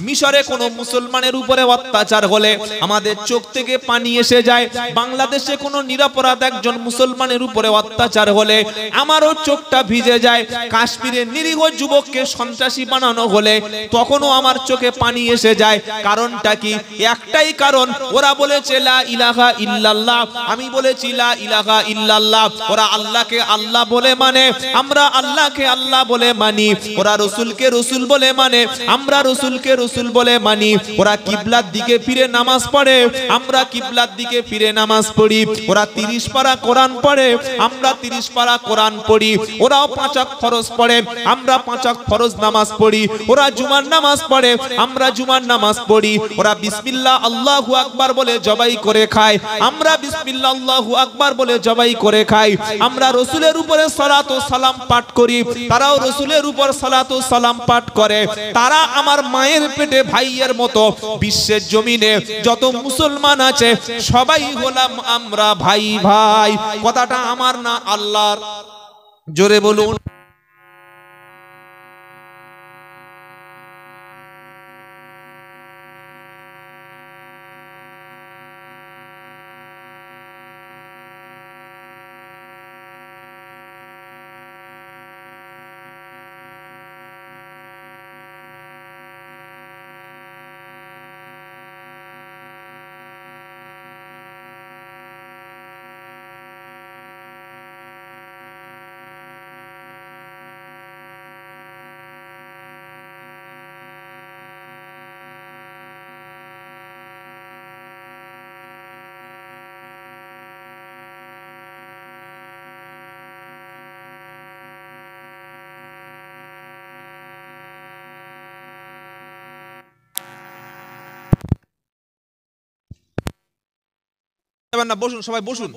Speaker 1: মিশরে কোনো মুসলমানের উপরে অত্যাচার হলে আমাদের চোখ থেকে পানি এসে যায়। বাংলাদেশে কোনো নিরপরাধ একজন মুসলমানের উপরে অত্যাচার হলে আমারও চোখটা ভিজে যায়। কাশ্মীরে নিরীহ যুবককে সন্ত্রাসী বানানো হলে তখনও আমার চোখে পানি এসে যায়। কারণটা কি? একটাই কারণ, ওরা বলেছে লা ইলাহা ইল্লাল্লাহ, আমি বলেছি লা ইলাহা ইল্লাল্লাহ। ওরা আল্লাহকে আল্লাহ বলে মানে, আমরা আল্লাহকে আল্লাহ বলে মানি। ওরা রাসূলকে রাসূল বলে মানে, আমরা রাসূলকে রাসূল বলে মানি। ওরা কিবলার দিকে ফিরে নামাজ পড়ে, আমরা কিবলার দিকে ফিরে নামাজ পড়ি। ওরা 30 পারা কোরআন পড়ে, আমরা 30 পারা কোরআন পড়ি। ওরাও 5 ওয়াক্ত ফরজ পড়ে, আমরা 5 ওয়াক্ত ফরজ নামাজ পড়ি। ওরা জুমার নামাজ পড়ে, আমরা জুমার নামাজ পড়ি। ওরা বিসমিল্লাহ আল্লাহু আকবার বলে জবাই করে খায়, আমরা বিসমিল্লাহ আল্লাহু আকবার বলে জবাই করে খাই। আমরা রাসূলের উপরে সালাত ও সালাম পাঠ করি, তারাও রাসূলের উপর সালাত ও সালাম পাঠ করে। তারা আমার মায়ের পেটে ভাইয়ের মতো। বিশ্বের জমিনে যত মুসলমান আছে সবাই হলাম আমরা ভাই ভাই। কথাটা আমার না আল্লাহর। জোরে বলুন। যাবেন না, বসুন সবাই বসুন।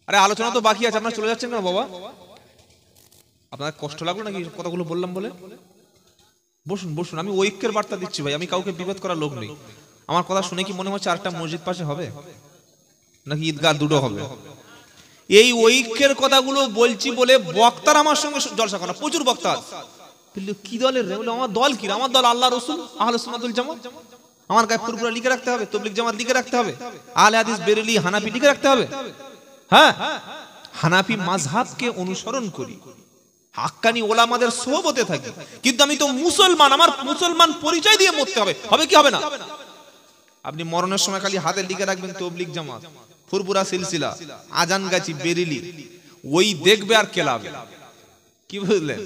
Speaker 1: আরে আলোচনা তো বাকি আছে, আপনারা চলে যাচ্ছেন কেন বাবা? আপনার কষ্ট লাগলো নাকি কথাগুলো বললাম বলে? বসুন বসুন, আমি ঐক্যের বার্তা দিচ্ছি ভাই, আমি কাউকে বিভেদ করার লোক নেই। আমার কথা শুনে কি মনে হচ্ছে আরেকটা মসজিদ পাশে হবে নাকি ঈদগাহ দুটো হবে? এই ঐক্যের কথাগুলো বলছি বলে বক্তার আমার সঙ্গে জলসা করা, প্রচুর বক্তা আছে। কি দলের রে? বলে আমার দল কি? আমার দল আল্লাহ রসুল আহলে সুন্নাতুল জামাত। আমার গায়ে ফুরফুরা লিখে রাখতে হবে, তাবলীগ জামাত লিখে রাখতে হবে, আহলে হাদিস বেরেলি হানাফি লিখে রাখতে হবে? হ্যাঁ, হানাফি মাযহাবকে অনুসরণ করি, হাক্কানি ওলামাদের সোহবতে থাকি, কিন্তু আমি তো মুসলমান, আমার মুসলমান পরিচয় দিয়ে মরতে হবে। হবে কি হবে না? আপনি মরণের সময় খালি হাতে লিখে রাখবেন তাবলীগ জামাত, ফুরফুরা সিলসিলা, আজানগাছি বেরেলি, ওই দেখবে আর কেলাবে। কি বুঝলেন?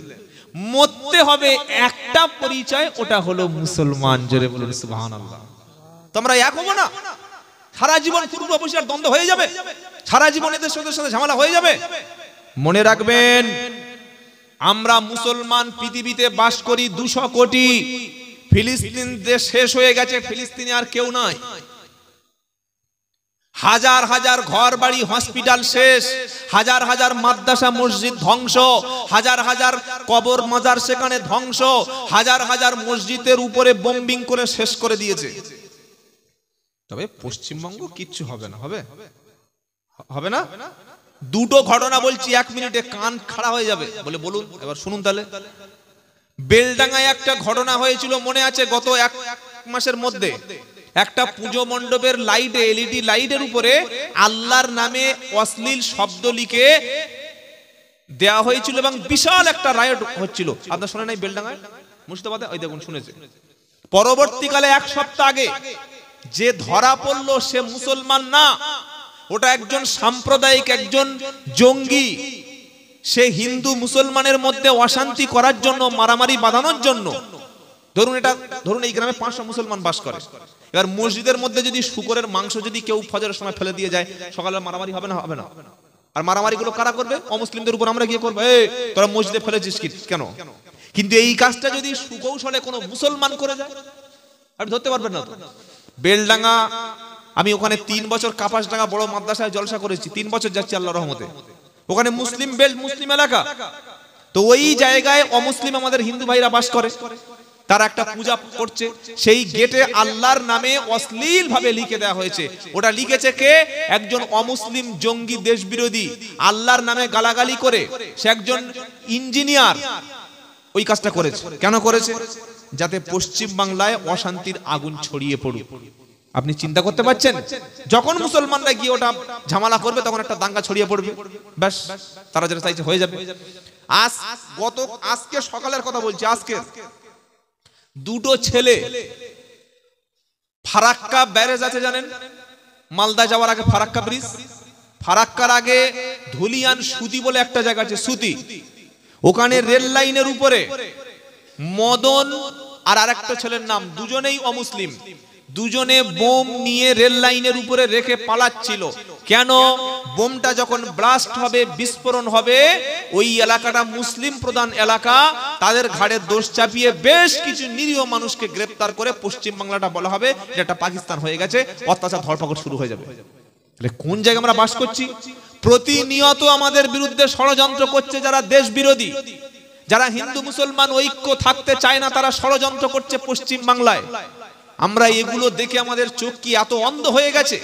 Speaker 1: মরতে হবে একটা পরিচয়, ওটা হলো মুসলমান। জোরে বলুন সুবহানাল্লাহ। তোমরা এক হবো না? সারা জীবন পূর্ব পশ্চিমের দ্বন্দ্ব হয়ে যাবে, সারা জীবন এদের সাথে ঝামেলা হয়ে যাবে। মনে রাখবেন, আমরা মুসলমান পৃথিবীতে বাস করি 200 কোটি। ফিলিস্তিন দেশ শেষ হয়ে গেছে, ফিলিস্তিনে আর কেউ নাই। হাজার হাজার ঘর বাড়ি হসপিটাল শেষ, হাজার হাজার মাদ্রাসা মসজিদ ধ্বংস, হাজার হাজার কবর মাজার সেখানে ধ্বংস, হাজার হাজার মসজিদের উপরে বোম্বিং করে শেষ করে দিয়েছে। তবে পশ্চিমবঙ্গ কিচ্ছু হবে না। হবে? হবে না? দুটো ঘটনা বলছি, 1 মিনিটে কান খাড়া হয়ে যাবে। বলে বলুন, এবার শুনুন তাহলে। বেলডাঙ্গায় একটা ঘটনা হয়েছিল, মনে আছে? গত 1 মাসের মধ্যে একটা পুজো মণ্ডপের লাইটে, এলইডি লাইটের উপরে আল্লাহর নামে অশ্লীল শব্দ লিখে দেওয়া হয়েছিল এবং বিশাল একটা রায়ট হচ্ছিল। আপনারা শুনে নাই? বেলডাঙ্গায়, মুর্শিদাবাদে, ওই দেখুন শুনেছে। পরবর্তীকালে 1 সপ্তাহ আগে যে ধরা পড়লো সে মুসলমান না, ওটা একজন সাম্প্রদায়িক, একজন জঙ্গি। সে হিন্দু মুসলমানের মধ্যে অশান্তি করার জন্য, মারামারি বাঁধানোর জন্য। ধরুন এই গ্রামে 500 মুসলমান বাস করে। এবার মসজিদের মধ্যে যদি শুকরের মাংস যদি কেউ ফজরের সময় ফেলে দিয়ে যায়, সকালে মারামারি হবে না? হবে না? আর মারামারি গুলো কারা করবে? অমুসলিমদের উপর আমরা গিয়ে করবো, এই তোরা মসজিদে ফেলেছিস কেন? কিন্তু এই কাজটা যদি সুকৌশলে কোনো মুসলমান করে যায়, আপনি ধরতে পারবেন না তো। বেলডাঙ্গা, আমি ওখানে 3 বছর কাপাসডাঙ্গা বড় মাদ্রাসায় জলসা করেছি, 3 বছর যাচ্ছি আল্লাহর রহমতে। ওখানে মুসলিম বেল্ট, মুসলিম এলাকা। তো ওই জায়গায় অমুসলিম আমাদের হিন্দু ভাইরা বাস করে, তারা একটা পূজা করছে। সেই গেটে আল্লাহর নামে অশ্লীল ভাবে লিখে দেওয়া হয়েছে। ওটা লিখেছে কে? একজন অমুসলিম জঙ্গি, দেশ বিরোধী, আল্লাহর নামে গালাগালি করে। সে একজন ইঞ্জিনিয়ার, ওই কাজটা করেছে। কেন করেছে? যাতে পশ্চিম বাংলায় অশান্তির আগুন ছড়িয়ে পড়ুক। আপনি চিন্তা করতে পারছেন? যখন মুসলমানরা গিয়ে ওটা ঝামেলা করবে, তখন একটা দাঙ্গা ছড়িয়ে পড়বে, ব্যাস তারা যেটা চাইছে হয়ে যাবে। আজকে সকালের কথা বলছি, আজকে 2টো ছেলে ফারাক্কা ব্যারেজ আছে জানেন? মালদা যাওয়ার আগে ফারাক্কা ব্রিজ, ফারাক্কার আগে ধুলিয়ান সুতি বলে একটা জায়গা আছে, সুতি। ওখানে রেল লাইনের উপরে মদন আর আরেকটা ছেলের নাম, দুজনেই অমুসলিম, দুজনে বোম নিয়ে রেল লাইনের উপরে রেখে পালাচ্ছিল। কেন? বোমটা যখন ব্লাস্ট হবে, বিস্ফোরণ হবে, ওই এলাকাটা মুসলিম প্রধান এলাকা, তাদের ঘাড়ে দোষ চাপিয়ে বেশ কিছু নিরীহ মানুষকে গ্রেফতার করে পশ্চিম বাংলাটা বলা হবে যে এটা পাকিস্তান হয়ে গেছে, অত্যাচার ধরপাকড় শুরু হয়ে যাবে। কোন জায়গায় আমরা বাস করছি? প্রতিনিয়ত আমাদের বিরুদ্ধে ষড়যন্ত্র করছে যারা দেশ বিরোধী, যারা হিন্দু মুসলমান ঐক্য থাকতে চায় না, তারা ষড়যন্ত্র করছে পশ্চিম বাংলায়। আমরা এগুলো দেখে আমাদের চোখ কি এত অন্ধ হয়ে গেছে?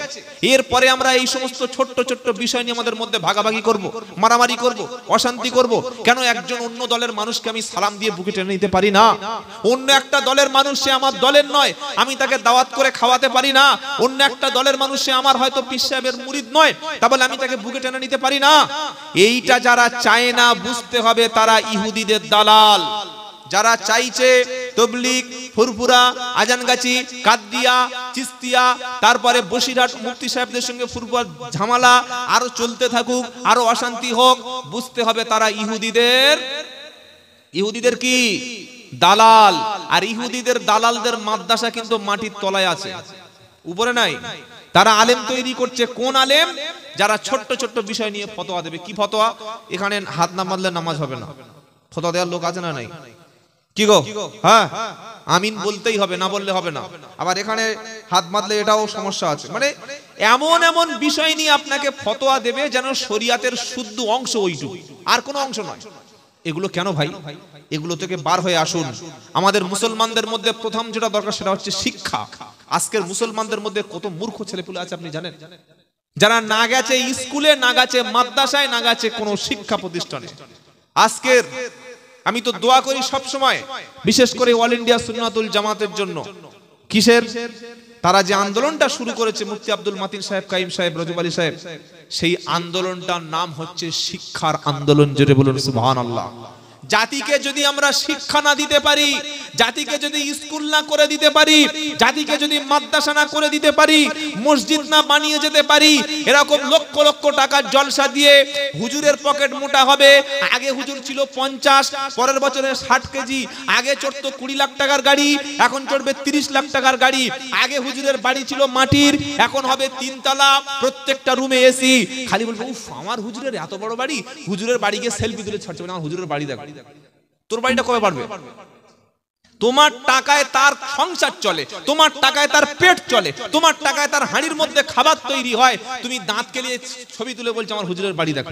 Speaker 1: এরপরে আমরা এই সমস্ত ছোট্ট ছোট্ট বিষয় নিয়ে আমাদের মধ্যে ভাগাভাগি করব, মারামারি করব, অশান্তি করব। কেন? একজন অন্য দলের মানুষকে আমি সালাম দিয়ে বুকে টেনে নিতে পারি না? অন্য একটা দলের মানুষ, সে আমার দলের নয়, আমি তাকে দাওয়াত করে খাওয়াতে পারি না? অন্য একটা দলের মানুষ, সে আমার হয়তো পীর সাহেবের মুরিদ নয়, তা বলে আমি তাকে বুকে টেনে নিতে পারি না? এইটা যারা চায় না বুঝতে হবে, তারা ইহুদিদের দালাল। যারা চাইছে তবলিগ, ফুরফুরা, আজানগাছি, কাদরিয়া, চিস্তিয়া, তারপরে বসিরহাট মুফতি সাহেবদের সঙ্গে ফুরফুরা ঝামেলা আরো চলতে থাকুক, আরো অশান্তি হোক, বুঝতে হবে তারা ইহুদিদের কি দালাল। আর ইহুদিদের দালালদের মাদ্রাসা কিন্তু মাটির তলায় আছে, উপরে নাই। তারা আলেম তৈরি করছে। কোন আলেম? যারা ছোট্ট ছোট্ট বিষয় নিয়ে ফতোয়া দেবে। কি ফতোয়া? এখানে হাত না মারলে নামাজ হবে না, ফতোয়া দেওয়ার লোক আছে না নাই? কি গো? হ্যাঁ, আমিন বলতেই হবে, না বললে হবে না। আবার এখানে হাত বাঁধলে এটাও সমস্যা আছে। মানে এমন এমন বিষয় নিয়ে আপনাকে ফতোয়া দেবে যেন শরিয়াতের শুদ্ধ অংশ ওইটুকু, আর কোনো অংশ নয়। এগুলো কেন ভাই? এগুলো থেকে বার হয়ে আসুন। আমাদের মুসলমানদের মধ্যে প্রথম যেটা দরকার সেটা হচ্ছে শিক্ষা। আজকের মুসলমানদের মধ্যে কত মূর্খ ছেলেপুলে আছে আপনি জানেন? যারা না গেছে স্কুলে, না গেছে মাদ্রাসায়, না গেছে কোনো শিক্ষা প্রতিষ্ঠানে। আজকের আমি তো দোয়া করি সব সময়, বিশেষ করে অল ইন্ডিয়া সুন্নাতুল জামাতের জন্য। কিসের? তারা যে আন্দোলনটা শুরু করেছে মুফতি আব্দুল মাতিন সাহেব, কাইম সাহেব, রজব আলী সাহেব, সেই আন্দোলনটার নাম হচ্ছে শিক্ষার আন্দোলন। জোরে বলুন সুবহানাল্লাহ। জাতিকে যদি আমরা শিক্ষা না দিতে পারি, জাতিকে যদি স্কুল না করে দিতে পারি, জাতিকে যদি মাদ্রাসা না করে দিতে পারি, মসজিদ না বানিয়ে যেতে পারি, এরকম লক্ষ লক্ষ টাকার জলসা দিয়ে হুজুরের পকেট মোটা হবে। আগে হুজুর ছিল 50, পরের বছরে 60 কেজি। আগে চড়তো 20 লাখ টাকার গাড়ি, এখন চড়বে 30 লাখ টাকার গাড়ি। আগে হুজুরের বাড়ি ছিল মাটির, এখন হবে 3 তলা, প্রত্যেকটা রুমে এসি। খালি বলবো উফ আমার হুজুরের এত বড় বাড়ি, হুজুরের বাড়ি গিয়ে সেলফি তুলে ছাড়ছে, আমার হুজুরের বাড়ি দেখ। তোর বাড়িটা কবে পারবে? তোমার টাকায় তার সংসার চলে, তোমার টাকায় তার পেট চলে, তোমার টাকায় তার হাঁড়ির মধ্যে খাবার তৈরি হয়। তুমি দাঁত কেলিয়ে ছবি তুলে বলছো আমার হুজুরের বাড়ি দেখ।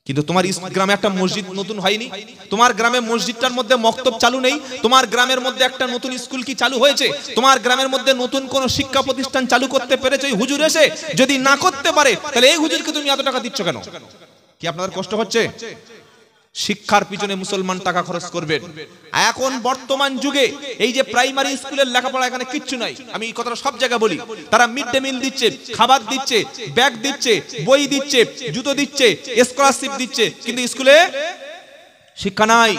Speaker 1: কিন্তু তোমার গ্রামে একটা মসজিদ নতুন হয়নি, তোমার গ্রামে মসজিদটার মধ্যে মক্তব চালু নেই, তোমার গ্রামের মধ্যে একটা নতুন স্কুল কি চালু হয়েছে, তোমার গ্রামের মধ্যে নতুন কোন শিক্ষা প্রতিষ্ঠান চালু করতে পেরেছে ওই হুজুর এসে? যদি না করতে পারে তাহলে এই হুজুরকে তুমি এত টাকা দিচ্ছ কেন? কি আপনাদের কষ্ট হচ্ছে? শিক্ষার পিছনে মুসলমান টাকা খরচ করবেন। এখন বর্তমান যুগে এই যে প্রাইমারি স্কুলের লেখাপড়া, এখানে কিচ্ছু নাই। আমি এই কথাটা সব জায়গায় বলি। তারা মিড ডে মিল দিচ্ছে, খাবার দিচ্ছে, ব্যাগ দিচ্ছে, বই দিচ্ছে, জুতো দিচ্ছে, স্কলারশিপ দিচ্ছে, কিন্তু স্কুলে শিক্ষা নাই।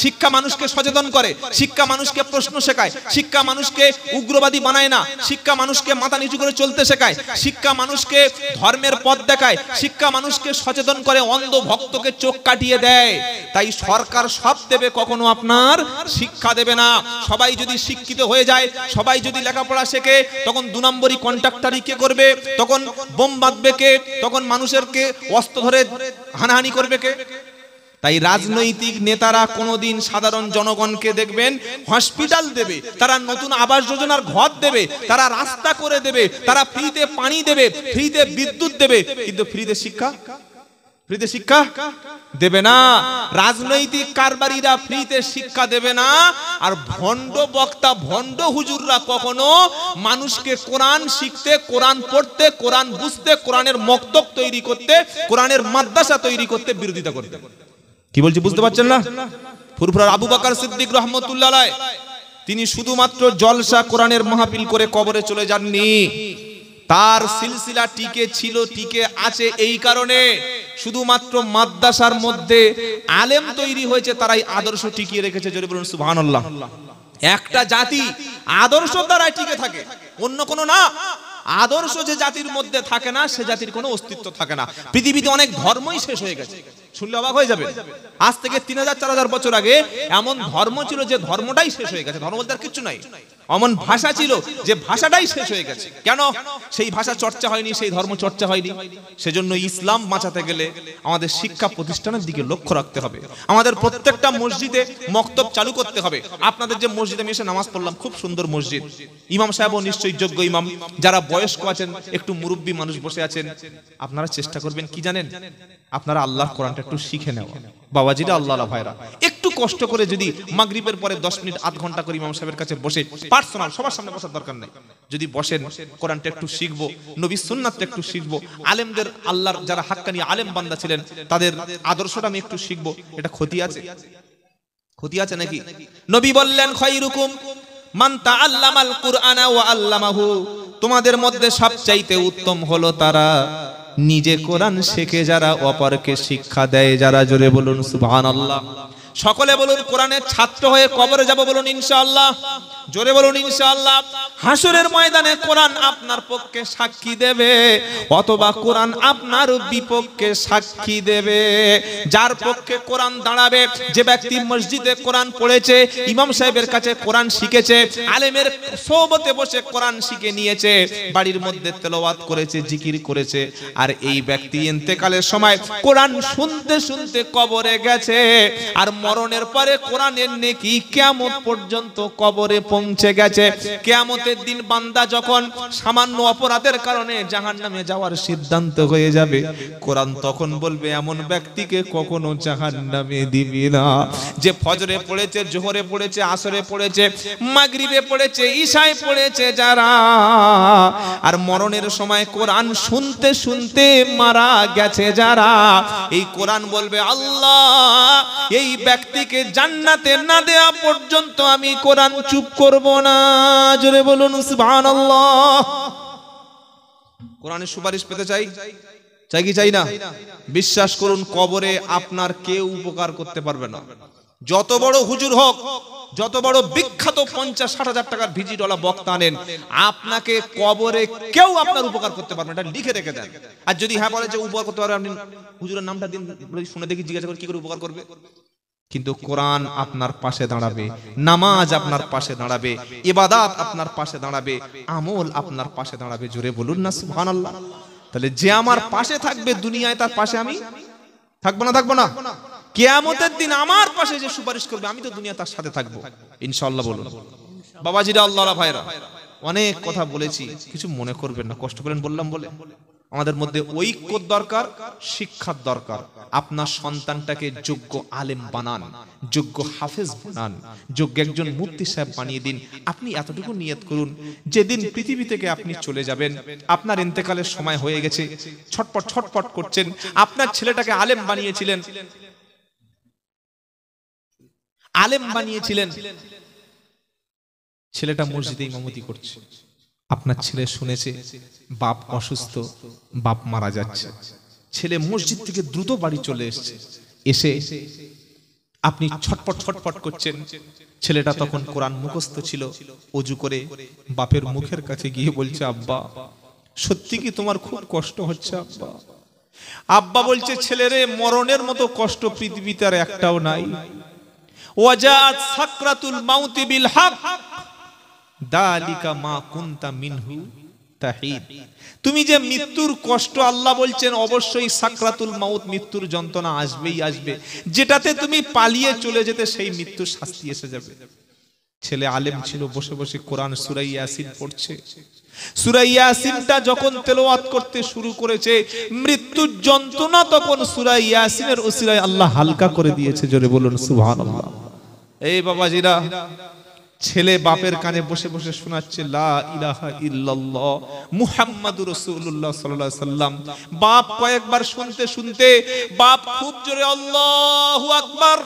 Speaker 1: শিক্ষা মানুষকে সচেতন করে, শিক্ষা মানুষকে প্রশ্ন শেখায়, শিক্ষা মানুষকে উগ্রবাদী বানায় না, শিক্ষা মানুষকে মাথা নিচু করে চলতে শেখায়, শিক্ষা মানুষকে ধর্মের পথ দেখায়, শিক্ষা মানুষকে সচেতন করে, অন্ধ ভক্তকে চোখ কাটিয়ে দেয়। তাই সরকার সব দেবে, কখনো আপনার শিক্ষা দেবে না। সবাই যদি শিক্ষিত হয়ে যায়, সবাই যদি লেখাপড়া শেখে, তখন 2 নম্বরই কন্ট্রাক্টরি কে করবে, তখন বোম বাঁধবে কে, তখন মানুষেরকে অস্ত্র ধরে হানাহানি করবে কে? তাই রাজনৈতিক নেতারা কোনোদিন সাধারণ জনগণকে দেখবেন হসপিটাল দেবে, তারা নতুন আবাস যোজনার ঘর দেবে, তারা রাস্তা করে দেবে, তারা ফ্রিতে পানি দেবে, ফ্রিতে বিদ্যুৎ দেবে, কিন্তু ফ্রিতে শিক্ষা দেবে না। রাজনৈতিক কারবারিরা ফ্রিতে শিক্ষা দেবে না। আর ভণ্ড বক্তা, ভণ্ড হুজুররা কখনো মানুষকে কোরআন শিখতে, কোরআন পড়তে, কোরআন বুঝতে, কোরআনের মক্তব তৈরি করতে, কোরআনের মাদ্রাসা তৈরি করতে বিরোধিতা করতে। কি বলছি বুঝতে পারছেন না? ফুরফুরার আবু বকর সিদ্দিক রাহমাতুল্লাহ আলাইহি তিনি শুধুমাত্র জলসা কোরআনের মাহফিল করে কবরে চলে যাননি, তার সিলসিলা টিকে ছিল, টিকে আছে এই কারণে শুধুমাত্র মাদ্রাসার মধ্যে আলেম তৈরি হয়েছে, তারাই আদর্শ টিকিয়ে রেখেছে। জোরে বলুন সুবহানাল্লাহ। একটা জাতি আদর্শ দ্বারাই টিকে থাকে, অন্য কোনো না। আদর্শ যে জাতির মধ্যে থাকে না, সে জাতির কোনো অস্তিত্ব থাকে না। পৃথিবীতে অনেক ধর্মই শেষ হয়ে গেছে, শুনলে অবাক হয়ে যাবে। আজ থেকে 3000-4000 বছর আগে এমন ধর্ম ছিল যে ধর্মটাই শেষ হয়ে গেছে, ধর্ম বলতে আর কিচ্ছু নাই। এমন ভাষা ছিল যে ভাষাটাই শেষ হয়ে গেছে। কেন? সেই ভাষা চর্চা হয়নি, সেই ধর্ম চর্চা হয়নি। সেজন্য ইসলাম বাঁচাতে গেলে আমাদের শিক্ষা প্রতিষ্ঠানের দিকে লক্ষ্য রাখতে হবে। আমাদের প্রত্যেকটা মসজিদে মক্তব চালু করতে হবে। আপনাদের যে মসজিদে আমি এসে নামাজ পড়লাম, খুব সুন্দর মসজিদ, ইমাম সাহেবও নিশ্চয়ই যোগ্য ইমাম, যারা বয়স্ক আছেন, একটু মুরব্বী মানুষ বসে আছেন, আপনারা চেষ্টা করবেন কি জানেন? আপনারা আল্লাহর কোরআনটা একটু শিখে নেওয়া। বাবাজিরা, আল্লাহর ভাইরা, একটু কষ্ট করে যদি মাগরিবের পরে 10 মিনিট আধ ঘন্টা করে ইমাম সাহেবের কাছে বসে, পার্সোনাল, সবার সামনে বসার দরকার নেই, যদি বসেন, কোরআনটা একটু শিখবো, নবীর সুন্নাতটা একটু শিখবো, আলেমদের, আল্লাহর যারা হাক্কানি আলেম বান্দা ছিলেন তাদের আদর্শটা আমি একটু শিখবো, এটা ক্ষতি আছে? ক্ষতি আছে নাকি? নবী বললেন খায়রুকুম মান তাআল্লামাল কুরআনা ওয়া আল্লামাহু, তোমাদের মধ্যে সবচাইতে উত্তম হলো তারা নিজে কোরআন শেখে যারা অপরকে শিক্ষা দেয় যারা। জোরে বলুন সুবহানাল্লাহ। সকলে বলুন কোরআনের ছাত্র হয়ে কবরে যাব, বলুন ইনশাআল্লাহ। জোরে বলুন ইনশাআল্লাহ। হাসরের ময়দানে কোরআন আপনার পক্ষে সাক্ষী দেবে অথবা কোরআন আপনার বিপক্ষে সাক্ষী দেবে। যার পক্ষে কোরআন দাঁড়াবে, যে ব্যক্তি মসজিদে কোরআন পড়েছে, ইমাম সাহেবের কাছে কোরআন শিখেছে, আলেমের সোহবতে বসে কোরআন শিখে নিয়েছে, বাড়ির মধ্যে তেলাওয়াত করেছে, জিকির করেছে, আর এই ব্যক্তি ইন্তেকালের সময় কোরআন শুনতে শুনতে কবরে গেছে, আর মরণের পরে কোরআনের নেকি কিয়ামত পর্যন্ত কবরে পৌঁছে গেছে। কিয়ামতের দিন বান্দা যখন সামান্য অপরাধের কারণে জাহান্নামে যাওয়ার সিদ্ধান্ত হয়ে যাবে, কোরআন তখন বলবে এমন ব্যক্তিকে কখনো জাহান্নামে দিবি না। যে ফজরে পড়েছে, জোহরে পড়েছে, আসরে পড়েছে, মাগরিবে পড়েছে, ঈশায় পড়েছে যারা, আর মরণের সময় কোরআন শুনতে শুনতে মারা গেছে যারা, এই কোরআন বলবে আল্লাহ এই ব্যক্তিকে জান্নাতে না দেয়া পর্যন্ত আমি কোরআন চুপ করব না। জোরে বলুন সুবহানাল্লাহ। কোরআনের সুপারিশ পেতে চাই, চাই কি চাই না? বিশ্বাস করুন, কবরে আপনার কেউ উপকার করতে পারবে না। যত বড় হুজুর হোক, যত বড় বিখ্যাত 50-60 হাজার টাকার ভিজিটওয়ালা বক্তা আনেন, আপনাকে কবরে কেউ আপনার উপকার করতে পারবে না, এটা লিখে রেখে দেন। আর যদি হ্যাঁ বলে যে উপকার করতে পারবে, আপনি হুজুরের নামটা দিন, শুনে দেখি, জিজ্ঞাসা করে কি করে উপকার করবে। কিন্তু কোরআন আপনার পাশে দাঁড়াবে, নামাজ আপনার পাশে দাঁড়াবে, ইবাদত আপনার পাশে দাঁড়াবে, আমল আপনার পাশে দাঁড়াবে। জোরে বলুন না সুবহানাল্লাহ। তাহলে যে আমার পাশে থাকবে দুনিয়ায়, তার পাশে আমি থাকবো না? থাকবো না? কিয়ামতের দিন আমার পাশে যে সুপারিশ করবে, আমি তো দুনিয়া তার সাথে থাকবো ইনশাআল্লাহ। বলুন বাবাজিরা, আল্লাহর ভাইরা, অনেক কথা বলেছি, কিছু মনে করবেন না, কষ্ট করেন বললাম বলে। আমাদের মধ্যে ঐক্য দরকার, শিক্ষার দরকার। আপনার সন্তানটাকে যোগ্য আলেম বানান, যোগ্য হাফেজ বানান, যোগ্য একজন মুফতি সাহেব বানিয়ে দিন। আপনি এতটুকু নিয়ত করুন, যেদিন পৃথিবী থেকে আপনি চলে যাবেন, আপনার ইন্তেকালের সময় হয়ে গেছে, ছটপট ছটপট করছেন, আপনার ছেলেটাকে আলেম বানিয়েছিলেন, আলেম বানিয়েছিলেন, ছেলেটা মসজিদে ইমামতি করছে, আপনার ছেলে শুনেছে বাপ অসুস্থ, বাপ মারা যাচ্ছে, ছেলে মসজিদ থেকে দ্রুত বাড়ি চলে এসেছে, এসে আপনি ছটপট ছটপট করছেন। ছেলেটা তখন কোরআন মুখস্থ ছিল, ওযু করে বাপের মুখের কাছে গিয়ে বলছে, আব্বা সত্যি কি তোমার খুব কষ্ট হচ্ছে আব্বা? আব্বা বলছে, ছেলেরে মরণের মতো কষ্ট পৃথিবীতে আর একটাও নাই। ওয়াজাত সাকরাতুল মাউতি বিল হক দালিকা মা কুনতা মিনহু তাহিদ। তুমি যে মৃত্যুর কষ্ট, আল্লাহ বলছেন অবশ্যই সাকরাতুল মাউত, মৃত্যুর যন্ত্রণা আসবেই আসবে, যেটাতে তুমি পালিয়ে চলে যেতে সেই মৃত্যুর শাস্তি এসে যাবে। ছেলে আলেম ছিল, বসে বসে কোরআন সূরা ইয়াসিন পড়ছে। সূরা ইয়াসিনটা যখন তেলাওয়াত করতে শুরু করেছে, মৃত্যুর যন্ত্রণা তখন সূরা ইয়াসিনের উসিলায় আল্লাহ হালকা করে দিয়েছে। জোরে বলুন সুবহানাল্লাহ। এই বাবাজিরা, ছেলে বাপের কানে বসে বসে শোনাচ্ছে লা ইলাহা ইল্লাল্লাহ মুহাম্মাদুর রাসূলুল্লাহ সাল্লাল্লাহু আলাইহি সাল্লাম। বাপ কয়েকবার শুনতে শুনতে বাপ খুব জোরে আল্লাহু আকবার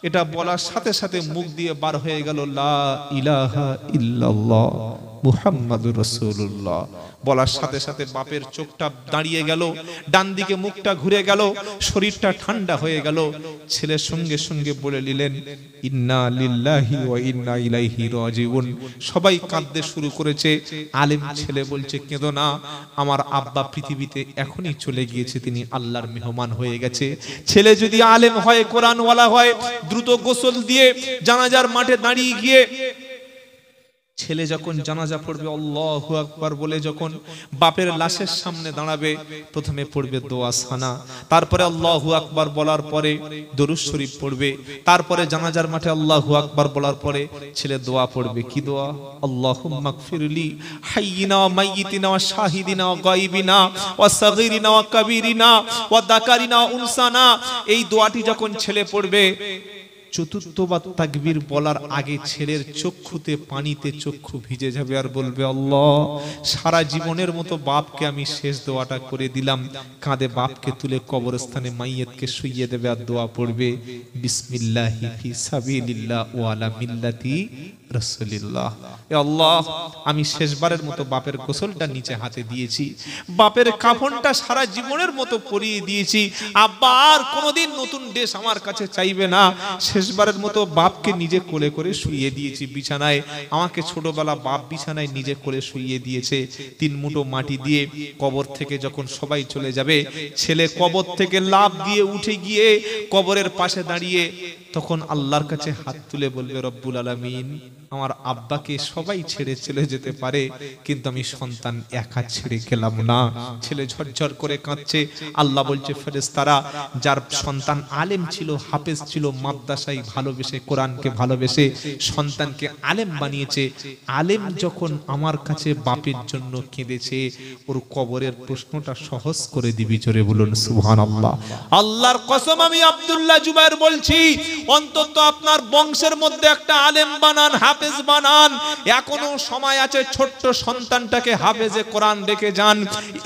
Speaker 1: এটা বলার সাথে সাথে মুখ দিয়ে বার হয়ে গেল লা ইলাহা ইল্লাল্লাহ মুহাম্মাদুর রাসূলুল্লাহ। বলার সাথে সাথে বাপের চোখটা দাঁড়িয়ে গেল, ডান দিকে মুখটা ঘুরে গেল, শরীরটা ঠান্ডা হয়ে গেল। ছেলের সঙ্গে সঙ্গে বলে নিলেন ইন্না লিল্লাহি ওয়া ইন্না ইলাইহি রাজিউন। সবাই কাঁদতে শুরু করেছে। আলেম ছেলে বলছে, কেঁদো না, আমার আব্বা পৃথিবীতে এখনই চলে গিয়েছে, তিনি আল্লাহর মেহমান হয়ে গেছে। ছেলে যদি আলেম হয়, কোরআনওয়ালা হয়, দ্রুত গোসল দিয়ে জানাজার মাঠে দাঁড়িয়ে গিয়ে ছেলে যখন জানাজা পড়বে আল্লাহু আকবার বলে যখন বাপের লাশের সামনে দাঁড়াবে, প্রথমে পড়বে দোয়া সানা, তারপরে আল্লাহু আকবার বলার পরে দরুদ শরীফ পড়বে, তারপরে জানাজার মাঠে আল্লাহু আকবার বলার পরে ছেলে দোয়া পড়বে। কি দোয়া? আল্লাহুম্মা গফিরলি হাইয়িনা ওয়া মাইয়িতিনা ওয়া শাহিদিনা ওয়া গায়বিনা ওয়া সাগীরিনা ওয়া কাবীরিনা ওয়া যাকারিনা ওয়া উনসানা। এই দোয়াটি যখন ছেলে পড়বে, চতুর্থবার তাকবীর বলার আগে ছেলের চক্ষুতে পানিতে চক্ষু ভিজে যাবে আর বলবে, আল্লাহ সারা জীবনের মতো বাপকে আমি শেষ দোয়াটা করে দিলাম। কাঁধে বাপকে তুলে কবরস্থানে মাইয়েতকে শুইয়ে দেবে আর দোয়া পড়বে, বিসমিল্লাহি ফি সাবিলিল্লাহ ওয়া আলা মিল্লাতি রাসূলুল্লাহ। এ আল্লাহ, আমি শেষবারের মতো বাপের গোসলটা নিচে হাতে দিয়েছি, বাপের কাফনটা সারা জীবনের মতো পরিয়ে দিয়েছি। আব্বা আর কোনোদিন নতুন ড্রেস আমার কাছে চাইবে না। শেষবারের মতো বাপকে নিজে কোলে করে শুইয়ে দিয়েছি বিছানায়। আমাকে ছোটবেলা বাপ বিছানায় নিজে কোলে শুইয়ে দিয়েছে। 3 মুঠো মাটি দিয়ে কবর থেকে যখন সবাই চলে যাবে, ছেলে কবর থেকে লাফ দিয়ে উঠে গিয়ে কবরের পাশে দাঁড়িয়ে তখন আল্লাহর কাছে হাত তুলে বলবে, রব্বুল আলামিন, আমার আব্বাকে সবাই ছেড়ে চলে যেতে পারে, কিন্তু আমি সন্তান একা ছেড়ে গেলাম না। ছেলে ঝরঝর করে কাঁদছে। আল্লাহ বলছে, ফেরেশতারা যার সন্তান আলেম ছিল, হাফেজ ছিল, মাদ্রাসায় ভালোবেসে, কোরআনকে ভালোবেসে সন্তানকে আলেম বানিয়েছে, আলেম যখন আমার কাছে বাপের জন্য কেঁদেছে, ওর কবরের প্রশ্নটা সহজ করে দিবি। জোরে বলুন সুবহানাল্লাহ। আল্লাহর কসম, আমি আব্দুল্লাহ জুবায়ের বলছি, অন্তত আপনার বংশের মধ্যে একটা আলেম বানান, হাফেজ বানান। এখনো সময় আছে, ছোট্ট সন্তানটাকে হাফেজে কোরআন রেখে যান।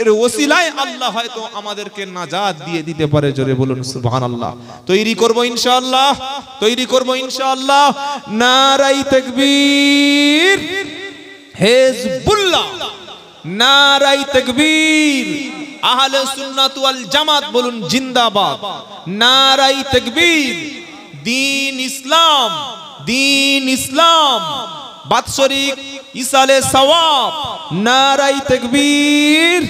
Speaker 1: এর ওসিলায় আল্লাহ হয়তো আমাদেরকে নাজাত দিয়ে দিতে পারে। জোরে বলুন সুবহানাল্লাহ। তৈরি করব ইনশাআল্লাহ, তৈরি করব ইনশাআল্লাহ। নারায়ে তাকবীর, হিজবুল্লাহ, নারায়ে তাকবীর, আহলে সুন্নাত ওয়াল জামাত বলুন জিন্দাবাদ, নারায়ে তাকবীর। দ্বীন ইসলাম, দ্বীন ইসলাম, বাৎসরিক ইসালে সওয়াব, নারায়ে তাকবীর।